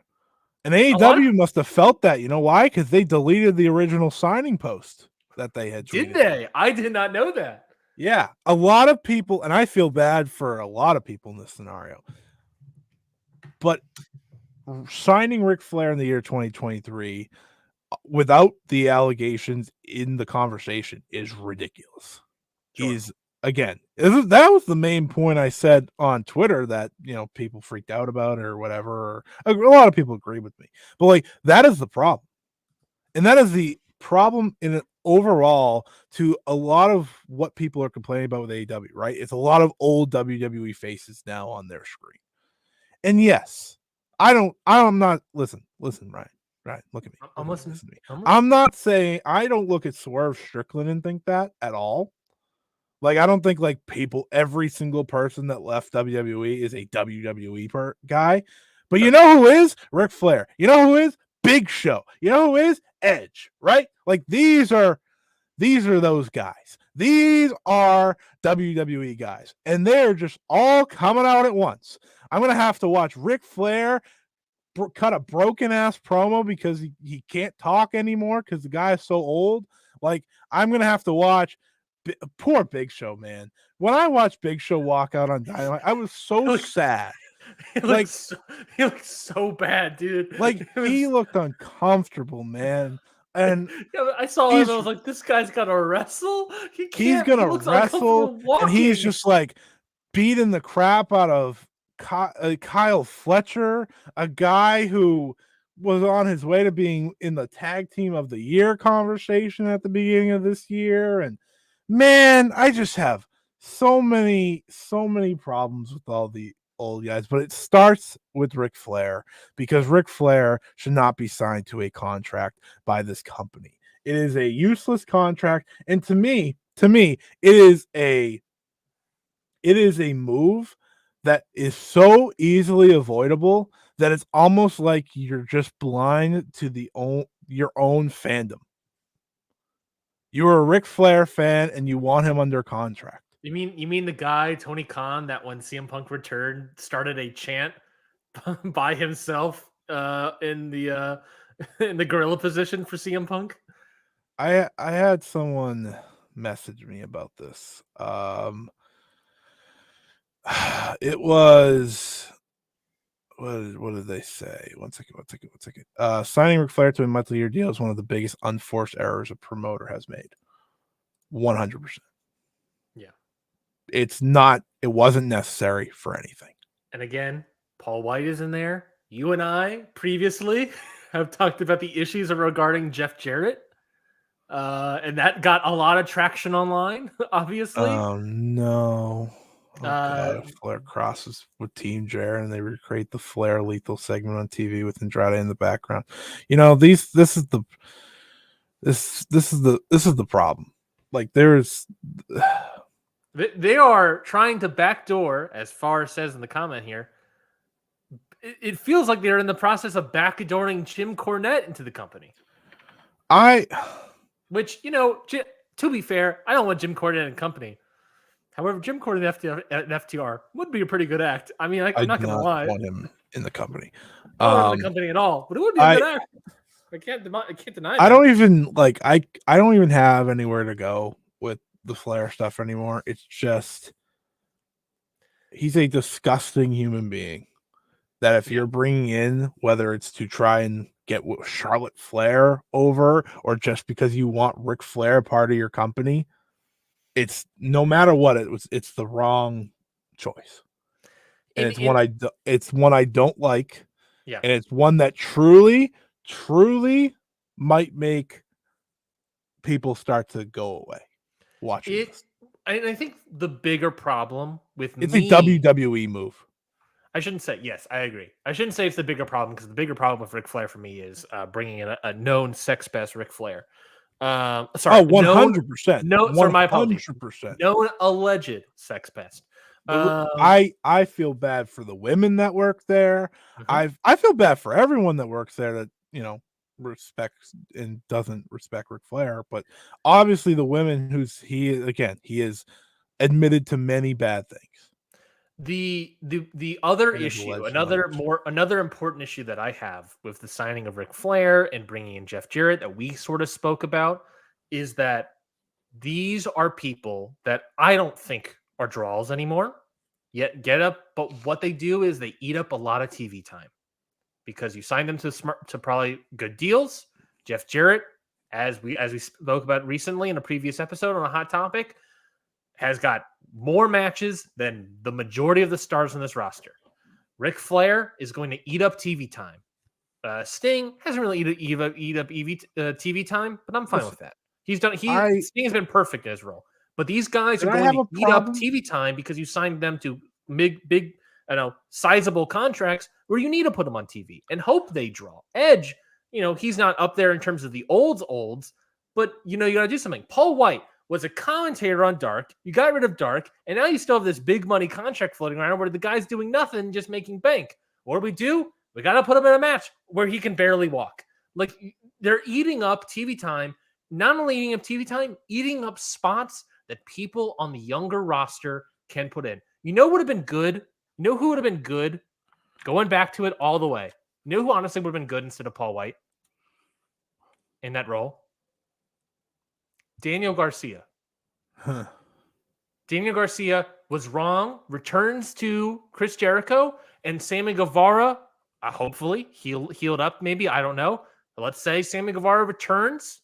And AEW must have felt that. You know why? Because they deleted the original signing post that they had tweeted. Did they? I did not know that. Yeah. A lot of people, and I feel bad for a lot of people in this scenario. But signing Ric Flair in the year 2023 without the allegations in the conversation is ridiculous. Sure. He's again, that was the main point I said on Twitter that, people freaked out about it or whatever. A lot of people agree with me, but like that is the problem. And that is the problem in it overall to a lot of what people are complaining about with AEW, right? It's a lot of old WWE faces now on their screen. And yes, I'm not, listen, Ryan. Right, look at me. I'm listening. Listen to me. I'm not saying I don't look at Swerve Strickland and think that at all. Like, I don't think like every single person that left WWE is a WWE guy. But you know who is? Ric Flair. You know who is? Big Show. You know who is? Edge, right? Like these are those guys. These are WWE guys. And they're just all coming out at once. I'm going to have to watch Ric Flair cut a broken ass promo because he can't talk anymore because the guy is so old. Like, I'm going to have to watch poor Big Show, man. When I watched Big Show walk out on Dynamite, I was so sad. He looked so bad, dude. Like, he looked uncomfortable, man. And I saw him. I was like, "This guy's gonna wrestle. He's gonna wrestle, and he's just like beating the crap out of Kyle Fletcher, a guy who was on his way to being in the tag team of the year conversation at the beginning of this year. And man, I just have so many problems with all the old guys, but it starts with Ric Flair because Ric Flair should not be signed to a contract by this company. It is a useless contract. And to me, it is a move that is so easily avoidable that it's almost like you're just blind to your own fandom. You're a Ric Flair fan and you want him under contract. You mean the guy, Tony Khan, that when CM Punk returned, started a chant by himself in the gorilla position for CM Punk? I had someone message me about this. It was what did they say? One second. Signing Ric Flair to a multi-year deal is one of the biggest unforced errors a promoter has made. 100%. Yeah. It wasn't necessary for anything. And again, Paul White is in there. You and I previously have talked about the issues regarding Jeff Jarrett. And that got a lot of traction online, obviously. Oh, no. God, Flair crosses with Team Jarrett and they recreate the Flair lethal segment on TV with Andrade in the background. This is the problem. Like, They are trying to backdoor, as Far says in the comment here. It feels like they're in the process of backdooring Jim Cornette into the company. I Which, to be fair, I don't want Jim Cornette in company. However, Jim Cornette at FTR would be a pretty good act. I mean, I'm do not going to not lie. want him in the company. I don't want him in the company at all, but it would be a I good act. I can't deny I that. don't even like I don't even have anywhere to go with the Flair stuff anymore. It's just he's a disgusting human being. That if you're bringing in, whether it's to try and get Charlotte Flair over or just because you want Ric Flair part of your company, it's no matter what it's the wrong choice. And it's one I don't like. Yeah. And it's one that truly might make people start to go away watching this. I think the bigger problem with It's me, a WWE move. I shouldn't say, yes, I agree. I shouldn't say it's the bigger problem because the bigger problem with Ric Flair for me is bringing in a known sex pest Ric Flair. Sorry, 100%. No, sorry, my apologies. 100%. Known alleged sex pest. I feel bad for the women that work there. I feel bad for everyone that works there that respects and doesn't respect Ric Flair, but obviously the women he is admitted to many bad things. The other issue, another important issue that I have with the signing of Ric Flair and bringing in Jeff Jarrett that we sort of spoke about is that these are people that I don't think are draws anymore. Yet but what they do is they eat up a lot of TV time because you sign them to probably good deals. Jeff Jarrett, as we spoke about recently in a previous episode on a hot topic, has got more matches than the majority of the stars on this roster. Ric Flair is going to eat up TV time. Sting hasn't really eat up TV time, but I'm fine with that. Sting has been perfect in his role. But these guys are going to eat up TV time because you signed them to big, sizable contracts where you need to put them on TV and hope they draw. Edge, he's not up there in terms of the olds, but you got to do something. Paul White was a commentator on Dark. You got rid of Dark, and now you still have this big money contract floating around where the guy's doing nothing, just making bank. What do? We got to put him in a match where he can barely walk. Like, they're eating up TV time, not only eating up TV time, eating up spots that people on the younger roster can put in. You know what would have been good? You know who would have been good? Going back to it all the way. You know who honestly would have been good instead of Paul White in that role? Daniel Garcia. Huh. Daniel Garcia was wrong, returns to Chris Jericho, and Sammy Guevara, hopefully, healed up maybe, I don't know. But let's say Sammy Guevara returns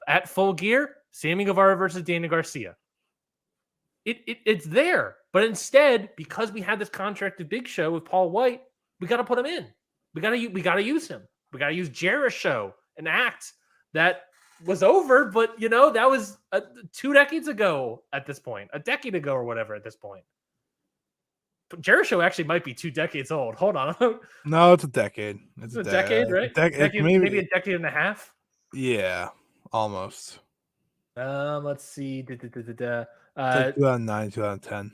at Full Gear, Sammy Guevara versus Daniel Garcia. It's there. But instead, because we had this contract of Big Show with Paul White, we got to put him in. We got to use him. We got to use Jericho, an act that was over, but that was 2 decades ago at this point, a decade ago or whatever at this point. But Jericho actually might be 2 decades old. Hold on. No, it's a decade. It's a decade, right? Maybe a decade and a half. Yeah, almost. Let's see. It's like 2009, 2010.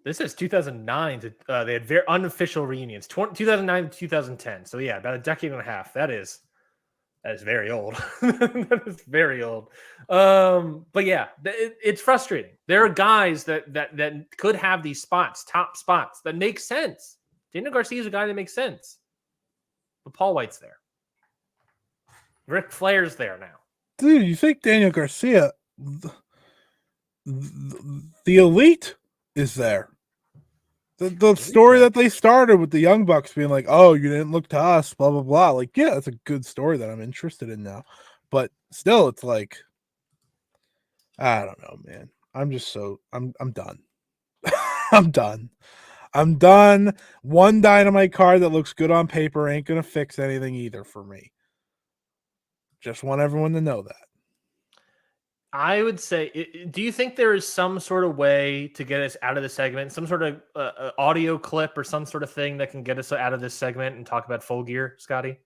This is 2009 to they had very unofficial reunions. 2009 to 2010. So yeah, about a decade and a half. That is very old. That is very old. But yeah, it's frustrating. There are guys that could have these top spots that make sense. Daniel Garcia is a guy that makes sense. But Paul White's there. Ric Flair's there now. Dude, you think Daniel Garcia, the Elite, is there? The story that they started with the Young Bucks being like, "Oh, you didn't look to us," blah blah blah. Like, yeah, that's a good story that I'm interested in now. But still, it's like, I don't know, man. I'm done. I'm done. I'm done. One Dynamite card that looks good on paper ain't gonna fix anything either for me. Just want everyone to know that. I would say, do you think there is some sort of way to get us out of the segment, some sort of audio clip or some sort of thing that can get us out of this segment and talk about Full Gear, Scotty?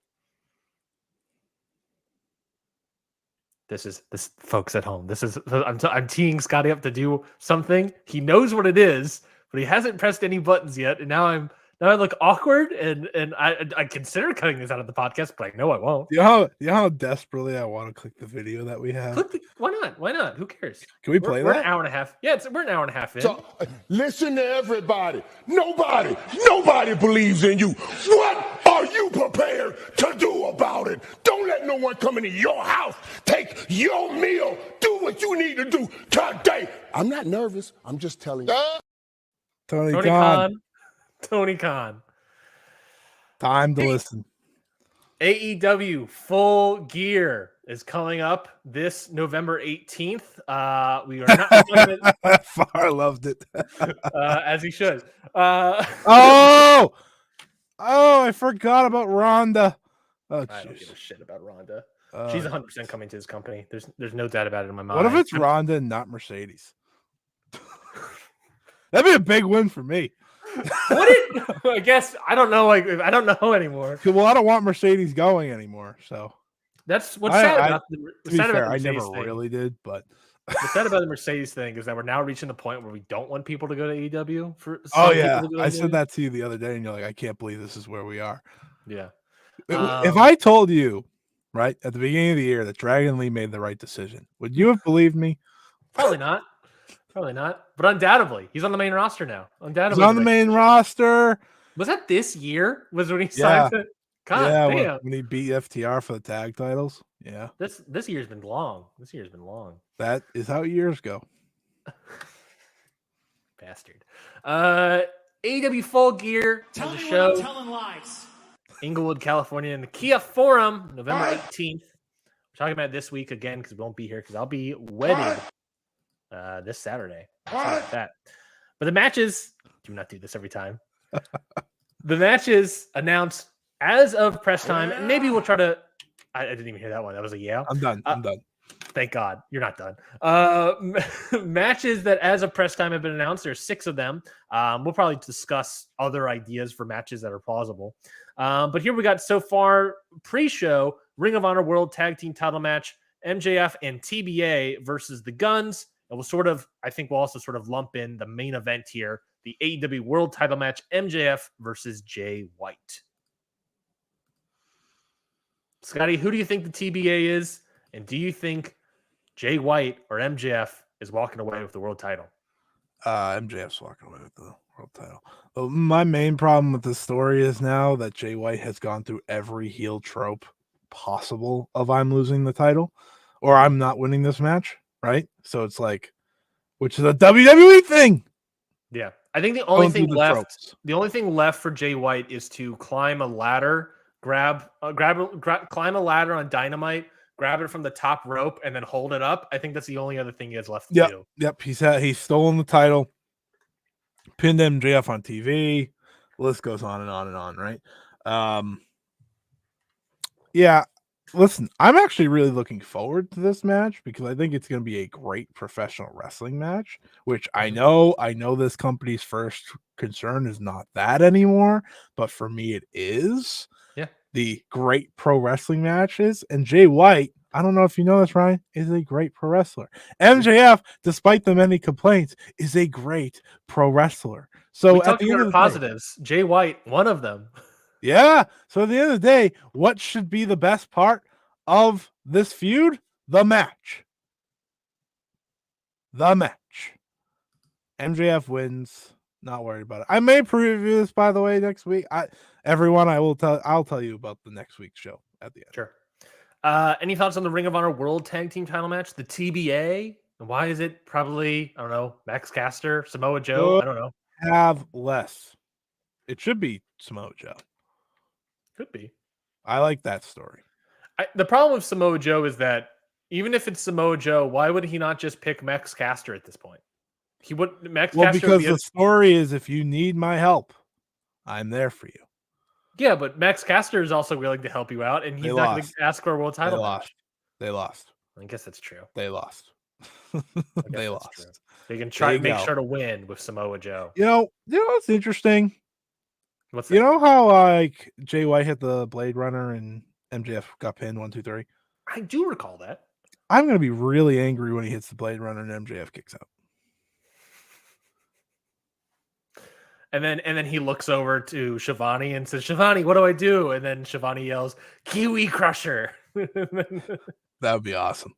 This folks at home. I'm teeing Scotty up to do something. He knows what it is, but he hasn't pressed any buttons yet. And now I look awkward, and I consider cutting this out of the podcast, but I know I won't. You know how desperately I want to click the video that we have. Why not? Why not? Who cares? Can we play We're that? an hour and a half. Yeah, we're an hour and a half in. So, listen to everybody. Nobody believes in you. What are you prepared to do about it? Don't let no one come into your house, take your meal, do what you need to do today. I'm not nervous. I'm just telling you. Tony Khan. Tony Khan. Time to listen. AEW Full Gear is coming up this November 18th. We are not Far loved it. as he should. Oh, I forgot about Rhonda. Oh, I don't give a shit about Rhonda. She's 100% coming to his company. There's no doubt about it in my mind. What if it's Rhonda and not Mercedes? That'd be a big win for me. I guess I don't know. Like, I don't know anymore. Well, I don't want Mercedes going anymore. So that's what's sad about to be fair, I never really did, but what's sad about the Mercedes thing is that we're now reaching the point where we don't want people to go to AEW. Oh yeah, I said that to you the other day, and you're like, I can't believe this is where we are. Yeah. If I told you right at the beginning of the year that Dragon Lee made the right decision, would you have believed me? Probably not. Probably not. But undoubtedly, he's on the main roster now. Undoubtedly, he's on the main roster. Was that this year? Was when he signed it? God damn. When he beat FTR for the tag titles. Yeah. This year's been long. That is how years go. Bastard. AEW Full Gear has a show. Telling lies. Inglewood, California, in the Kia Forum, November 18th. We're talking about it this week again because we won't be here because I'll be wedded this Saturday. Like that. But the matches, do not do this every time. The matches announced as of press time, and maybe we'll try to. I didn't even hear that one. That was a yeah. I'm done. Thank God you're not done. Matches that as of press time have been announced. There's 6 of them. We'll probably discuss other ideas for matches that are plausible. But here we got so far pre-show Ring of Honor World Tag Team Title match, MJF and TBA versus the Guns. And I think we'll also sort of lump in the main event here, the AEW World Title match, MJF versus Jay White. Scotty, who do you think the TBA is? And do you think Jay White or MJF is walking away with the world title? MJF's walking away with the world title. But my main problem with this story is now that Jay White has gone through every heel trope possible of I'm losing the title or I'm not winning this match, right? So it's like, which is a WWE thing. Yeah. I think the only thing left for Jay White is to climb a ladder, climb a ladder on Dynamite, grab it from the top rope, and then hold it up. I think that's the only other thing he has left to do. Yep. He's stolen the title, pinned MJF on TV. The list goes on and on and on, right? Yeah. Listen, I'm actually really looking forward to this match because I think it's going to be a great professional wrestling match, which I know this company's first concern is not that anymore, but for me it is. Yeah. The great pro wrestling matches, and Jay White, I don't know if you know this, Ryan, is a great pro wrestler. MJF, despite the many complaints, is a great pro wrestler. So we talked about positives. Jay White, one of them. Yeah. So at the end of the day, what should be the best part of this feud? The match. MJF wins. Not worried about it. I may preview this, by the way, next week. I'll tell you about the next week's show at the end. Sure. Any thoughts on the Ring of Honor World Tag Team Title match, the TBA? And why is it probably, I don't know, Max Caster, Samoa Joe? I don't know. Have less. It should be Samoa Joe. Could be. I like that story. The problem with Samoa Joe is that even if it's Samoa Joe, why would he not just pick Max Caster at this point? He would. Because the story is, if you need my help, I'm there for you. Yeah, but Max Caster is also willing to help you out, and he's not going to ask for a world title match. They lost. I guess that's true. They lost. They lost. True. They can try to make sure to win with Samoa Joe. You know what's interesting? What's that? You know how like Jay White hit the Blade Runner and MJF got pinned 1, 2, 3? I do recall that. I'm gonna be really angry when he hits the Blade Runner and MJF kicks out. And then he looks over to Shivani and says, "Shivani, what do I do?" And then Shivani yells, "Kiwi Crusher." That would be awesome.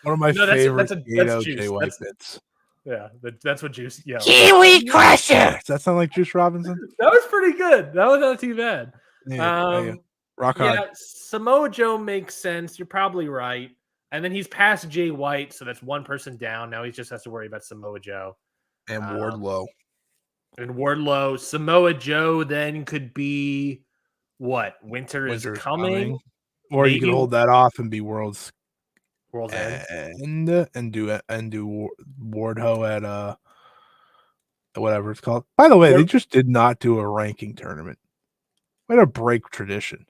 One One of my favorite that's Gato Juice. Jay White bits. Yeah, that's what Juice yells. Kiwi Crusher. Does that sound like Juice Robinson? That was pretty good. That was not too bad. Yeah, rock hard. Yeah, Samoa Joe makes sense. You're probably right. And then he's past Jay White, so that's one person down. Now he just has to worry about Samoa Joe. And Wardlow. And Wardlow. Samoa Joe then could be what? Winter's coming. Or maybe you could hold that off and be World's End. And do Wardlow at whatever it's called. By the way, they just did not do a ranking tournament. Way to break tradition.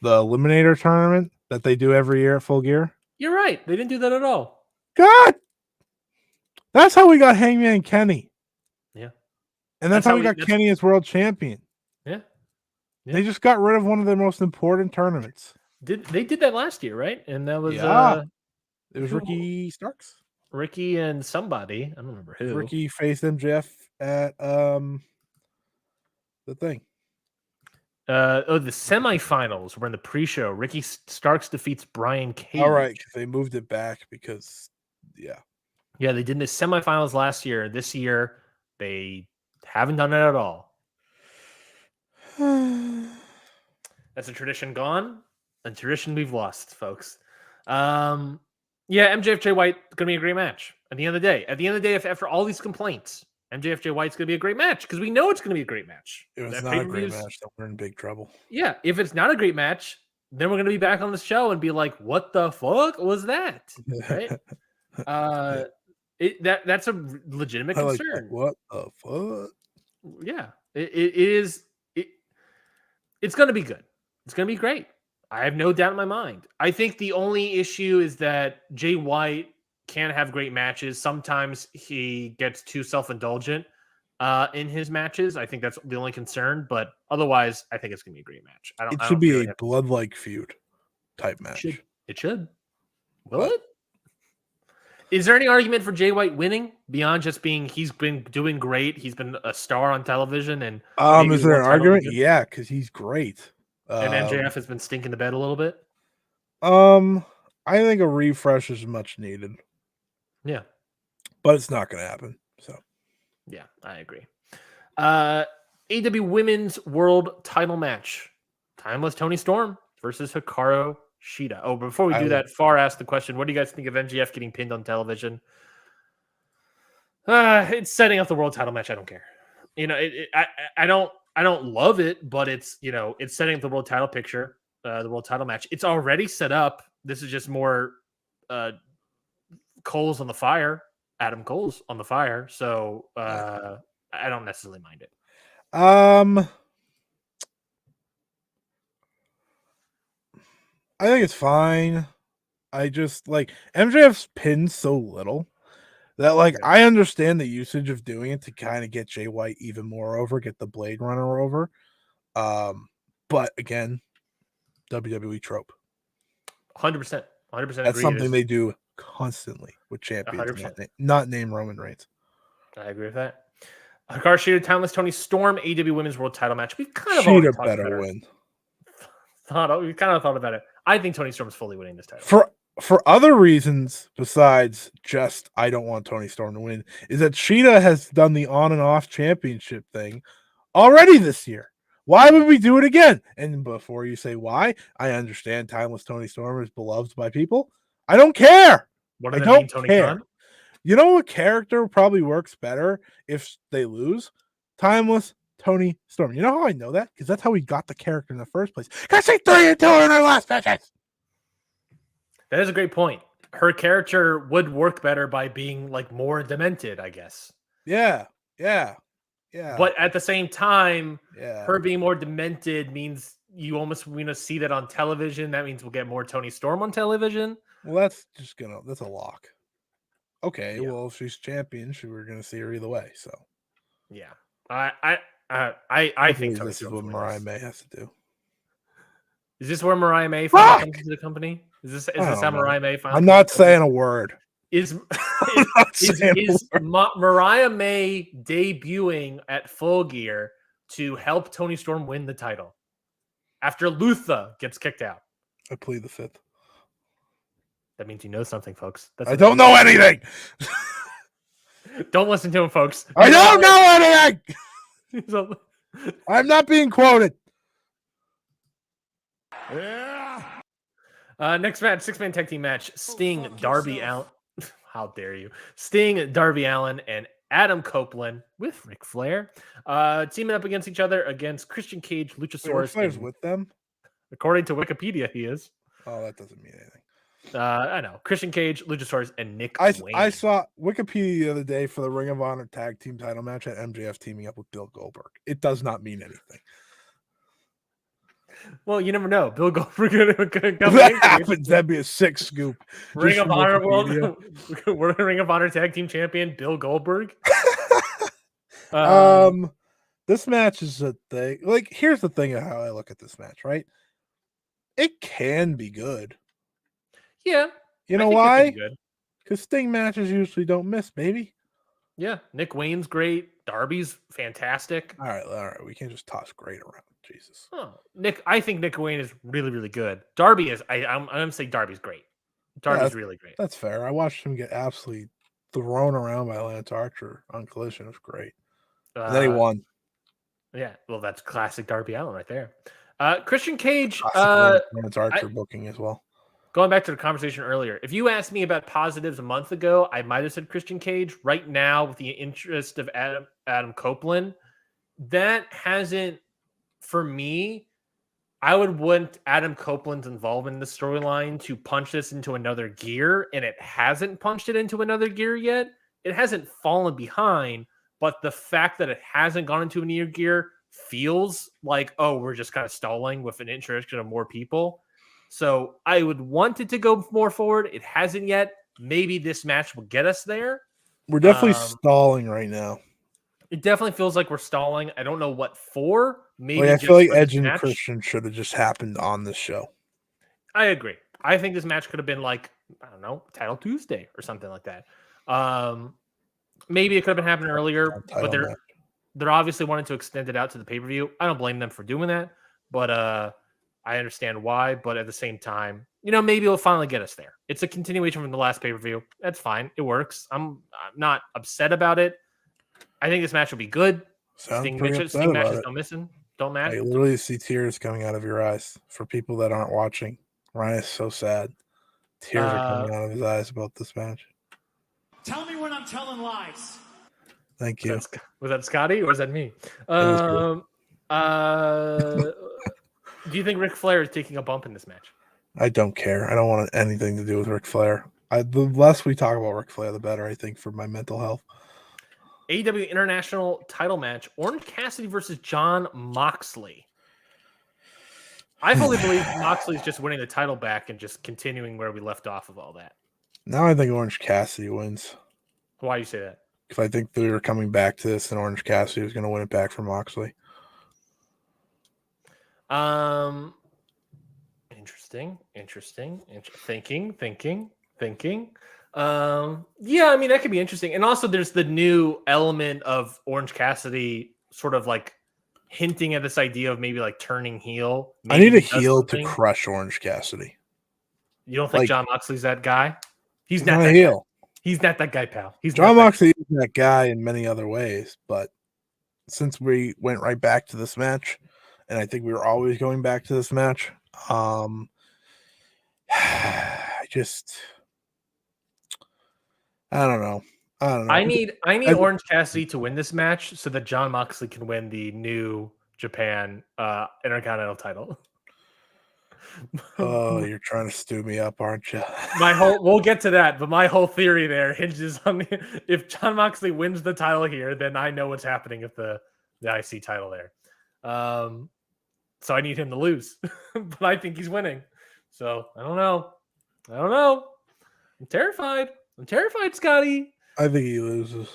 The Eliminator tournament that they do every year at Full Gear. You're right. They didn't do that at all. God! That's how we got Hangman Kenny. Yeah. And that's how we got Kenny as world champion. Yeah. They just got rid of one of their most important tournaments. They did that last year, right? And that was it was Ricky Starks. Ricky and somebody. I don't remember who. Ricky faced MJF at the thing. The semifinals were in the pre-show. Ricky Starks defeats Brian Cage. All right, because they moved it back because, they did the semifinals last year. This year, they haven't done it at all. That's a tradition gone, a tradition we've lost, folks. MJF Jay White gonna be a great match. At the end of the day, if after all these complaints, MJF Jay White's gonna be a great match because we know it's gonna be a great match. If it's not a great match, then we're in big trouble. Yeah, if it's not a great match, then we're gonna be back on the show and be like, "What the fuck was that?" Right? That's a legitimate concern. What the fuck? Yeah, it is. It's gonna be good. It's gonna be great. I have no doubt in my mind. I think the only issue is that Jay White can have great matches. Sometimes he gets too self-indulgent in his matches. I think that's the only concern. But otherwise, I think it's going to be a great match. It should be a blood-like feud type match. It should. Will it? Is there any argument for Jay White winning beyond just being he's been doing great? He's been a star on television. And is there an argument? Yeah, because he's great. And MJF has been stinking the bed a little bit. I think a refresh is much needed. Yeah, but it's not going to happen. So, yeah, I agree. AEW Women's World Title match: Timeless Toni Storm versus Hikaru Shida. Oh, before we do that, Far asked the question: what do you guys think of MJF getting pinned on television? It's setting up the world title match. I don't care. I don't love it, but it's it's setting up the world title picture, the world title match. It's already set up. This is just more coals on the fire, Adam Cole's on the fire. So I don't necessarily mind it. I think it's fine. I just like MJF's pinned so little that I understand the usage of doing it to kind of get Jay White even more over, get the Blade Runner over. But again, WWE trope. 100%. 100%. That's something they do constantly with champions, not name Roman Reigns. I agree with that. Hikaru Shida, Timeless Toni Storm, AEW Women's World Title match. We've kind of Shida better win. We kind of thought about it. I think Toni Storm is fully winning this title. For other reasons besides just I don't want Toni Storm to win, is that Shida has done the on and off championship thing already this year. Why would we do it again? And before you say why, I understand Timeless Toni Storm is beloved by people. I don't care. What does that mean, Tony Khan? You know what character probably works better if they lose? Timeless Toni Storm. You know how I know that? Because that's how we got the character in the first place. Because she 3-2 in her last matches. That is a great point. Her character would work better by being more demented, I guess. Yeah. But at the same time, her being more demented means you almost see that on television. That means we'll get more Toni Storm on television. Well, that's a lock. Okay, well, if she's champion, we're gonna see her either way. So, yeah, I think this is what Mariah May has to do. Is this where Mariah May finally Fuck! comes into the company? Is this I how don't know. Mariah May finally? I'm comes not into the company? saying a word. Is I'm not saying a word. Mariah May debuting at Full Gear to help Tony Storm win the title after Luther gets kicked out? I plead the fifth. That means you know something, folks. That's I what don't know anything. Don't listen to him, folks. I don't know anything. So, I'm not being quoted. Yeah. next match, 6-man tag team match: Sting, Darby Allin. How dare you? Sting, Darby Allin, and Adam Copeland with Ric Flair teaming up against each other against Christian Cage, Luchasaurus. Flair's and- with them. according to Wikipedia, he is. Oh, that doesn't mean anything. I know Christian Cage, Luchasaurus, and Nick I Wayne. saw Wikipedia the other day for the Ring of Honor tag team title match at MJF teaming up with Bill Goldberg. It does not mean anything. Well, you never know. Bill Goldberg could come If in, that happens, that'd be a sick scoop. Ring just of from Honor Wikipedia. world, we're Ring of Honor tag team champion Bill Goldberg. This match is a thing. Like, here's the thing of how I look at this match, right? It can be good. Yeah, You I know think it could why? be good. Because Sting matches usually don't miss, baby. Yeah, Nick Wayne's great. Darby's fantastic. All right. We can't just toss great around. Jesus. Oh, I think Nick Wayne is really, really good. Darby is. I'm gonna say Darby's great. Darby's really great. That's fair. I watched him get absolutely thrown around by Lance Archer on Collision. It was great. And then he won. Yeah, well, that's classic Darby Allin right there. Christian Cage. Lance Archer booking as well. Going back to the conversation earlier, if you asked me about positives a month ago, I might have said Christian Cage. Right now, with the interest of Adam Copeland, that hasn't, for me, I would want Adam Copeland's involvement in the storyline to punch this into another gear, and it hasn't punched it into another gear yet. It hasn't fallen behind, but the fact that it hasn't gone into a new gear feels like, oh, we're just kind of stalling with an introduction of more people. So I would want it to go more forward. It hasn't yet. Maybe this match will get us there. We're definitely stalling right now. It definitely feels like we're stalling. I don't know what for. Maybe I just feel like for this Edge and match. Christian should have just happened on this show. I agree. I think this match could have been like, I don't know, Title Tuesday or something like that. Maybe it could have been happening earlier, but they're obviously wanting to extend it out to the pay-per-view. I don't blame them for doing that, but I understand why. But at the same time, maybe it'll finally get us there. It's a continuation from the last pay-per-view. That's fine. It works. I'm not upset about it. I think this match will be good. Sting matches don't missing. Don't matter. I literally see tears coming out of your eyes. For people that aren't watching, Ryan is so sad. Tears are coming out of his eyes about this match. Tell me when I'm telling lies. Thank you. Was that Scotty or was that me? Do you think Ric Flair is taking a bump in this match? I don't care. I don't want anything to do with Ric Flair. The less we talk about Ric Flair, the better, I think, for my mental health. AEW International title match, Orange Cassidy versus Jon Moxley. I fully believe Moxley's just winning the title back and just continuing where we left off of all that. Now I think Orange Cassidy wins. Why do you say that? Because I think they were coming back to this and Orange Cassidy was going to win it back from Moxley. Interesting. Thinking. Yeah, I mean, that could be interesting. And also there's the new element of Orange Cassidy sort of like hinting at this idea of maybe like turning heel. I need a heel to crush Orange Cassidy. You don't think Jon Moxley's that guy? He's not a heel. He's not that guy, pal. Jon Moxley is that guy in many other ways, but since we went right back to this match, and I think we were always going back to this match, I don't know. I need Orange Cassidy to win this match so that Jon Moxley can win the new Japan Intercontinental title. Oh, you're trying to stew me up, aren't you? We'll get to that, but my whole theory there hinges on if Jon Moxley wins the title here, then I know what's happening with the IC title there. So I need him to lose, but I think he's winning. So I don't know. I'm terrified, Scotty. I think he loses.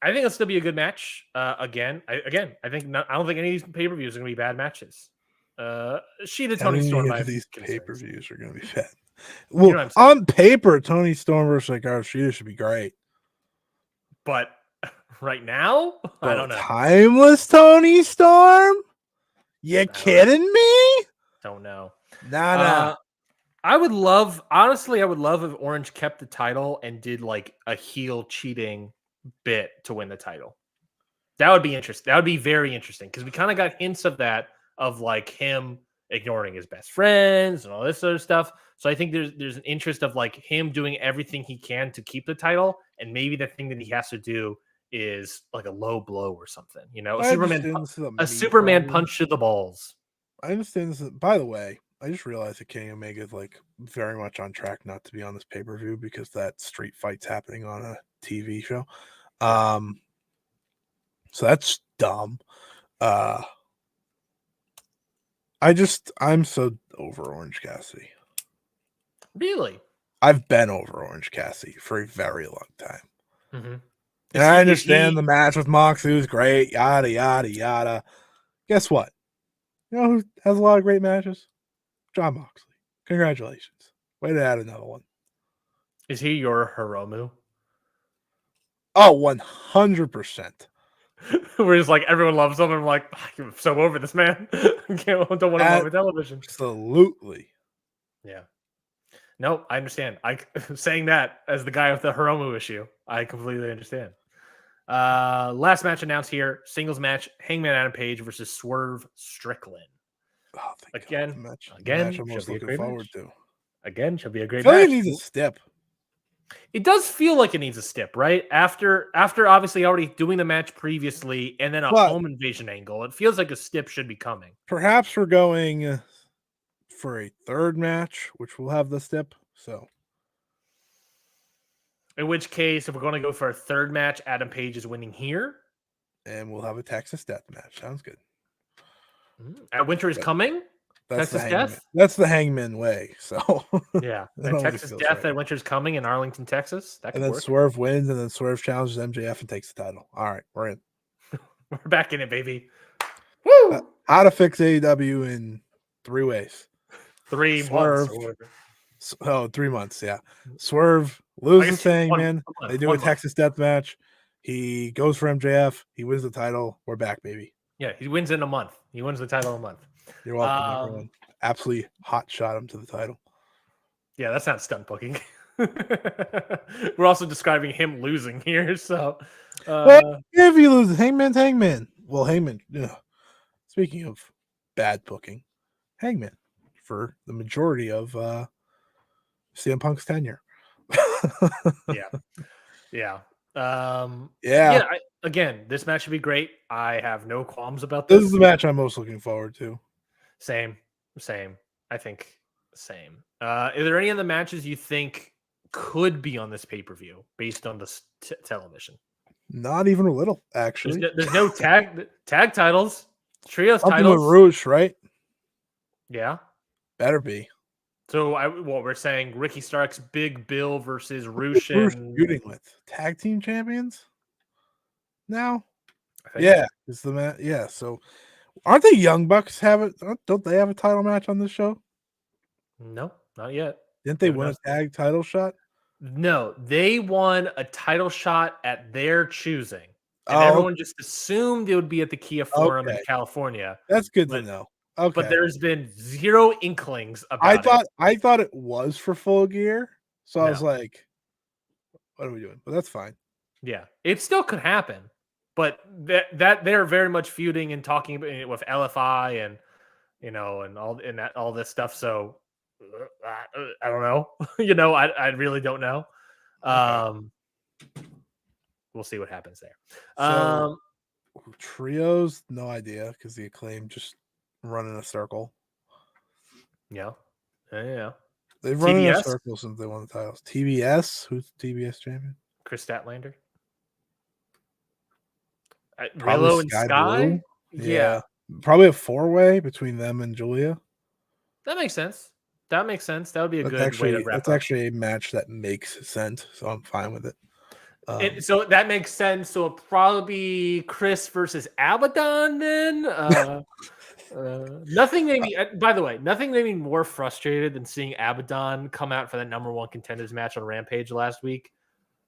I think it'll still be a good match. I don't think any of these pay-per-views are going to be bad matches. Sheeta Tony Storm. I have these concerns. pay-per-views are going to be fat. You know Well, what I'm saying? on paper, Tony Storm versus Hikaru Shida should be great. But right now, I don't know. Timeless Tony Storm? You kidding me? Don't know. Nah. Honestly, I would love if Orange kept the title and did like a heel cheating bit to win the title. That would be interesting. That would be very interesting because we kind of got hints of that, of like him ignoring his best friends and all this sort of stuff. So I think there's an interest of like him doing everything he can to keep the title, and maybe the thing that he has to do is like a low blow or something. You know, a Superman punch to the balls. I understand this. By the way, I just realized that Kenny Omega is like very much on track not to be on this pay-per-view because that street fight's happening on a TV show. So that's dumb. I'm so over Orange Cassidy. Really? I've been over Orange Cassidy for a very long time. Mm-hmm. And I understand the match with Moxley was great, yada, yada, yada. Guess what? You know who has a lot of great matches? John Moxley. Congratulations. Way to add another one. Is he your Hiromu? Oh, 100%. Where it's like everyone loves him. I'm like, I'm so over this man. Don't want him on my television. Absolutely. Yeah. No, I understand. Saying that as the guy with the Hiromu issue, I completely understand. Last match announced here: singles match, Hangman Adam Page versus Swerve Strickland. Oh, again, the match I'm most looking forward to. Again, should be a great match. It needs a step. It does feel like it needs a step, right? After obviously already doing the match previously and then a home invasion angle, it feels like a step should be coming. Perhaps we're going for a third match, which will have the step. So, in which case, if we're going to go for a third match, Adam Page is winning here, and we'll have a Texas Death match. Sounds good. Winter is coming. That's Texas Death. That's the Hangman way. So yeah, Texas Death at Winter's Coming in Arlington, Texas. That could then work. Swerve wins, and then Swerve challenges MJF and takes the title. All right, we're in. We're back in it, baby. Woo! How to fix AEW in 3 ways. 3 months. 3 months. Yeah. Swerve loses to Hangman. They do a Texas Death match. He goes for MJF. He wins the title. We're back, baby. Yeah, he wins in a month. He wins the title in a month. You're welcome, everyone. Absolutely hot shot him to the title. Yeah, that's not stunt booking. We're also describing him losing here. So, if he loses, Hangman's Hangman. Well, Hangman. Speaking of bad booking, Hangman for the majority of CM Punk's tenure. Yeah. Again, this match should be great. I have no qualms about this. This is the match I'm most looking forward to. Same. I think same. Are there any other matches you think could be on this pay-per-view based on the television? Not even a little, actually. There's no tag titles, trios Something titles. with Roosh, right? Yeah, better be. So we're saying Ricky Starks, Big Bill versus Roosh feuding with tag team champions now. Yeah, it's the match. Yeah, so aren't the Young Bucks have it? Don't they have a title match on this show? No, not yet. Didn't they win a tag title shot? No, they won a title shot at their choosing. And everyone just assumed it would be at the Kia Forum in California. That's good to know. Okay. But there's been zero inklings about it. I thought it was for Full Gear. So I was like, what are we doing? But that's fine. Yeah. It still could happen. But that they're very much feuding and talking with LFI and and all this stuff. So I don't know. I really don't know. We'll see what happens there. So, trios, no idea, because the Acclaim just run in a circle. Yeah. They've run in a circle since they won the titles. TBS, who's the TBS champion? Chris Statlander. Willow and Sky. Yeah, probably a 4-way between them and Julia. That makes sense. That would be a good way to wrap up. That's actually a match that makes sense, so I'm fine with it. So that makes sense. So it'll probably be Chris versus Abaddon then. Nothing made me. By the way, nothing made me more frustrated than seeing Abaddon come out for that #1 contenders match on Rampage last week,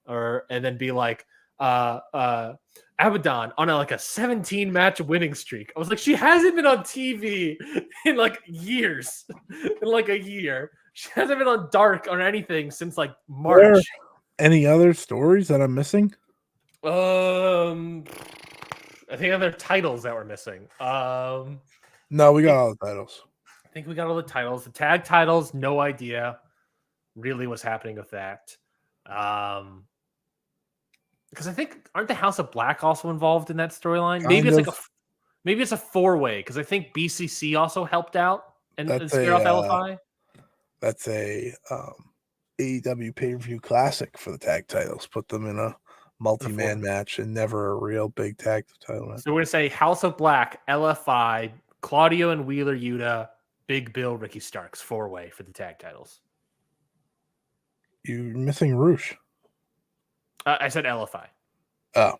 and then be like, Abaddon on a 17 match winning streak. I was like, she hasn't been on TV in like years, in like a year. She hasn't been on Dark or anything since like March. Any other stories that I'm missing? I think other titles that we're missing. No, we got all the titles. I think we got all the titles. The tag titles, no idea really what's happening with that. Because I think aren't the House of Black also involved in that storyline? Maybe it's a 4-way because I think BCC also helped out and scared off LFI. That's a AEW pay-per-view classic for the tag titles. Put them in a multi-man match and never a real big tag title match. So we're gonna say House of Black, LFI, Claudio and Wheeler Yuta, Big Bill, Ricky Starks, 4-way for the tag titles. You're missing Roosh. I said LFI. Oh.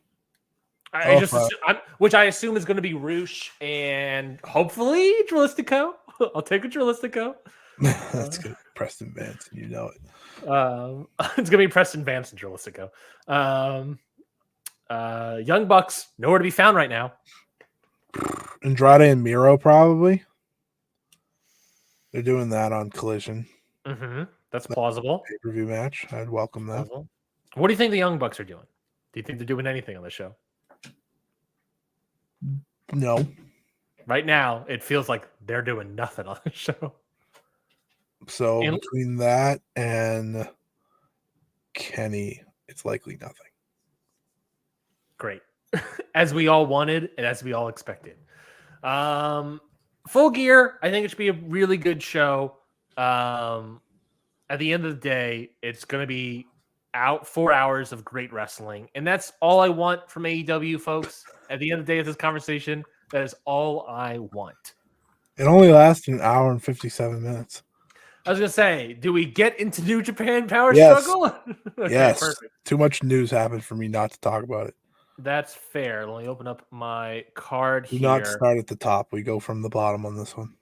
Which I assume is going to be Roosh and hopefully Drilistico. I'll take a Drilistico. That's good. Preston Vance, you know it. It's going to be Preston Vance and Drilistico. Young Bucks, nowhere to be found right now. Andrade and Miro, probably. They're doing that on Collision. Mm-hmm. That's plausible. Pay-per-view match. I'd welcome that. Plausible. What do you think the Young Bucks are doing? Do you think they're doing anything on the show? No. Right now, it feels like they're doing nothing on the show. So between that and Kenny, it's likely nothing. Great. As we all wanted and as we all expected. Full Gear, I think it should be a really good show. At the end of the day, it's going to be out 4 hours of great wrestling. And that's all I want from AEW, folks. At the end of the day of this conversation, that is all I want. It only lasted an hour and 57 minutes. I was going to say, do we get into New Japan Power Struggle? Okay, yes. Perfect. Too much news happened for me not to talk about it. That's fair. Let me open up my card here. Do not start at the top. We go from the bottom on this one.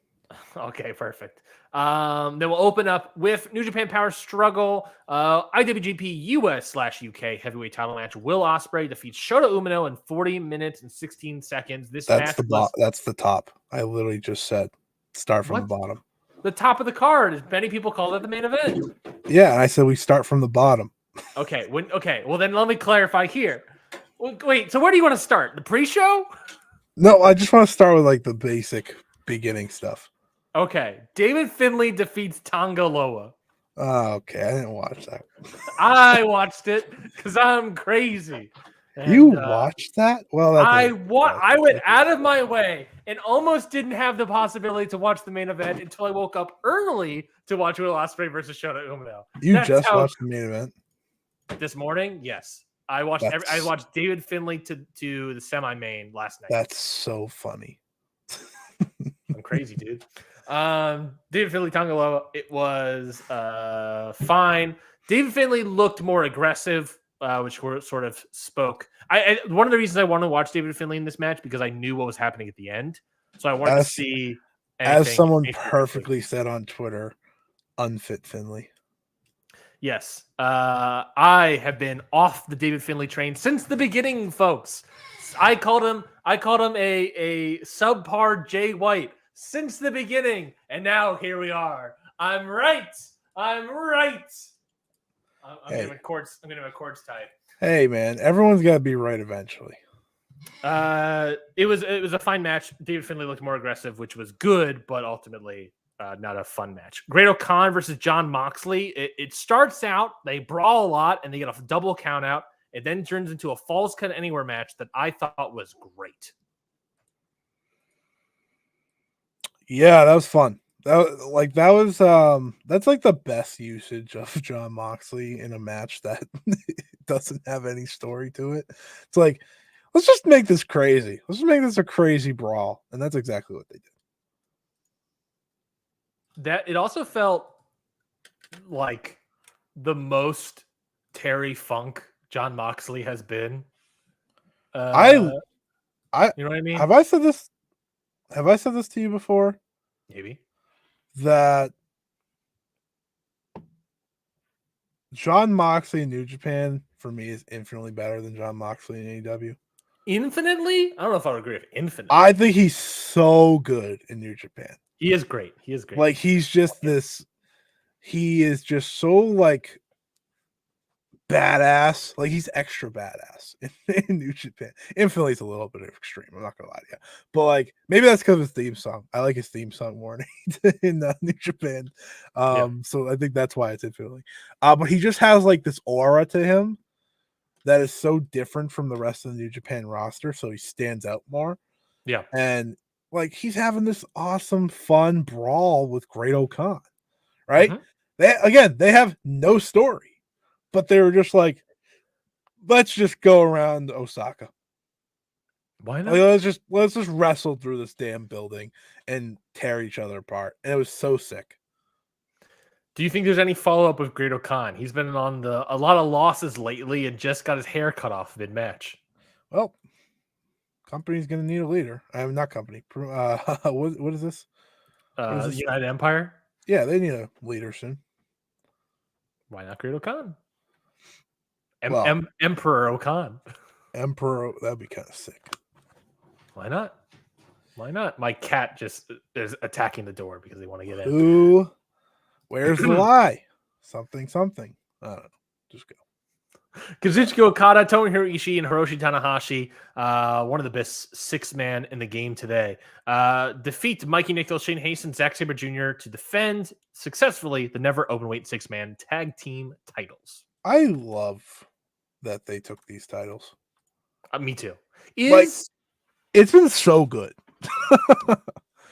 Okay, perfect. Then we'll open up with New Japan Power Struggle, IWGP US/UK heavyweight title match. Will Ospreay defeats Shota Umino in 40 minutes and 16 seconds. That's the top. I literally just said start from the bottom. The top of the card, as many people call that the main event. Yeah, and I said we start from the bottom. Okay. Well, then let me clarify here. Wait. So where do you want to start? The pre-show? No, I just want to start with like the basic beginning stuff. Okay. David Finlay defeats Tonga Loa. Oh, okay. I didn't watch that. I watched it because I'm crazy. And, you watched that? Well, I went out of my way and almost didn't have the possibility to watch the main event until I woke up early to watch Will Ospreay versus Shota Umino. Watched the main event this morning? Yes. I watched David Finlay to the semi-main last night. That's so funny. I'm crazy, dude. David Finlay Tonga Loa, it was fine. David Finlay looked more aggressive, which sort of spoke. One of the reasons I wanted to watch David Finlay in this match because I knew what was happening at the end, so I wanted to see. As someone perfectly said on Twitter, unfit Finlay. Yes, I have been off the David Finlay train since the beginning, folks. I called him a subpar Jay White since the beginning, and now here we are. I'm right. I'm gonna have chords type. Hey man, everyone's got to be right eventually. It was a fine match. David Finlay looked more aggressive, which was good, but ultimately not a fun match. Great O'Khan versus John Moxley. It starts out, they brawl a lot, and they get a double count out. It then turns into a Falls Count Anywhere match that I thought was great. Yeah, that was fun. That's like the best usage of John Moxley in a match that doesn't have any story to it. It's like, let's just make this crazy. Let's just make this a crazy brawl. And that's exactly what they did. That it also felt like the most Terry Funk John Moxley has been. You know what I mean? Have I said this Have I said this to you before? Maybe. That John Moxley in New Japan for me is infinitely better than John Moxley in AEW. Infinitely? I don't know if I would agree with infinitely. I think he's so good in New Japan. He is great. He is great. Like he's just this. He is just so like badass. Like he's extra badass in New Japan. Infinitely's a little bit extreme. I'm not gonna lie to you, but like maybe that's because of his theme song. I like his theme song more in New Japan. So I think that's why it's Infinitely. But he just has like this aura to him that is so different from the rest of the New Japan roster. So he stands out more. Yeah. And like he's having this awesome, fun brawl with Great O'Khan, right? They have no story. But they were just like, let's just go around Osaka. Why not? Like, let's just wrestle through this damn building and tear each other apart. And it was so sick. Do you think there's any follow up with Great O'Khan? He's been on a lot of losses lately and just got his hair cut off mid match. Well, company's gonna need a leader. I'm not company. What is this? United Empire? Yeah, they need a leader soon. Why not Great O'Khan? Emperor O'Khan. Emperor, that'd be kind of sick. Why not? Why not? My cat just is attacking the door because they want to get in. Ooh, where's the lie? Something. I don't know. Just go. Kazuchika Okada, Tomohiro Ishii, and Hiroshi Tanahashi, one of the best 6-man in the game today, defeat Mikey Nicholls, Shane Hasten, Zack Sabre Jr. to defend successfully the never openweight 6-man tag team titles. I love that they took these titles. Me too. It's been so good.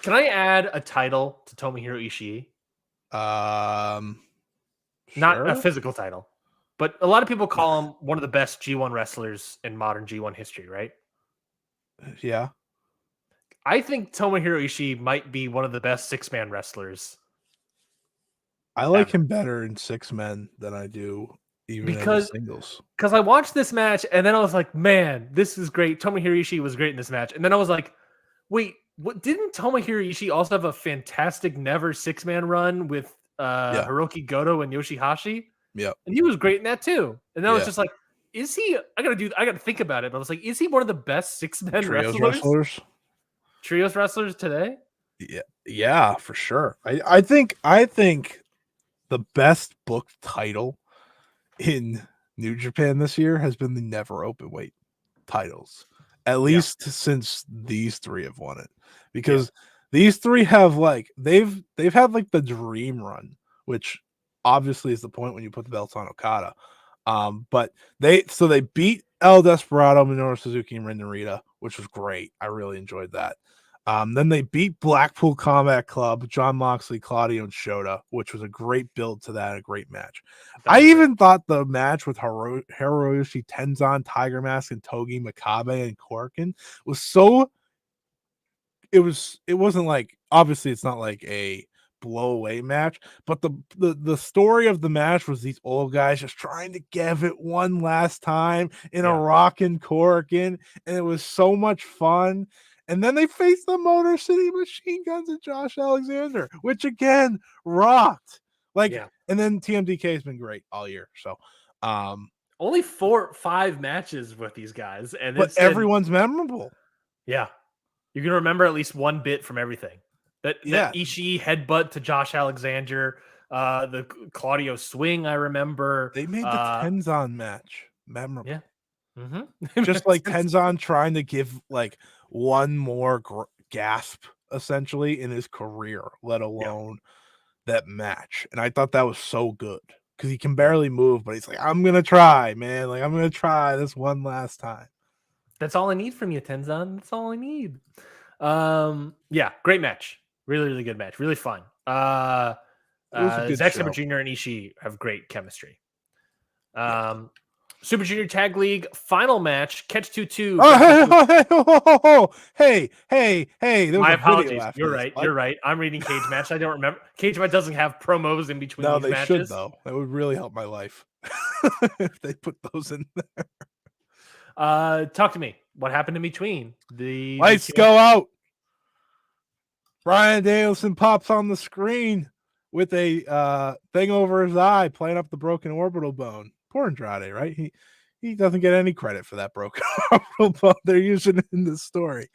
Can I add a title to Tomohiro Ishii? Not a physical title, but a lot of people call him one of the best G1 wrestlers in modern G1 history, right? Yeah. I think Tomohiro Ishii might be one of the best 6-man wrestlers. I like him better in 6 men than I do even in singles. Because I watched this match and then I was like, man, this is great. Tomohiro Ishii was great in this match. And then I was like, wait, what? Didn't Tomohiro Ishii also have a fantastic never 6-man run with Hiroki Goto and Yoshihashi? Yeah. And he was great in that too. And then I was just like, is he? I gotta think about it. But I was like, is he one of the best 6-man wrestlers? Trios wrestlers today? Yeah, for sure. I think the best booked title in New Japan this year has been the never openweight titles, at least since these 3 have won it, because these 3 have like they've had like the dream run, which obviously is the point when you put the belts on Okada. But they beat El Desperado, Minoru Suzuki, and Ren Narita, which was great. I really enjoyed that. Then they beat Blackpool Combat Club, John Moxley, Claudio, and Shota, which was a great build to that, a great match. I even thought the match with Hiroyoshi Tenzan, Tiger Mask, and Togi Makabe and Korkin was so. It wasn't like, obviously it's not like a blow away match, but the story of the match was these old guys just trying to give it one last time in a rockin' Korkin, and it was so much fun. And then they faced the Motor City Machine Guns and Josh Alexander, which again rocked. And then TMDK has been great all year. So only 4 or 5 matches with these guys, and but everyone's memorable. Yeah. You can remember at least one bit from everything. That Ishii headbutt to Josh Alexander, the Claudio swing, I remember. They made the Tenzan match memorable. Yeah. Just like Tenzan trying to give like one more gasp essentially in his career, let alone that match. And I thought that was so good because he can barely move, but he's like, I'm gonna try, man. Like, I'm gonna try this one last time. That's all I need from you, Tenzan. That's all I need. Great match. Really, really good match. Really fun. Zack Sabre Jr. and Ishii have great chemistry. Super Junior Tag League final match, Catch 2-2. Hey. My apologies. You're right. I'm reading Cage Match. I don't remember. Cage Match doesn't have promos in between these matches. No, they should, though. That would really help my life if they put those in there. Talk to me. What happened in between? The lights go out. Bryan Danielson pops on the screen with a thing over his eye, playing up the broken orbital bone. Poor Andrade, right? He doesn't get any credit for that broken orbital bone. They're using it in this story.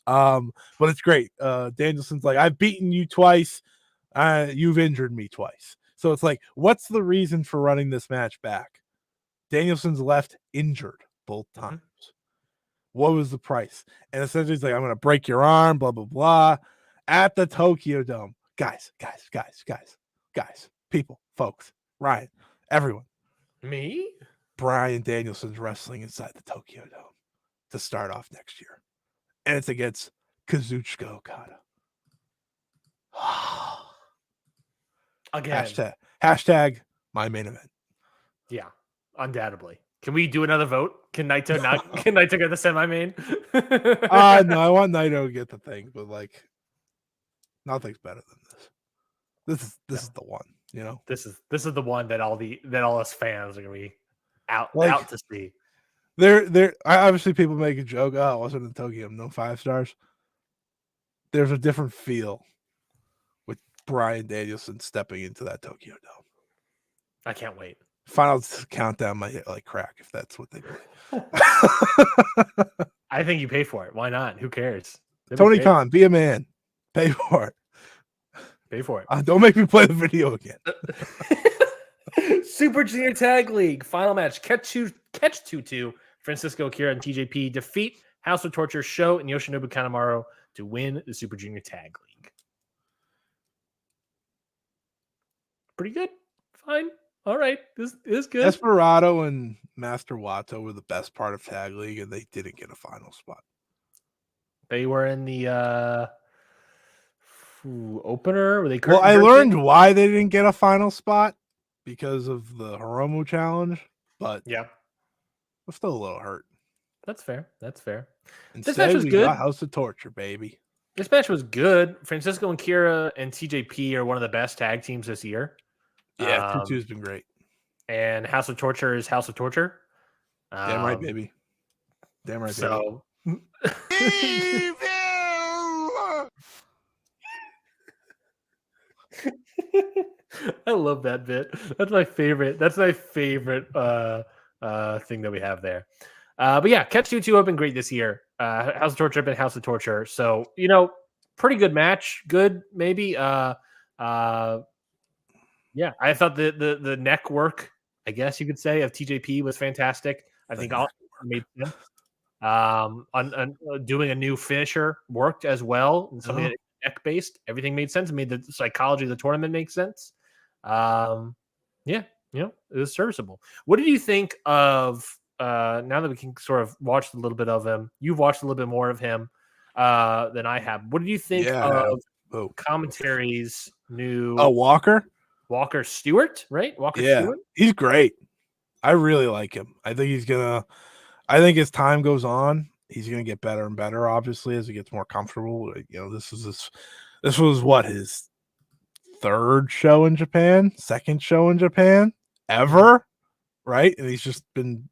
But it's great. Danielson's like, I've beaten you twice. You've injured me twice. So it's like, what's the reason for running this match back? Danielson's left injured both times. What was the price? And essentially, he's like, I'm going to break your arm, blah, blah, blah, at the Tokyo Dome. Guys, people, folks, Ryan, everyone. Me? Bryan Danielson's wrestling inside the Tokyo Dome to start off next year. And it's against Kazuchika Okada. Again. Hashtag my main event. Yeah, undoubtedly. Can we do another vote? Can Naito get the semi-main? No, I want Naito to get the thing, but like nothing's better than this. This is the one, you know. This is the one that all us fans are gonna be out to see. Obviously people make a joke, oh, it wasn't in Tokyo, no 5 stars. There's a different feel with Bryan Danielson stepping into that Tokyo Dome. I can't wait. Final countdown might hit like crack if that's what they play. I think you pay for it. Why not? Who cares? Tony Khan, be a man. Pay for it. Pay for it. Don't make me play the video again. Super Junior Tag League final match. Catch 2-2. Francisco Akira and TJP defeat House of Torture Show and Yoshinobu Kanemaru to win the Super Junior Tag League. Pretty good. Fine. All right. This is good. Desperado and Master Wato were the best part of Tag League, and they didn't get a final spot. They were in the opener. Were they? Well, I learned why they didn't get a final spot because of the Hiromu challenge, but yeah, I'm still a little hurt. That's fair. Instead, this match was good. House of Torture, baby. This match was good. Francisco and Kira and TJP are one of the best tag teams this year. Yeah, 2-2 has been great. And House of Torture is House of Torture. Damn right, baby. Damn right, so, baby. I love that bit. That's my favorite. That's my favorite thing that we have there. But yeah, Catch 2-2 have been great this year. House of Torture have been House of Torture. So, pretty good match. Good, maybe. Yeah, I thought the neck work, I guess you could say, of TJP was fantastic. I think all made sense. On doing a new finisher worked as well. And something that neck based, everything made sense. It made the psychology of the tournament make sense. Yeah, it was serviceable. What did you think of now that we can sort of watch a little bit of him? You've watched a little bit more of him than I have. What did you think of commentary's new Walker Stewart, right? Stewart? He's great. I really like him. I think as time goes on, he's gonna get better and better, obviously, as he gets more comfortable. This was what, his second show in Japan ever, right? And he's just been,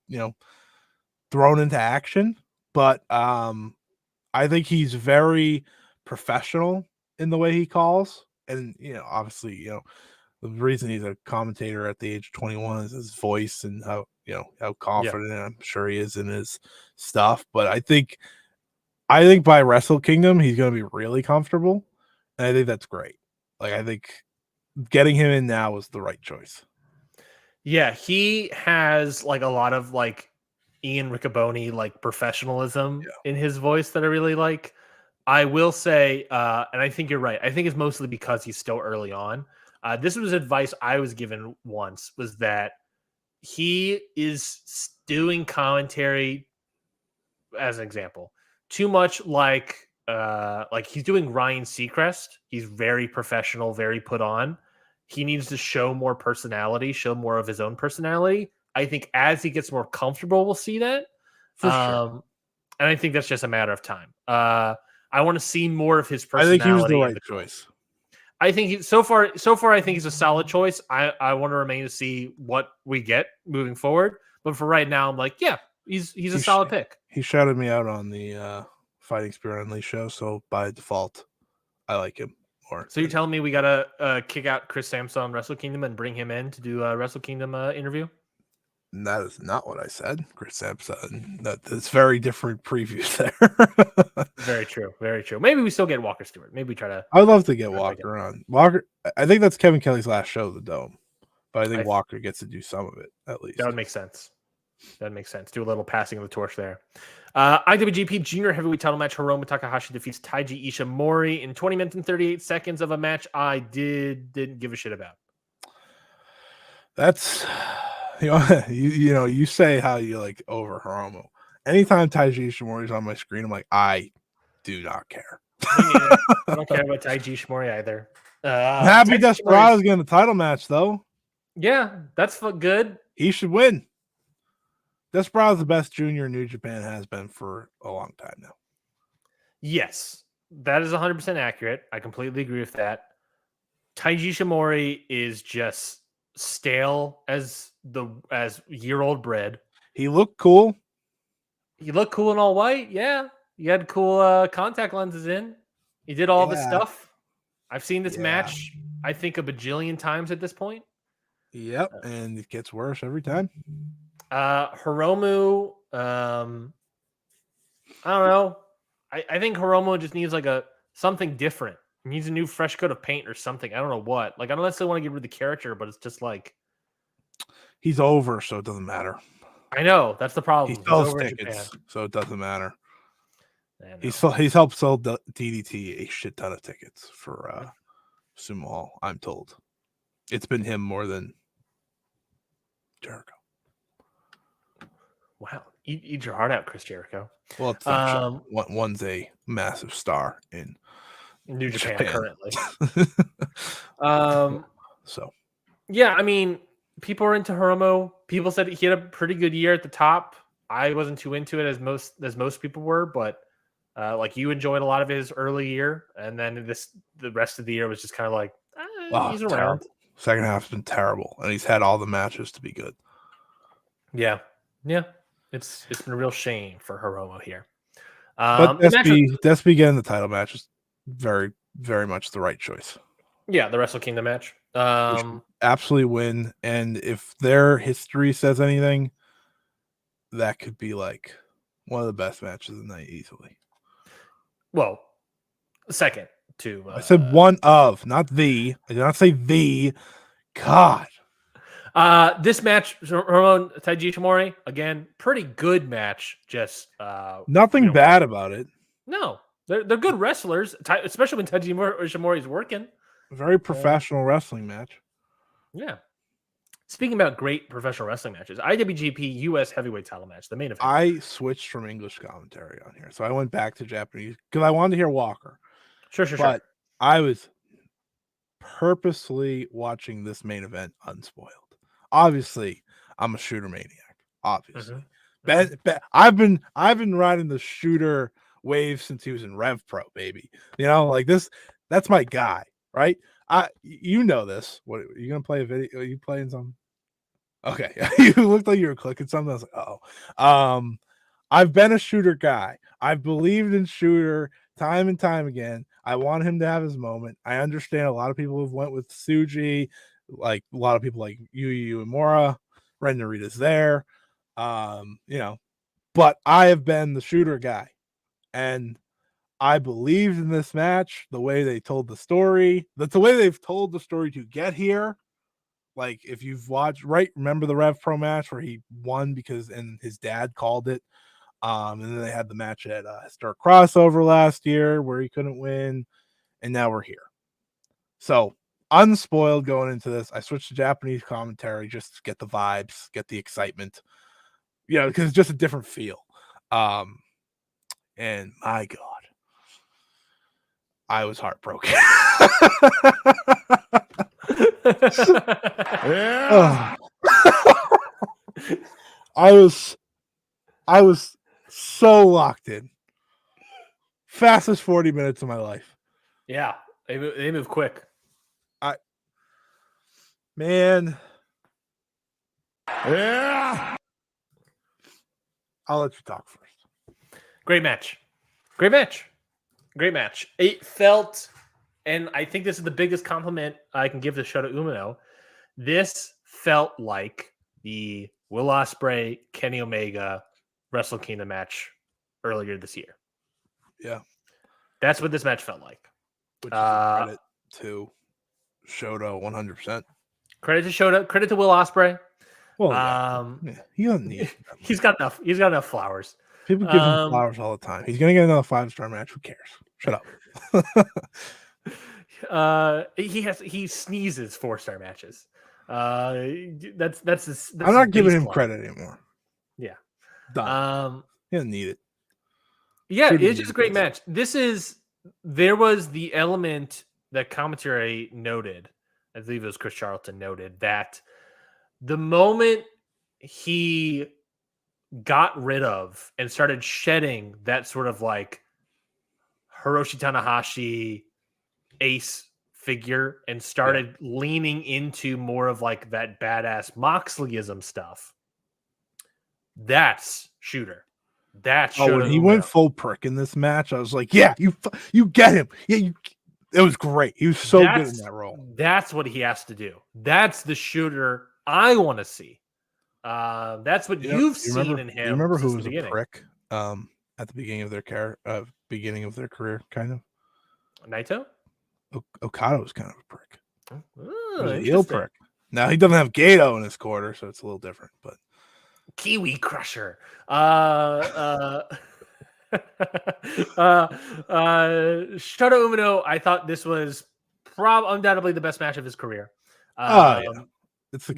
thrown into action. But I think he's very professional in the way he calls. And obviously, the reason he's a commentator at the age of 21 is his voice and how confident I'm sure he is in his stuff. But I think by Wrestle Kingdom, he's going to be really comfortable. And I think that's great. Like, I think getting him in now was the right choice. Yeah, he has like a lot of like Ian Riccoboni, like professionalism in his voice that I really like. I will say, and I think you're right. I think it's mostly because he's still early on. This was advice I was given once, was that he is doing commentary, as an example, too much like he's doing Ryan Seacrest. He's very professional, very put on. He needs to show more personality, show more of his own personality. I think as he gets more comfortable, we'll see that. For sure. And I think that's just a matter of time. I want to see more of his personality. I think he was the right choice. I think so far, I think he's a solid choice. I want to remain to see what we get moving forward. But for right now, I'm like, yeah, he's a solid pick. He shouted me out on the Fighting Spirit Unleashed show, so by default, I like him more. So you're telling me we gotta kick out Chris Samson on Wrestle Kingdom and bring him in to do a Wrestle Kingdom interview? And that is not what I said, Chris Sampson. That's very different previews there. Very true. Very true. Maybe we still get Walker Stewart. Maybe we try to. I'd love to get Walker on. Walker, I think that's Kevin Kelly's last show at the Dome, but I think Walker gets to do some of it at least. That would make sense. That makes sense. Do a little passing of the torch there. IWGP Junior Heavyweight Title match. Hiromu Takahashi defeats Taiji Ishimori in 20 minutes and 38 seconds of a match I didn't give a shit about. That's you say how you like over Hiromu. Anytime Taiji Ishimori is on my screen, I'm like, I do not care. I don't care about Taiji Ishimori either. I'm happy Desperado's getting the title match though. Yeah, that's good. He should win. Desperado's the best junior in New Japan has been for a long time now. Yes, that is 100% accurate. I completely agree with that. Taiji Ishimori is just stale as year-old bread. He looked cool. He looked cool in all white. Yeah, he had cool contact lenses in. He did all this stuff. I've seen this match, I think, a bajillion times at this point. Yep, and it gets worse every time. Hiromu, I don't know. I think Hiromu just needs like something different. He needs a new fresh coat of paint or something. I don't know what. Like, I don't necessarily want to get rid of the character, but it's just like he's over, so it doesn't matter. I know that's the problem. He sells tickets, so it doesn't matter. He's helped sell DDT a shit ton of tickets for Sumo Hall. I'm told it's been him more than Jericho. Wow, eat your heart out, Chris Jericho. Well, it's not one's a massive star in New Japan currently. So yeah, I mean, people are into Hiromu. People said he had a pretty good year at the top. I wasn't too into it as most people were, but like you enjoyed a lot of his early year, and then the rest of the year was just kind of like he's around. Terrible. Second half's been terrible, and he's had all the matches to be good. Yeah. It's been a real shame for Hiromu here. But Despy getting the title match is very, very much the right choice. Yeah, the Wrestle Kingdom match. Absolutely win. And if their history says anything, that could be like one of the best matches of the night easily. Well, second to I said one of, not the. I did not say the. God. This match, Hiromu Taiji Ishimori, again, pretty good match. Just nothing bad about it. No, they're good wrestlers, especially when Taiji Ishimori is working. Very professional wrestling match. Yeah. Speaking about great professional wrestling matches, IWGP US Heavyweight Title match, the main event. I switched from English commentary on here, so I went back to Japanese because I wanted to hear Walker. Sure. But I was purposely watching this main event unspoiled. Obviously, I'm a shooter maniac. Obviously, I've been riding the shooter wave since he was in Rev Pro, baby. You know, like this. That's my guy, right? You know this. What are you gonna play a video? Are you playing something? Okay, you looked like you were clicking something. I was like, I've been a shooter guy. I've believed in shooter time and time again. I want him to have his moment. I understand a lot of people have went with Tsuji. Like a lot of people like Yu Uemura, Ren Narita's there, but I have been the shooter guy, and I believed in this match, the way they told the story. That's the way they've told the story to get here. Like if you've watched, remember the Rev Pro match where he won and his dad called it, and then they had the match at Historic Crossover last year where he couldn't win, and now we're here. So unspoiled going into this. I switched to Japanese commentary just to get the vibes, get the excitement, because it's just a different feel. And my God, I was heartbroken. Yeah. I was so locked in. Fastest 40 minutes of my life. Yeah, they move quick. Man. Yeah. I'll let you talk first. Great match. It felt and I think this is the biggest compliment I can give to Shota Umino. This felt like the Will Ospreay, Kenny Omega Wrestle Kingdom match earlier this year. Yeah. That's what this match felt like. Which is a credit to Shota 100%. Credit to Shota, credit to Will Ospreay. Well, he doesn't need. He's got enough. He's got enough flowers. People give him flowers all the time. He's gonna get another 5-star match. Who cares? Shut up. He sneezes 4-star matches. That's I'm not giving him credit anymore. Yeah. Done. He doesn't need it. Yeah, it's just a great match. There was the element that commentary noted, I believe it was Chris Charlton noted, that the moment he got rid of and started shedding that sort of like Hiroshi Tanahashi ace figure and started leaning into more of like that badass Moxleyism stuff, that's Shooter. That's when he went full prick in this match, I was like, yeah, you get him. Yeah, it was great. He was so good in that role. That's what he has to do. That's the Shooter I want to see. That's what you've seen in him. You remember who was a prick at the beginning of their career, kind of? Naito? Okada was kind of a prick. Oh, he was a heel prick. Now he doesn't have Gato in his quarter, so it's a little different, but Kiwi Crusher. Shota Umino, I thought this was undoubtedly the best match of his career. It's the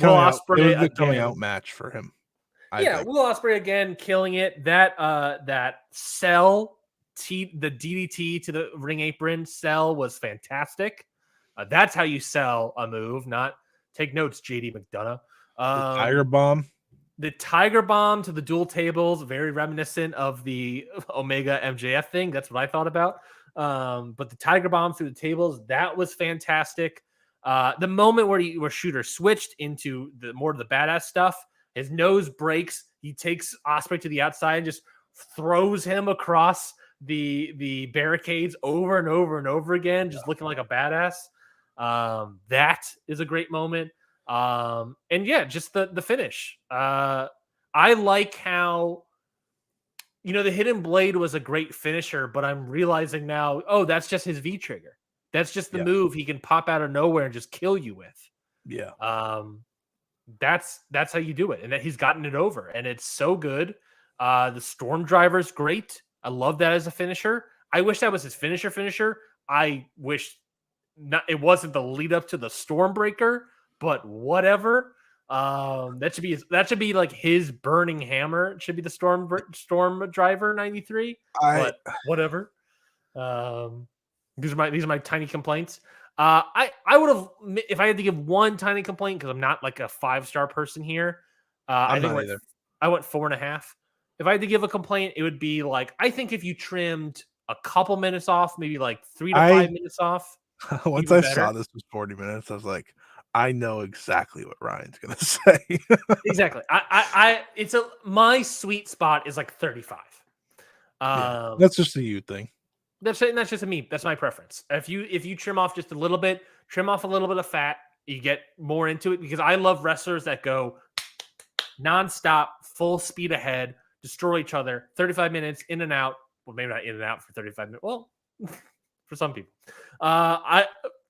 coming out match for him. I think. Will Ospreay again killing it. That sell the DDT to the ring apron sell was fantastic. That's how you sell a move, not take notes, JD McDonough. The Tiger Bomb. The Tiger Bomb to the dual tables, very reminiscent of the Omega MJF thing. That's what I thought about. But the Tiger Bomb through the tables, that was fantastic. The moment where Shooter switched into more of the badass stuff, his nose breaks. He takes Ospreay to the outside and just throws him across the barricades over and over and over again, just looking like a badass. That is a great moment. And yeah, just the finish. I like how, the Hidden Blade was a great finisher, but I'm realizing now, that's just his V trigger. That's just the move he can pop out of nowhere and just kill you with. Yeah. That's how you do it. And that he's gotten it over, and it's so good. The Storm Driver's great. I love that as a finisher. I wish that was his finisher. I wish it wasn't the lead up to the Stormbreaker, but whatever. That should be like his burning hammer. It should be the Storm Driver 93. But whatever. These are my tiny complaints. I would have, if I had to give one tiny complaint, because I'm not like a 5-star person here. I went 4.5. If I had to give a complaint, it would be like, I think if you trimmed a couple minutes off, maybe like 3 to 5 minutes off. Once I saw this was 40 minutes, I was like, I know exactly what Ryan's gonna say. Exactly. My sweet spot is like 35. That's just a you thing. That's just a me. That's my preference. If you trim off just a little bit, trim off a little bit of fat, you get more into it, because I love wrestlers that go nonstop, full speed ahead, destroy each other, 35 minutes in and out. Well, maybe not in and out for 35 minutes. Well, for some people.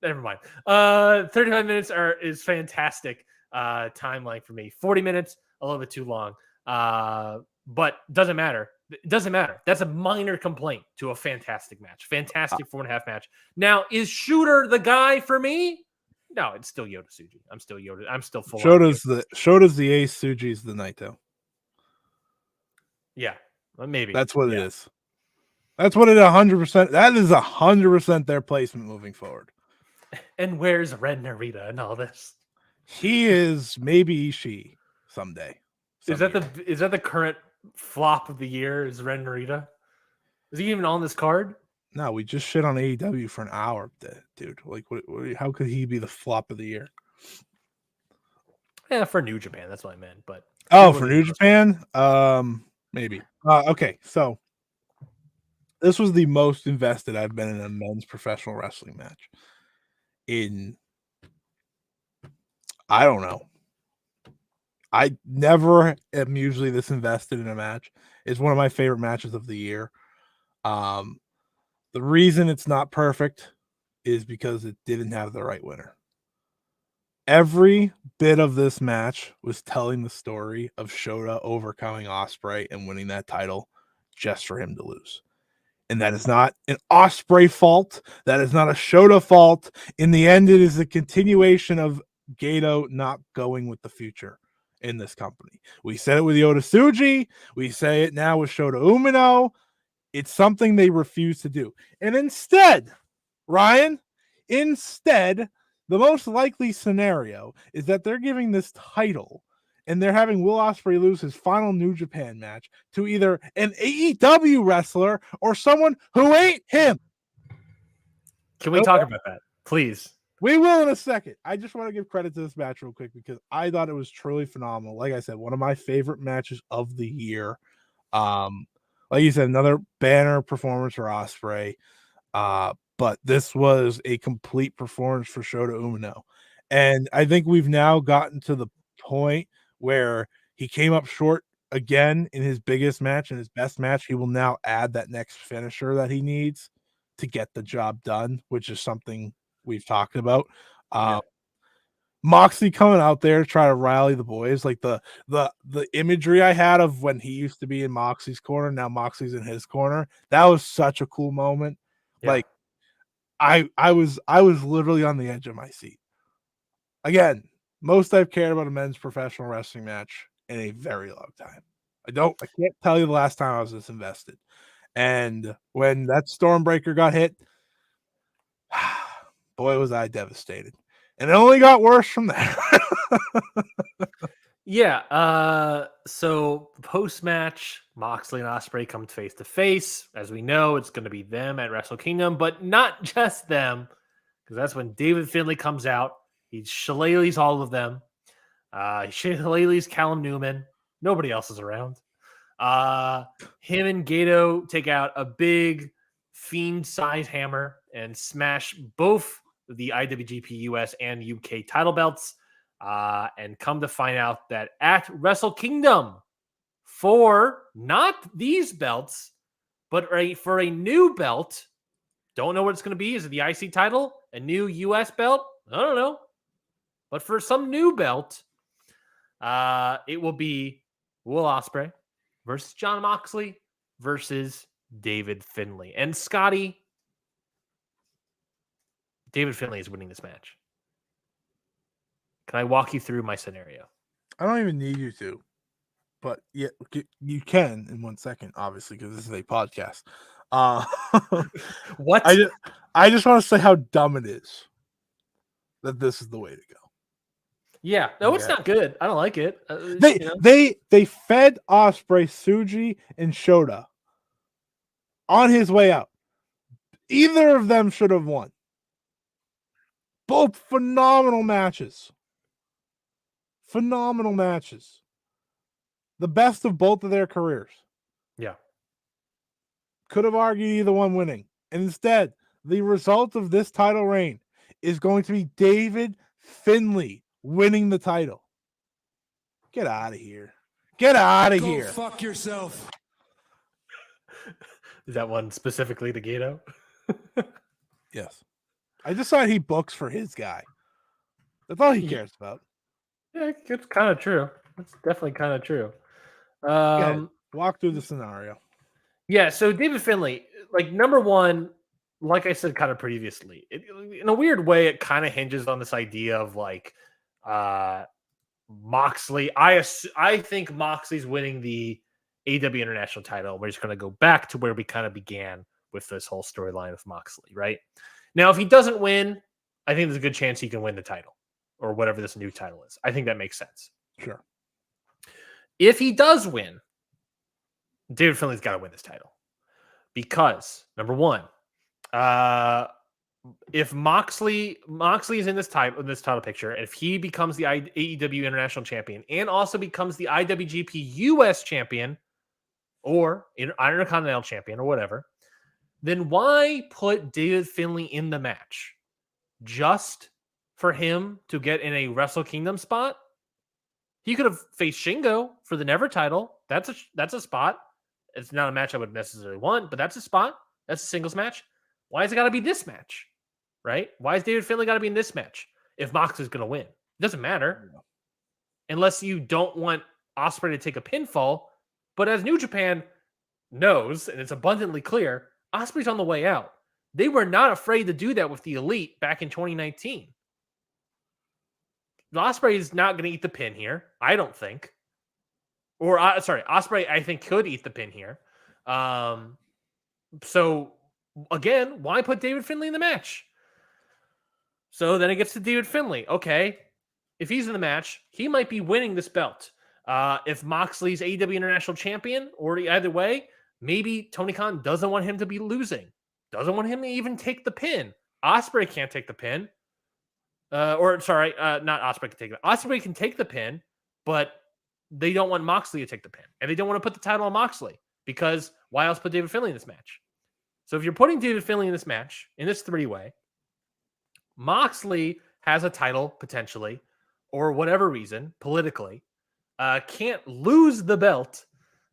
Never mind. 35 minutes is fantastic timeline for me. 40 minutes, a little bit too long. But doesn't matter. It doesn't matter. That's a minor complaint to a fantastic match. Fantastic 4.5 match. Now, is Shooter the guy for me? No, it's still Yota Tsuji. I'm still Yota. I'm still full. Shota's the ace, Tsuji's the Naito. Yeah, maybe. That's what it is. That's what it 100%. That is 100% their placement moving forward. And where's Red Narita and all this? He is maybe Ishii someday. Is that the current flop of the year? Is Red Narita? Is he even on this card? No, we just shit on AEW for an hour, dude. Like, how could he be the flop of the year? Yeah, for New Japan, that's what I meant. But for New Japan, maybe. Okay, so this was the most invested I've been in a men's professional wrestling match. in, I don't know. I never am usually this invested in a match. It's one of my favorite matches of the year. The reason it's not perfect is because it didn't have the right winner. Every bit of this match was telling the story of Shota overcoming Ospreay and winning that title just for him to lose. And that is not an Ospreay fault. That is not a Shota fault. In the end, it is a continuation of Gato not going with the future in this company. We said it with Yota Tsuji. We say it now with Shota Umino. It's something they refuse to do. And instead, Ryan, the most likely scenario is that they're giving this title and they're having Will Ospreay lose his final New Japan match to either an AEW wrestler or someone who ain't him. Can we talk about that, please? We will in a second. I just want to give credit to this match real quick because I thought it was truly phenomenal. Like I said, one of my favorite matches of the year. Like you said, another banner performance for Ospreay. But this was a complete performance for Shota Umino. And I think we've now gotten to the point where he came up short again in his biggest match and his best match. He will now add that next finisher that he needs to get the job done, which is something we've talked about. Moxley coming out there to try to rally the boys, like the imagery I had of when he used to be in Moxley's corner, now Moxley's in his corner. That was such a cool moment. Yeah. Like I was literally on the edge of my seat. Again, most I've cared about a men's professional wrestling match in a very long time. I can't tell you the last time I was this invested. And when that Stormbreaker got hit, boy, was I devastated. And it only got worse from there. Yeah. So post-match, Moxley and Ospreay come face to face. As we know, it's going to be them at Wrestle Kingdom, but not just them, because that's when David Finlay comes out. He shillelaghs all of them. He shillelaghs Callum Newman. Nobody else is around. Him and Gato take out a big fiend-sized hammer and smash both the IWGP US and UK title belts. And come to find out that at Wrestle Kingdom, for not these belts, but for a new belt, don't know what it's going to be. Is it the IC title? A new US belt? I don't know. But for some new belt, it will be Will Ospreay versus Jon Moxley versus David Finlay. And Scotty, David Finlay is winning this match. Can I walk you through my scenario? I don't even need you to, but yeah, you can in 1 second, obviously, because this is a podcast. What? I just want to say how dumb it is that this is the way to go. Yeah, no, it's not good. I don't like it. They fed Ospreay, Tsuji, and Shota on his way out. Either of them should have won. Both phenomenal matches. Phenomenal matches. The best of both of their careers. Yeah. Could have argued either one winning. And instead, the result of this title reign is going to be David Finlay winning the title. Get out of here. Get out of here. Fuck yourself. Is that one specifically to Gato? Yes. I decided he books for his guy. That's all he cares about. Yeah, it's kind of true. That's definitely kind of true. Walk through the scenario. Yeah, so David Finlay, like number one, like I said kind of previously, in a weird way, it kind of hinges on this idea of like Moxley. I think Moxley's winning the AEW International title. We're just going to go back to where we kind of began with this whole storyline of Moxley, right? Now, if he doesn't win, I think there's a good chance he can win the title or whatever this new title is. I think that makes sense. Sure. If he does win, David Finlay's got to win this title because number one, if Moxley is in this title picture, and if he becomes the AEW International Champion and also becomes the IWGP US Champion or Intercontinental Champion or whatever, then why put David Finlay in the match? just for him to get in a Wrestle Kingdom spot, he could have faced Shingo for the Never title. That's a spot. It's not a match I would necessarily want, but that's a spot. That's a singles match. Why has it got to be this match? Right? Why is David Finlay got to be in this match if Moxley's going to win? It doesn't matter. Unless you don't want Ospreay to take a pinfall. But as New Japan knows, and it's abundantly clear, Ospreay's on the way out. They were not afraid to do that with the Elite back in 2019. Ospreay is not going to eat the pin here, I don't think. Or, Ospreay, I think, could eat the pin here. So, again, why put David Finlay in the match? So then it gets to David Finlay. Okay, if he's in the match, he might be winning this belt. If Moxley's AEW International Champion, or either way, maybe Tony Khan doesn't want him to be losing. Doesn't want him to even take the pin. Ospreay can't take the pin. Not Ospreay can take it. Ospreay can take the pin, but they don't want Moxley to take the pin. And they don't want to put the title on Moxley because why else put David Finlay in this match? So if you're putting David Finlay in this match, in this three-way, Moxley has a title potentially, or whatever reason, politically, can't lose the belt,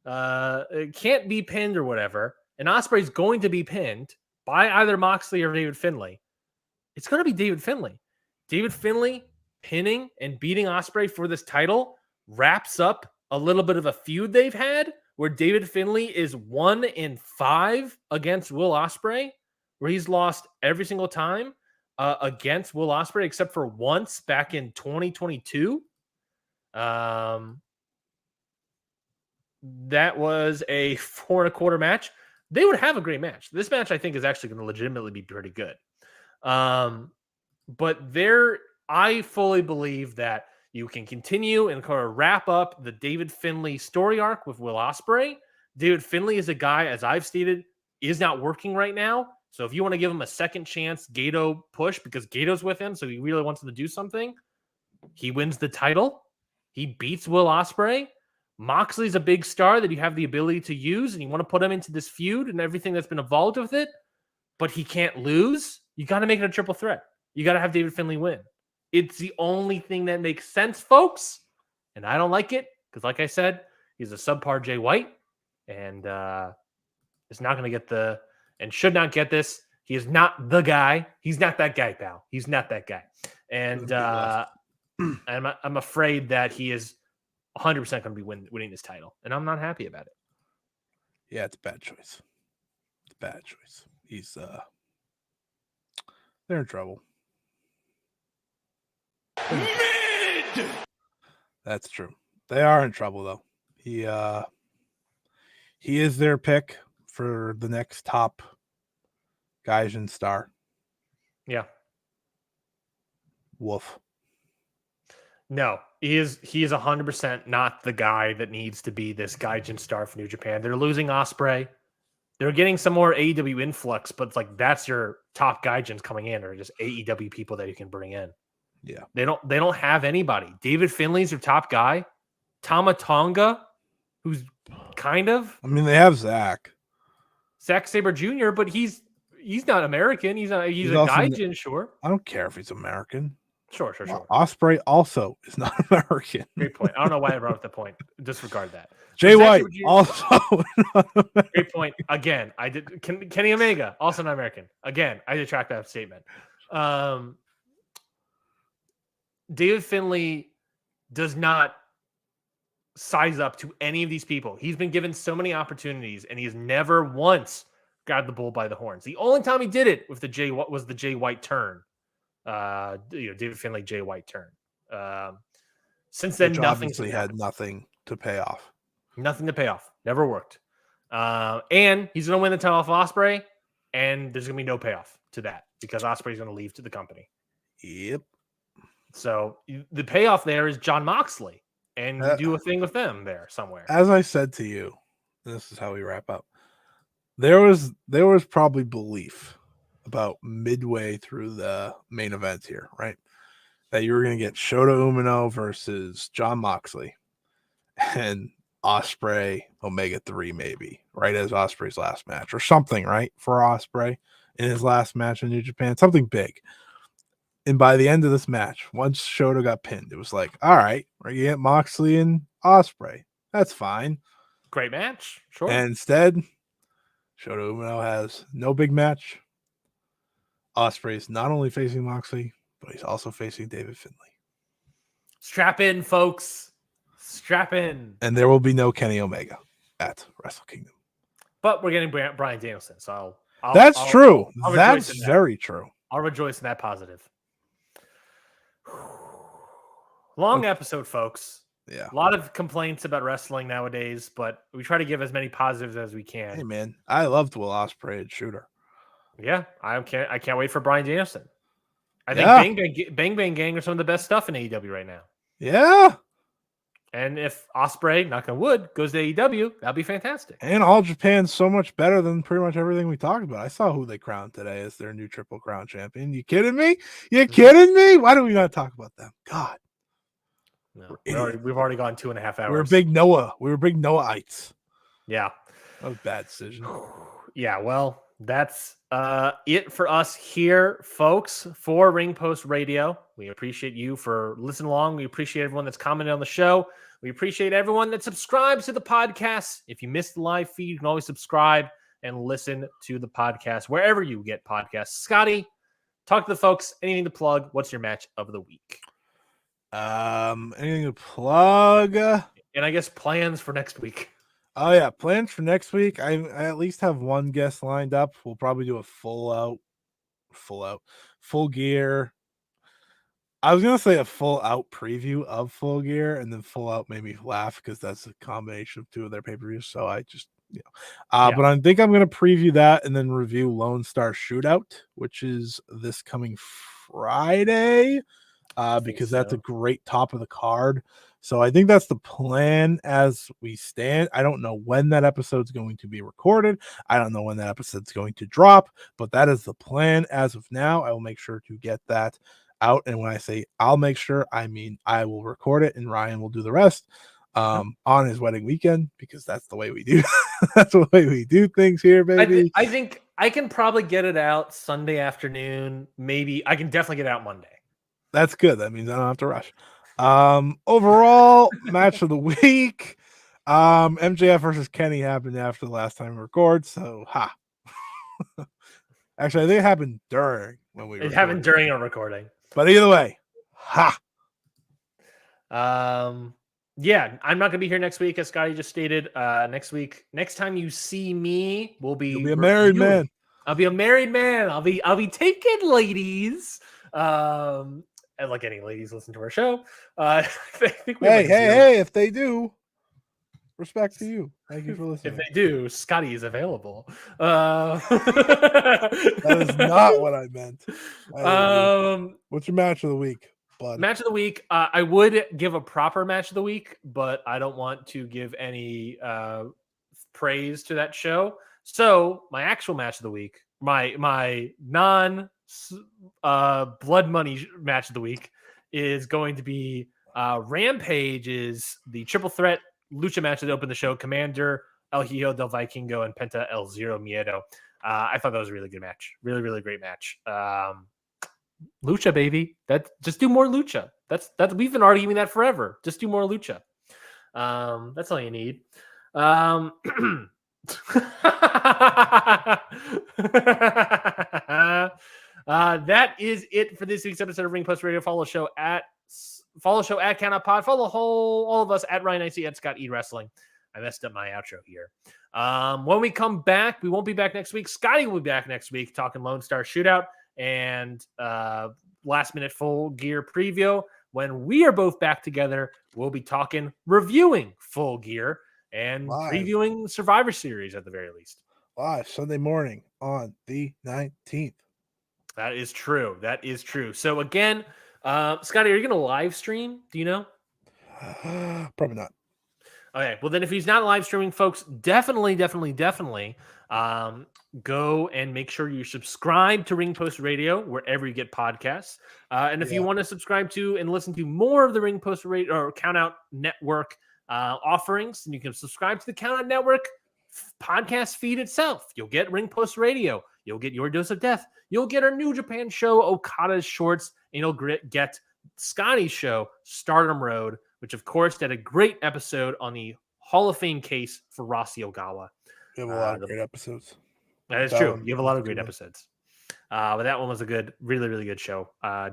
can't be pinned or whatever, and Ospreay's going to be pinned by either Moxley or David Finlay. It's going to be David Finlay. David Finlay pinning and beating Ospreay for this title wraps up a little bit of a feud they've had where David Finlay is 1-5 against Will Ospreay, where he's lost every single time against Will Ospreay except for once back in 2022. That was a 4 1/4 match. They would have a great match. This match, I think, is actually going to legitimately be pretty good. But I fully believe that you can continue and kind of wrap up the David Finlay story arc with Will Ospreay. David Finlay is a guy, as I've stated, is not working right now. So if you want to give him a second chance Gato push because Gato's with him, so he really wants him to do something, he wins the title. He beats Will Ospreay. Moxley's a big star that you have the ability to use, and you want to put him into this feud and everything that's been involved with it, but he can't lose. You got to make it a triple threat. You got to have David Finlay win. It's the only thing that makes sense, folks. And I don't like it because, like I said, he's a subpar Jay White and is not going to get and should not get this. He is not the guy. He's not that guy, pal. He's not that guy. And I'm afraid that he is 100% going to be winning this title. And I'm not happy about it. Yeah, it's a bad choice. It's a bad choice. They're in trouble. Mid! That's true. They are in trouble, though. He is their pick for the next top Gaijin star. Yeah. Woof. No, he is 100% not the guy that needs to be this Gaijin star for New Japan. They're losing Ospreay. They're getting some more AEW influx, but it's like that's your top Gaijins coming in, or just AEW people that you can bring in. Yeah. They don't have anybody. David Finlay's your top guy. Tama Tonga, who's kind of. I mean, they have Zack Sabre Jr., but he's not American. He's a Gaijin, sure. I don't care if he's American. Sure. Ospreay also is not American. Great point. I don't know why I brought up the point. Disregard that. Jay White also. Great point. Again, I did. Kenny Omega also not American. Again, I detract that statement. David Finlay does not size up to any of these people. He's been given so many opportunities, and he's never once grabbed the bull by the horns. The only time he did it with the Jay White turn. David Finlay, Jay White turn. Since then, nothing had nothing to pay off. Nothing to pay off. Never worked. And he's going to win the title off Ospreay, and there's going to be no payoff to that because Ospreay's going to leave to the company. Yep. So the payoff there is John Moxley, and you do a thing with them there somewhere. As I said to you, this is how we wrap up. There was probably belief about midway through the main event here, right? That you were going to get Shota Umino versus John Moxley and Ospreay Omega 3 maybe, right as Ospreay's last match or something, right? For Ospreay in his last match in New Japan, something big. And by the end of this match, once Shota got pinned, it was like, all right, we're gonna get Moxley and Ospreay. That's fine. Great match. Sure. And instead, Shota Umino has no big match. Ospreay is not only facing Moxley, but he's also facing David Finlay. Strap in, folks. Strap in. And there will be no Kenny Omega at Wrestle Kingdom. But we're getting Brian Danielson, so That's true. I'll That's very true. I'll rejoice in that positive. Long episode, folks. Yeah. A lot of complaints about wrestling nowadays, but we try to give as many positives as we can. Hey, man. I loved Will Ospreay and Shooter. Yeah, I can't wait for Brian Danielson. I think Bang Bang Gang are some of the best stuff in AEW right now. Yeah. And if Ospreay, knock on wood, goes to AEW, that'd be fantastic. And All Japan's so much better than pretty much everything we talked about. I saw who they crowned today as their new Triple Crown champion. You kidding me? You kidding me? Why do we not talk about them? God. No, we've already gone 2.5 hours. We were big Noah. We were big Noahites. Yeah. That was a bad decision. Yeah, well, that's it for us here, folks, for Ring Post Radio. We appreciate you for listening along. We appreciate everyone that's commented on the show. We appreciate everyone that subscribes to the podcast. If you missed the live feed, you can always subscribe and listen to the podcast wherever you get podcasts. Scotty, talk to the folks. Anything to plug? What's your match of the week? Anything to plug? And I guess plans for next week. Oh yeah, plans for next week. I at least have one guest lined up. We'll probably do a full gear. I was gonna say a full out preview of Full Gear, and then Full Out made me laugh because that's a combination of two of their pay-per-views. So I just but I think I'm gonna preview that and then review Lone Star Shootout, which is this coming Friday. Because that's a great top of the card. So I think that's the plan as we stand. I don't know when that episode's going to be recorded. I don't know when that episode's going to drop, but that is the plan as of now. I will make sure to get that out. And when I say I'll make sure, I mean I will record it and Ryan will do the rest on his wedding weekend, because that's the way we do. That's the way we do things here, baby. I think I can probably get it out Sunday afternoon. Maybe I can definitely get it out Monday. That's good. That means I don't have to rush. Overall match of the week. MJF versus Kenny happened after the last time we record. So actually, I think it happened during when we It happened during our recording. But either way, yeah, I'm not gonna be here next week, as Scotty just stated. Next time you see me, you'll be a married man. I'll be a married man. I'll be taking ladies. And like any ladies listen to our show. I think hey, if they do, respect to you. Thank you for listening. If they do, Scotty is available. That is not what I meant. What's your match of the week, bud? Match of the week. I would give a proper match of the week, but I don't want to give any praise to that show. So my actual match of the week, my non blood money match of the week, is going to be Rampage is the triple threat lucha match that opened the show. Commander El Hijo del Vikingo and Penta El Zero Miedo. I thought that was a really good match. Really, really great match. Lucha, baby. Just do more lucha. That's we've been arguing that forever. Just do more lucha. That's all you need. That is it for this week's episode of Ring Post Radio. Follow show at Count Out Pod. Follow all of us at Ryan Icy, at Scott E Wrestling. I messed up my outro here. When we come back, we won't be back next week. Scotty will be back next week talking Lone Star Shootout and last minute Full Gear preview. When we are both back together, we'll be reviewing Full Gear and previewing Survivor Series at the very least. Live Sunday morning on the 19th. That is true. So again, Scotty, are you going to live stream? Do you know? Probably not. Okay. Well, then if he's not live streaming, folks, definitely go and make sure you subscribe to Ring Post Radio wherever you get podcasts. And if you want to subscribe to and listen to more of the Ring Post Radio or Count Out Network offerings, then you can subscribe to the Count Out Network podcast feed itself. You'll get Ring Post Radio. You'll get Your Dose of Death. You'll get our New Japan show, Okada's Shorts, and you'll get Scotty's show, Stardom Road, which of course did a great episode on the Hall of Fame case for Rossi Ogawa. We have a lot of great episodes. That is true. You have a lot of great episodes. But that one was a good, really, really good show. I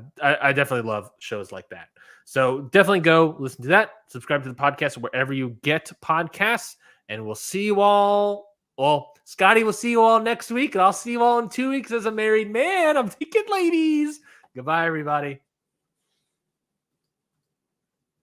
definitely love shows like that. So definitely go listen to that. Subscribe to the podcast wherever you get podcasts. And we'll see you all. Well, Scotty will see you all next week. And I'll see you all in 2 weeks as a married man. I'm thinking, ladies. Goodbye, everybody.